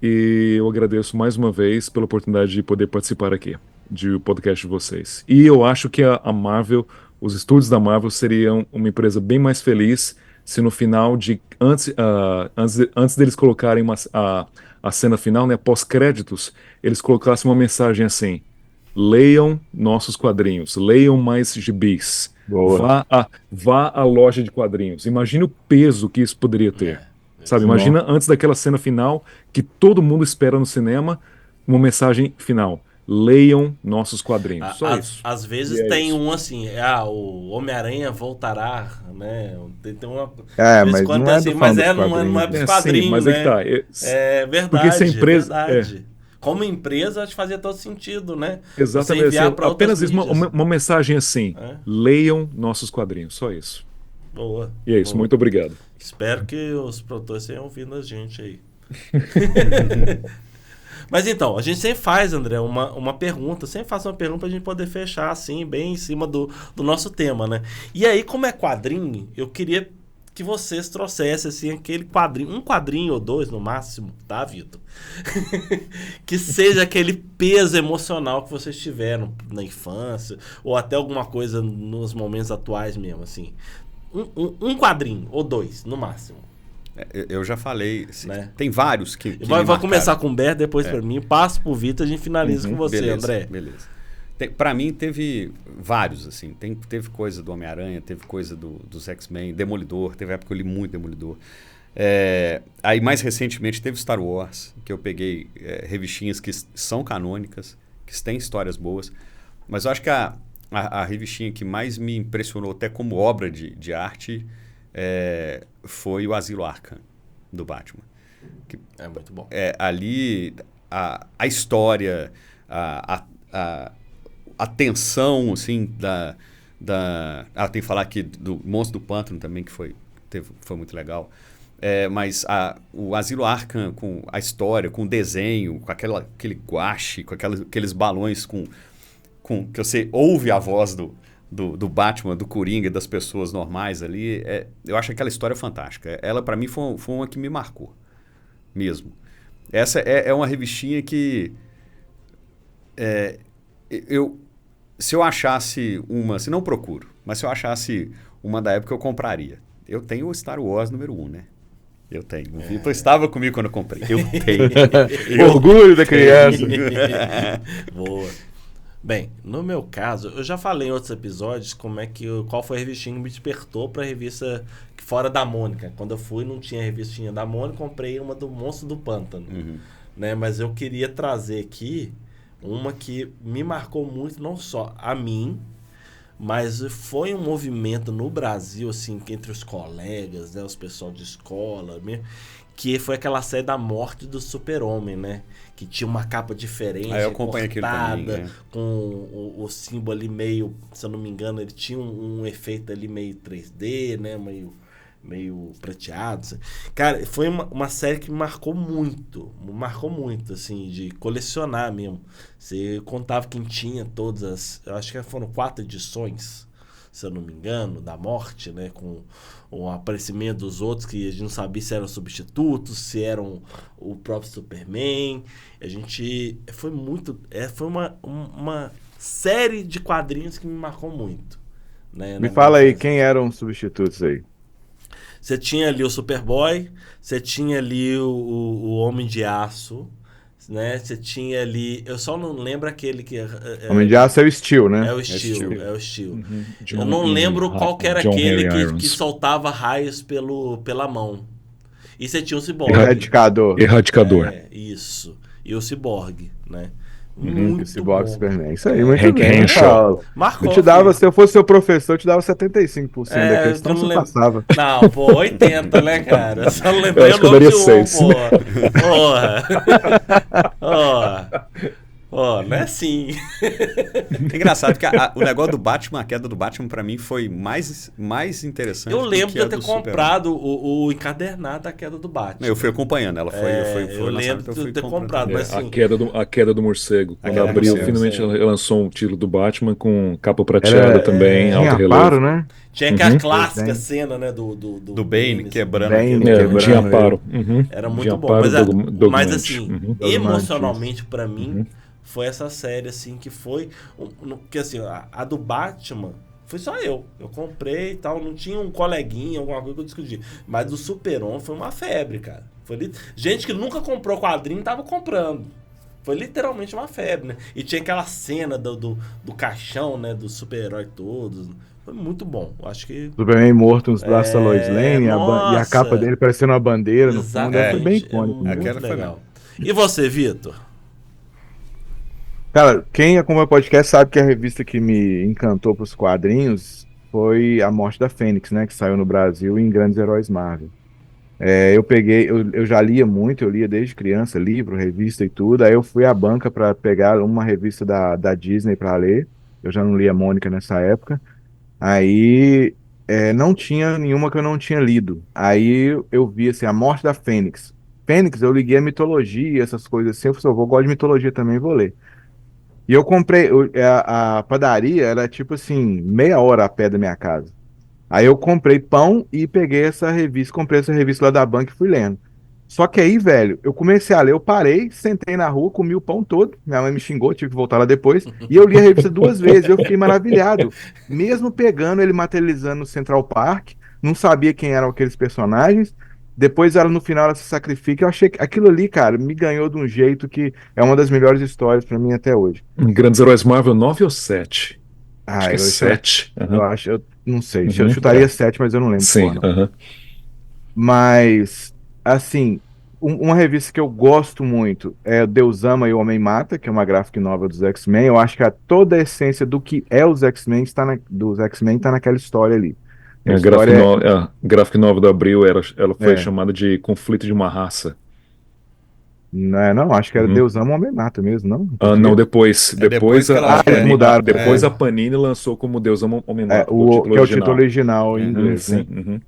e eu agradeço mais uma vez pela oportunidade de poder participar aqui do podcast de vocês. E eu acho que a Marvel, os estúdios da Marvel seriam uma empresa bem mais feliz se no final antes deles colocarem a cena final, né, pós-créditos, eles colocassem uma mensagem assim: leiam nossos quadrinhos, leiam mais gibis, Boa. vá à loja de quadrinhos. Imagina o peso que isso poderia ter. Sabe, imagina antes daquela cena final que todo mundo espera no cinema, uma mensagem final: leiam nossos quadrinhos. Só isso. Às vezes tem um assim, o Homem-Aranha voltará, né? Tem uma. Mas não é assim, do mas fã dos não é quadrinhos. dos Sim, quadrinhos, mas né? é que tá. É verdade. Porque se a empresa. Verdade. Como empresa, acho que fazia todo sentido, né? Exatamente. Você enviar pra Apenas outras isso, mídias. uma mensagem assim: leiam nossos quadrinhos. Só isso. Boa. E é isso. Boa. Muito obrigado. Espero que os produtores tenham ouvido a gente aí. Mas então, a gente sempre faz, André, uma pergunta, sempre faz uma pergunta pra gente poder fechar assim, bem em cima do nosso tema, né? E aí, como é quadrinho, eu queria que vocês trouxessem assim, aquele quadrinho, um quadrinho ou dois no máximo, tá, Vitor? Que seja aquele peso emocional que vocês tiveram na infância, ou até alguma coisa nos momentos atuais mesmo, assim. Um quadrinho ou dois, no máximo. Eu já falei, Né? tem vários que Vai me começar com o Ber, depois pra mim, passo pro Vitor, a gente finaliza com você, beleza, André. Beleza. Pra mim teve vários, assim. Teve coisa do Homem-Aranha, teve coisa dos X-Men, Demolidor, teve época que eu li muito Demolidor. Aí mais recentemente teve Star Wars, que eu peguei revistinhas que são canônicas, que têm histórias boas. Mas eu acho que a revistinha que mais me impressionou, até como obra de arte, foi o Asilo Arkham, do Batman. É muito bom. Ali, a história, a tensão, assim, tem que falar aqui do Monstro do Pântano também, que foi muito legal. Mas o Asilo Arkham, com a história, com o desenho, com aquele guache, com aqueles balões que você ouve a voz do Batman, do Coringa e das pessoas normais ali, eu acho aquela história fantástica. Ela, para mim, foi uma que me marcou, mesmo. Essa é uma revistinha que se eu achasse uma, se não procuro, mas se eu achasse uma da época, eu compraria. Eu tenho o Star Wars número 1, né? Eu tenho. O Vitor estava comigo quando eu comprei. Eu tenho. Orgulho da criança. Boa. Bem, no meu caso, eu já falei em outros episódios qual foi a revistinha que me despertou pra revista fora da Mônica. Quando eu fui, não tinha revistinha da Mônica, comprei uma do Monstro do Pântano. Né? Mas eu queria trazer aqui uma que me marcou muito, não só a mim, mas foi um movimento no Brasil, assim, entre os colegas, né, os pessoal de escola, mesmo, que foi aquela série da morte do Super-Homem, né? Que tinha uma capa diferente, eu acompanho aquilo também, né? com o símbolo ali meio, se eu não me engano, ele tinha um efeito ali meio 3D, né? Meio prateado. Assim. Cara, foi uma série que me marcou muito, assim, de colecionar mesmo. Você contava quem tinha todas eu acho que foram 4 edições, se eu não me engano, da morte, né? Com o aparecimento dos outros, que a gente não sabia se eram substitutos, se eram o próprio Superman. A gente... Foi uma série de quadrinhos que me marcou muito. Né, Me fala aí, quem eram os substitutos aí? Você tinha ali o Superboy, você tinha ali o Homem de Aço, né? Você tinha ali... Eu só não lembro aquele que... Homem de Aço é o Steel, né? É o Steel. John Eu não lembro qual que era aquele Harry que soltava raios pela mão. E você tinha o Cyborg. Erradicador. Isso. E o Cyborg, né? Muito Cyborg bom. Superman. Isso aí, muito Hank bem. Henshaw. Marcou, se eu fosse seu professor, eu te dava 75% da questão, eu não você lembro. passava. Não, pô, 80, né, cara? Eu só não Eu lembrei acho o que eu nome daria de 6. Porra. Não é assim. É engraçado que o negócio do Batman, a queda do Batman, pra mim, foi mais interessante. Eu lembro do que de eu a ter do comprado o encadernado da queda do Batman. Eu fui acompanhando, ela foi eu lembro de eu ter comprado, mas assim... A queda do morcego. Quando queda do abriu, morcego, finalmente sim. ela lançou um título do Batman com capa prateada também, Tinha alto Amparo, relevo. né? Tinha aquela clássica Bem. cena, né, do Bane quebrando Bane, aquele- quebrando. De Amparo. Era De muito bom. Amparo, Mas Dogmante. assim, emocionalmente pra mim, foi essa série, assim, que foi... Que assim, a do Batman, Fui só eu. Eu comprei e tal, não tinha um coleguinha, alguma coisa que eu discuti. Mas do Super-On foi uma febre, cara. Gente que nunca comprou quadrinho tava comprando. Foi literalmente uma febre, né? E tinha aquela cena do caixão, né? Do super-herói todos. Foi muito bom. Eu acho que... Superman morto nos braços da Lois Lane e a capa nossa. dele parecendo uma bandeira no fundo. Exatamente. Foi bem icônico. Muito Aquela foi legal. E você, Vitor? Cara, quem acompanha o podcast sabe que a revista que me encantou pros quadrinhos foi A Morte da Fênix, né? Que saiu no Brasil em Grandes Heróis Marvel. Eu já lia muito, eu lia desde criança, livro, revista e tudo. Aí eu fui à banca para pegar uma revista da Disney para ler. Eu já não lia Mônica nessa época. Aí não tinha nenhuma que eu não tinha lido. Aí eu vi assim, A Morte da Fênix. Fênix, eu liguei a mitologia, essas coisas assim. Eu falei, eu gosto de mitologia também, vou ler. E eu comprei, a padaria era tipo assim, meia hora a pé da minha casa. Aí eu comprei pão e comprei essa revista lá da banca e fui lendo. Só que aí, velho, eu comecei a ler, eu parei, sentei na rua, comi o pão todo, minha mãe me xingou, tive que voltar lá depois, e eu li a revista 2 vezes, eu fiquei maravilhado. Mesmo pegando ele materializando no Central Park, não sabia quem eram aqueles personagens, depois ela no final ela se sacrifica, eu achei que aquilo ali, cara, me ganhou de um jeito que é uma das melhores histórias pra mim até hoje. Grandes Heróis Marvel 9 ou 7? Acho Ah, que é 7. eu não sei, eu Uhum, chutaria 7, mas eu não lembro Sim. qual, não. Mas, assim, uma revista que eu gosto muito é Deus Ama e o Homem Mata, que é uma graphic novel dos X-Men. Eu acho que toda a essência do que é os X-Men dos X-Men está naquela história ali. A história A graphic novel do Abril ela foi é, chamada de Conflito de uma Raça. não, acho que era Uhum. Deus Ama o Homem Mata mesmo, não? Não, depois depois que ela eles mudaram. Depois a Panini lançou como Deus Ama o Homem Mata, Que é o título original em Uhum, inglês, sim. né?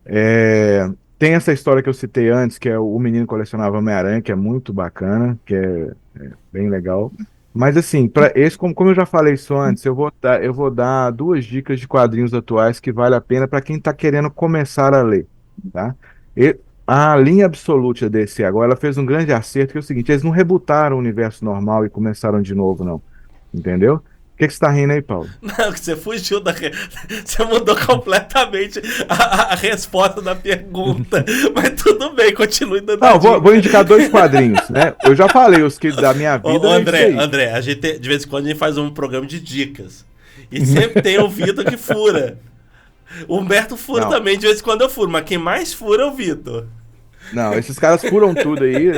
Uhum. Tem essa história que eu citei antes, que é o menino colecionava Homem-Aranha, que é muito bacana, que é bem legal. Mas assim, para esse, como eu já falei isso antes, eu vou dar 2 dicas de quadrinhos atuais que vale a pena para quem está querendo começar a ler, tá? A linha Absolute da DC agora, ela fez um grande acerto, que é o seguinte, eles não rebutaram o universo normal e começaram de novo, não. Entendeu? O que você tá rindo aí, Paulo? Não, que você fugiu da... Você mudou completamente a resposta da pergunta. Mas tudo bem, continue dando Não, dica. vou indicar 2 quadrinhos, né? Eu já falei os que da minha vida. Ô, André, a gente de vez em quando a gente faz um programa de dicas. E sempre tem o Vitor que fura. O Humberto fura também, de vez em quando eu furo, mas quem mais fura é o Vitor. Não, esses caras furam tudo aí,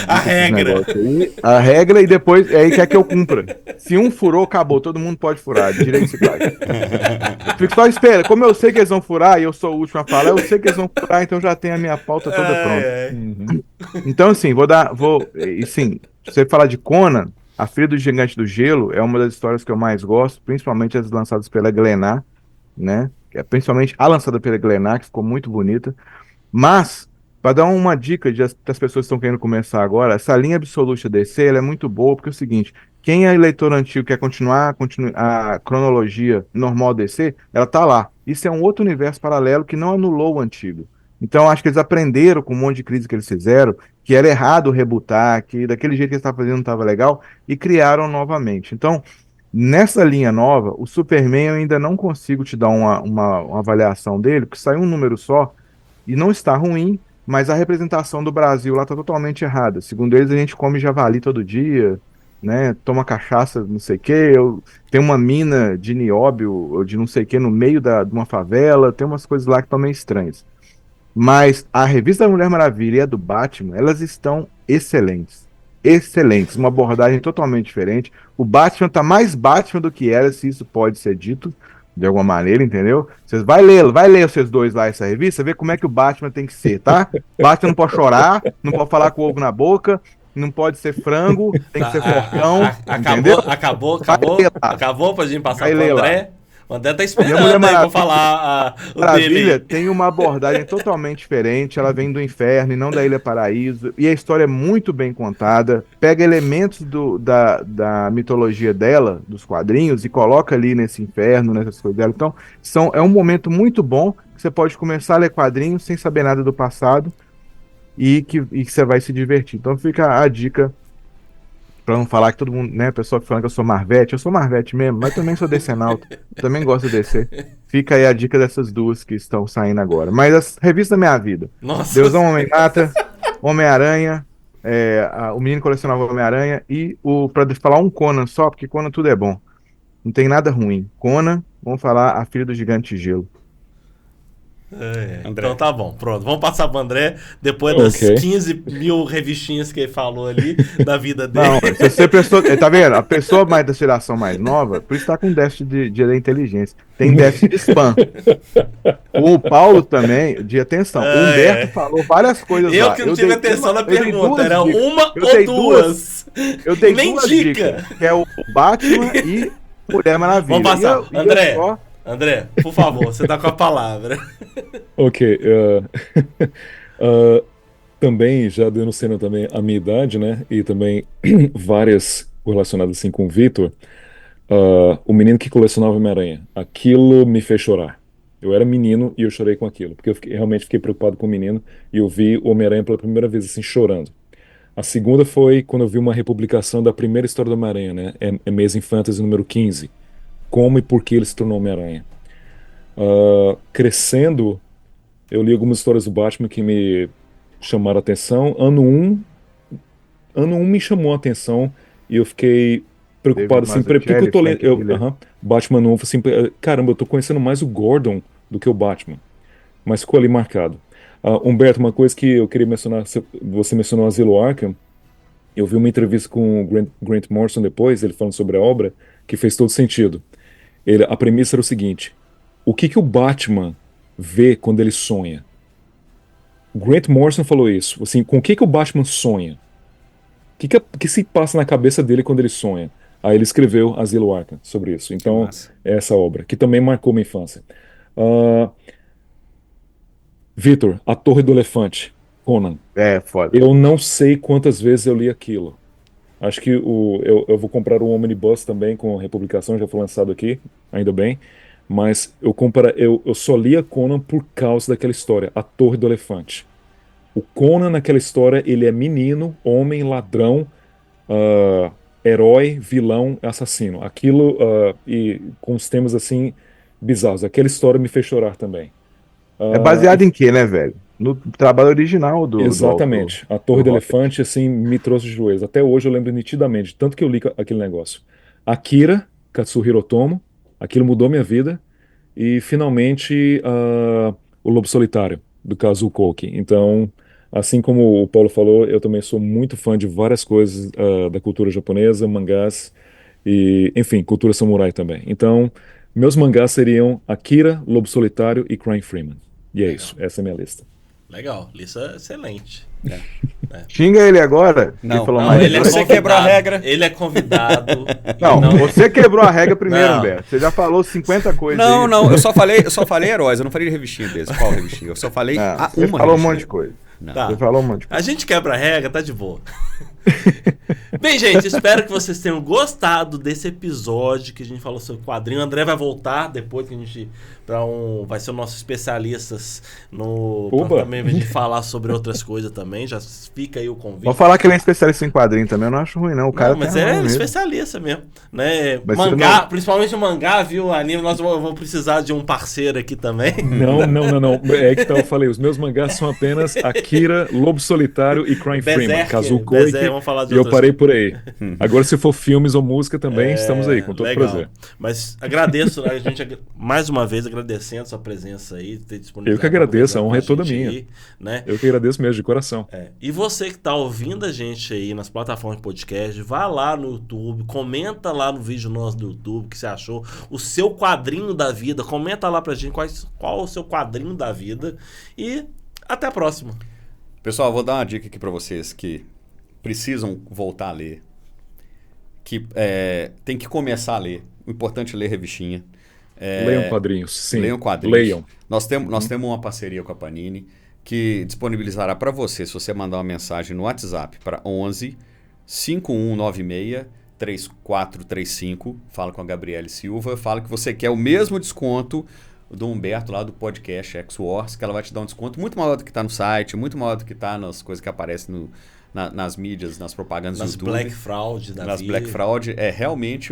A regra. Aí, a regra e depois aí quer que eu cumpra. Se um furou, acabou, todo mundo pode furar, de direito se faz. Fico só espera, como eu sei que eles vão furar e eu sou o último a falar, eu sei que eles vão furar, então já tenho a minha pauta toda pronta. Uhum. Então assim, e sim, se você falar de Conan, A Filha do Gigante do Gelo é uma das histórias que eu mais gosto, principalmente as lançadas pela Glenar, né? Principalmente a lançada pela Glenar, que ficou muito bonita. Mas, para dar uma dica das pessoas que estão querendo começar agora, essa linha Absolute DC ela é muito boa, porque é o seguinte, quem é leitor antigo quer continuar a cronologia normal DC, ela tá lá. Isso é um outro universo paralelo que não anulou o antigo. Então, acho que eles aprenderam com um monte de crise que eles fizeram, que era errado rebutar, que daquele jeito que eles estavam fazendo não estava legal, e criaram novamente. Então, nessa linha nova, o Superman eu ainda não consigo te dar uma avaliação dele, porque saiu um número só, e não está ruim, mas a representação do Brasil lá está totalmente errada. Segundo eles, a gente come javali todo dia, né? Toma cachaça, não sei o quê. Tem uma mina de nióbio, ou de não sei o quê, no meio de uma favela. Tem umas coisas lá que estão meio estranhas. Mas a revista da Mulher Maravilha e a do Batman, elas estão excelentes. Excelentes. Uma abordagem totalmente diferente. O Batman tá mais Batman do que era, se isso pode ser dito de alguma maneira, entendeu? Vocês vai ler vocês dois lá essa revista, ver como é que o Batman tem que ser, tá? Batman não pode chorar, não pode falar com o ovo na boca, não pode ser frango, tem que ser fortão, entendeu? Acabou pra gente passar Vai pro ler André. O André tá E a esperando Mulher aí pra Maravilha- falar o Maravilha dele. tem uma abordagem totalmente diferente, ela vem do inferno e não da Ilha Paraíso, e a história é muito bem contada, pega elementos da mitologia dela, dos quadrinhos, e coloca ali nesse inferno, nessas coisas dela. Então, é um momento muito bom, que você pode começar a ler quadrinhos sem saber nada do passado, e que você vai se divertir. Então fica a dica pra não falar que todo mundo, né, pessoal que fala que eu sou Marvete mesmo, mas também sou decenalto, também gosto de descer. Fica aí a dica dessas duas que estão saindo agora. Mas as revistas da minha vida. Nossa. Deusão Homem-Nata, Homem-Aranha, o menino colecionava Homem-Aranha e pra falar um Conan só, porque Conan tudo é bom. Não tem nada ruim. Conan, vamos falar a filha do gigante de gelo. André. Então tá bom, pronto. Vamos passar pro André depois das Ok. 15 mil revistinhas que ele falou ali da vida dele. Não, se você prestou, tá vendo? A pessoa mais da geração mais nova, por isso tá com déficit de inteligência. Tem déficit de spam. O Paulo também, de atenção. O Humberto falou várias coisas Eu lá. que não tive dei atenção na eu dei pergunta, duas era dicas. uma Eu ou dei duas. Eu dei Nem duas dica. dicas, que é o Batman e Mulher Maravilha. Vamos passar. E eu André, só- André, por favor, você tá com a palavra. Ok. Também, já denunciando também a minha idade, né? E também várias relacionadas assim com o Vitor. O menino que colecionava Homem-Aranha. Aquilo me fez chorar. Eu era menino e eu chorei com aquilo, porque realmente fiquei preocupado com o menino e eu vi o Homem-Aranha pela primeira vez assim chorando. A segunda foi quando eu vi uma republicação da primeira história do Homem-Aranha, né? Amazing Fantasy número 15. Como e por que ele se tornou Homem-Aranha. Crescendo, eu li algumas histórias do Batman que me chamaram a atenção. Ano 1 me chamou a atenção e eu fiquei preocupado David assim, por que que eu tô lendo? Mazzucchelli, Frank Miller. Batman 1, assim, caramba, eu tô conhecendo mais o Gordon do que o Batman. Mas ficou ali marcado. Humberto, uma coisa que eu queria mencionar, você mencionou Asilo Arkham. Eu vi uma entrevista com o Grant Morrison depois, ele falando sobre a obra, que fez todo sentido. A premissa era o seguinte: o que que o Batman vê quando ele sonha? O Grant Morrison falou isso. Assim, com o que que o Batman sonha? O que se passa na cabeça dele quando ele sonha? Aí ele escreveu Asilo Arkham sobre isso. Então, massa. é essa obra, que também marcou minha infância. Ah, Vitor, A Torre do Elefante, Conan. É, foda. Eu não sei quantas vezes eu li aquilo. Acho que eu vou comprar um Omnibus também com republicação, já foi lançado aqui, ainda bem. Mas eu só lia Conan por causa daquela história, A Torre do Elefante. O Conan naquela história, ele é menino, homem, ladrão, herói, vilão, assassino. Aquilo, e com os temas assim bizarros. Aquela história me fez chorar também. É baseado em quê, né, velho? No trabalho original do Exatamente. autor, A Torre do Robert. Elefante, assim, me trouxe de joelhos. Até hoje eu lembro nitidamente, tanto que eu li aquele negócio. Akira, Katsuhiro Otomo, aquilo mudou minha vida. E, finalmente, O Lobo Solitário, do Kazuo Koike. Então, assim como o Paulo falou, eu também sou muito fã de várias coisas da cultura japonesa, mangás e, enfim, cultura samurai também. Então, meus mangás seriam Akira, Lobo Solitário e Crying Freeman. E é isso, essa é a minha lista. Legal, lista excelente. Xinga ele agora. Não, Ele falou Não, mais ele é dois. Você quebrou a regra. Ele é convidado. Não, você quebrou a regra primeiro, Não. Humberto. Você já falou 50 coisas Não, aí. não, eu só falei heróis, eu não falei de revistinha deles. Qual revistinha? Eu só falei Não, uma você falou um revistinha. monte de coisa. Tá. Você falou um monte de coisa. A gente quebra a regra, tá de boa. Bem, gente, espero que vocês tenham gostado desse episódio que a gente falou sobre quadrinho. O André vai voltar depois que a gente vai ser o nosso especialistas pra também a gente falar sobre outras coisas também. Já fica aí o convite. Vou falar que ele é especialista em quadrinho também, eu não acho ruim, não. O cara Não, mas tem a é mão mesmo. especialista mesmo, né? Mas Mangá, você não- principalmente o mangá, viu? Anime, nós vamos precisar de um parceiro aqui também. Não. É que eu falei, os meus mangás são apenas Akira, Lobo Solitário e Crying Freeman, Berserk, Kazuo Koike, Berserk, vamos falar de e eu outras parei por aí. Agora, se for filmes ou música também, estamos aí, com todo legal. prazer. Mas agradeço, a gente mais uma vez agradecendo sua presença aí, ter disponibilidade. Eu que agradeço, pra a honra é conversar com toda gente minha. aí, né? Eu que agradeço mesmo, de coração. E você que tá ouvindo a gente aí nas plataformas de podcast, vá lá no YouTube, comenta lá no vídeo nosso do YouTube o que você achou, o seu quadrinho da vida, comenta lá pra gente qual o seu quadrinho da vida e até a próxima. Pessoal, vou dar uma dica aqui pra vocês que precisam voltar a ler. Que tem que começar a ler. O importante é ler revistinha. Leiam quadrinhos, sim. Leiam quadrinhos. Leiam. Nós temos uma parceria com a Panini que disponibilizará para você, se você mandar uma mensagem no WhatsApp para 11 5196 3435, fala com a Gabriele Silva, fala que você quer o mesmo desconto do Humberto lá do podcast X-Wars, que ela vai te dar um desconto muito maior do que está no site, muito maior do que está nas coisas que aparecem nas mídias, nas propagandas do YouTube. Black Fraud da Nas vida. Black Fraud é realmente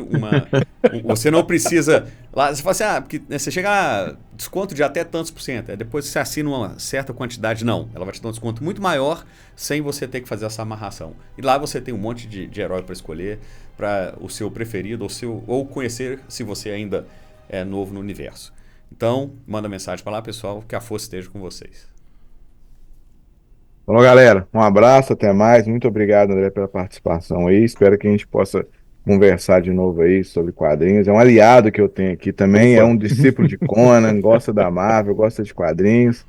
você não precisa. Lá, você fala assim, porque você chega a desconto de até tantos por cento. Depois você assina uma certa quantidade. Não. Ela vai te dar um desconto muito maior sem você ter que fazer essa amarração. E lá você tem um monte de herói para escolher, para o seu preferido, ou conhecer se você ainda é novo no universo. Então, manda mensagem para lá, pessoal, que a força esteja com vocês. Bom, galera, um abraço, até mais. Muito obrigado, André, pela participação aí. Espero que a gente possa conversar de novo aí sobre quadrinhos. É um aliado que eu tenho aqui também, é um discípulo de Conan, gosta da Marvel, gosta de quadrinhos.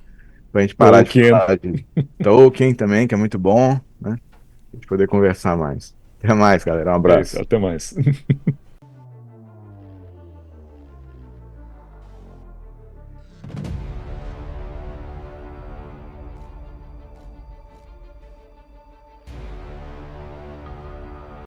Pra gente parar de falar de Tolkien também, que é muito bom, né? A gente poder conversar mais. Até mais, galera. Um abraço. Até mais.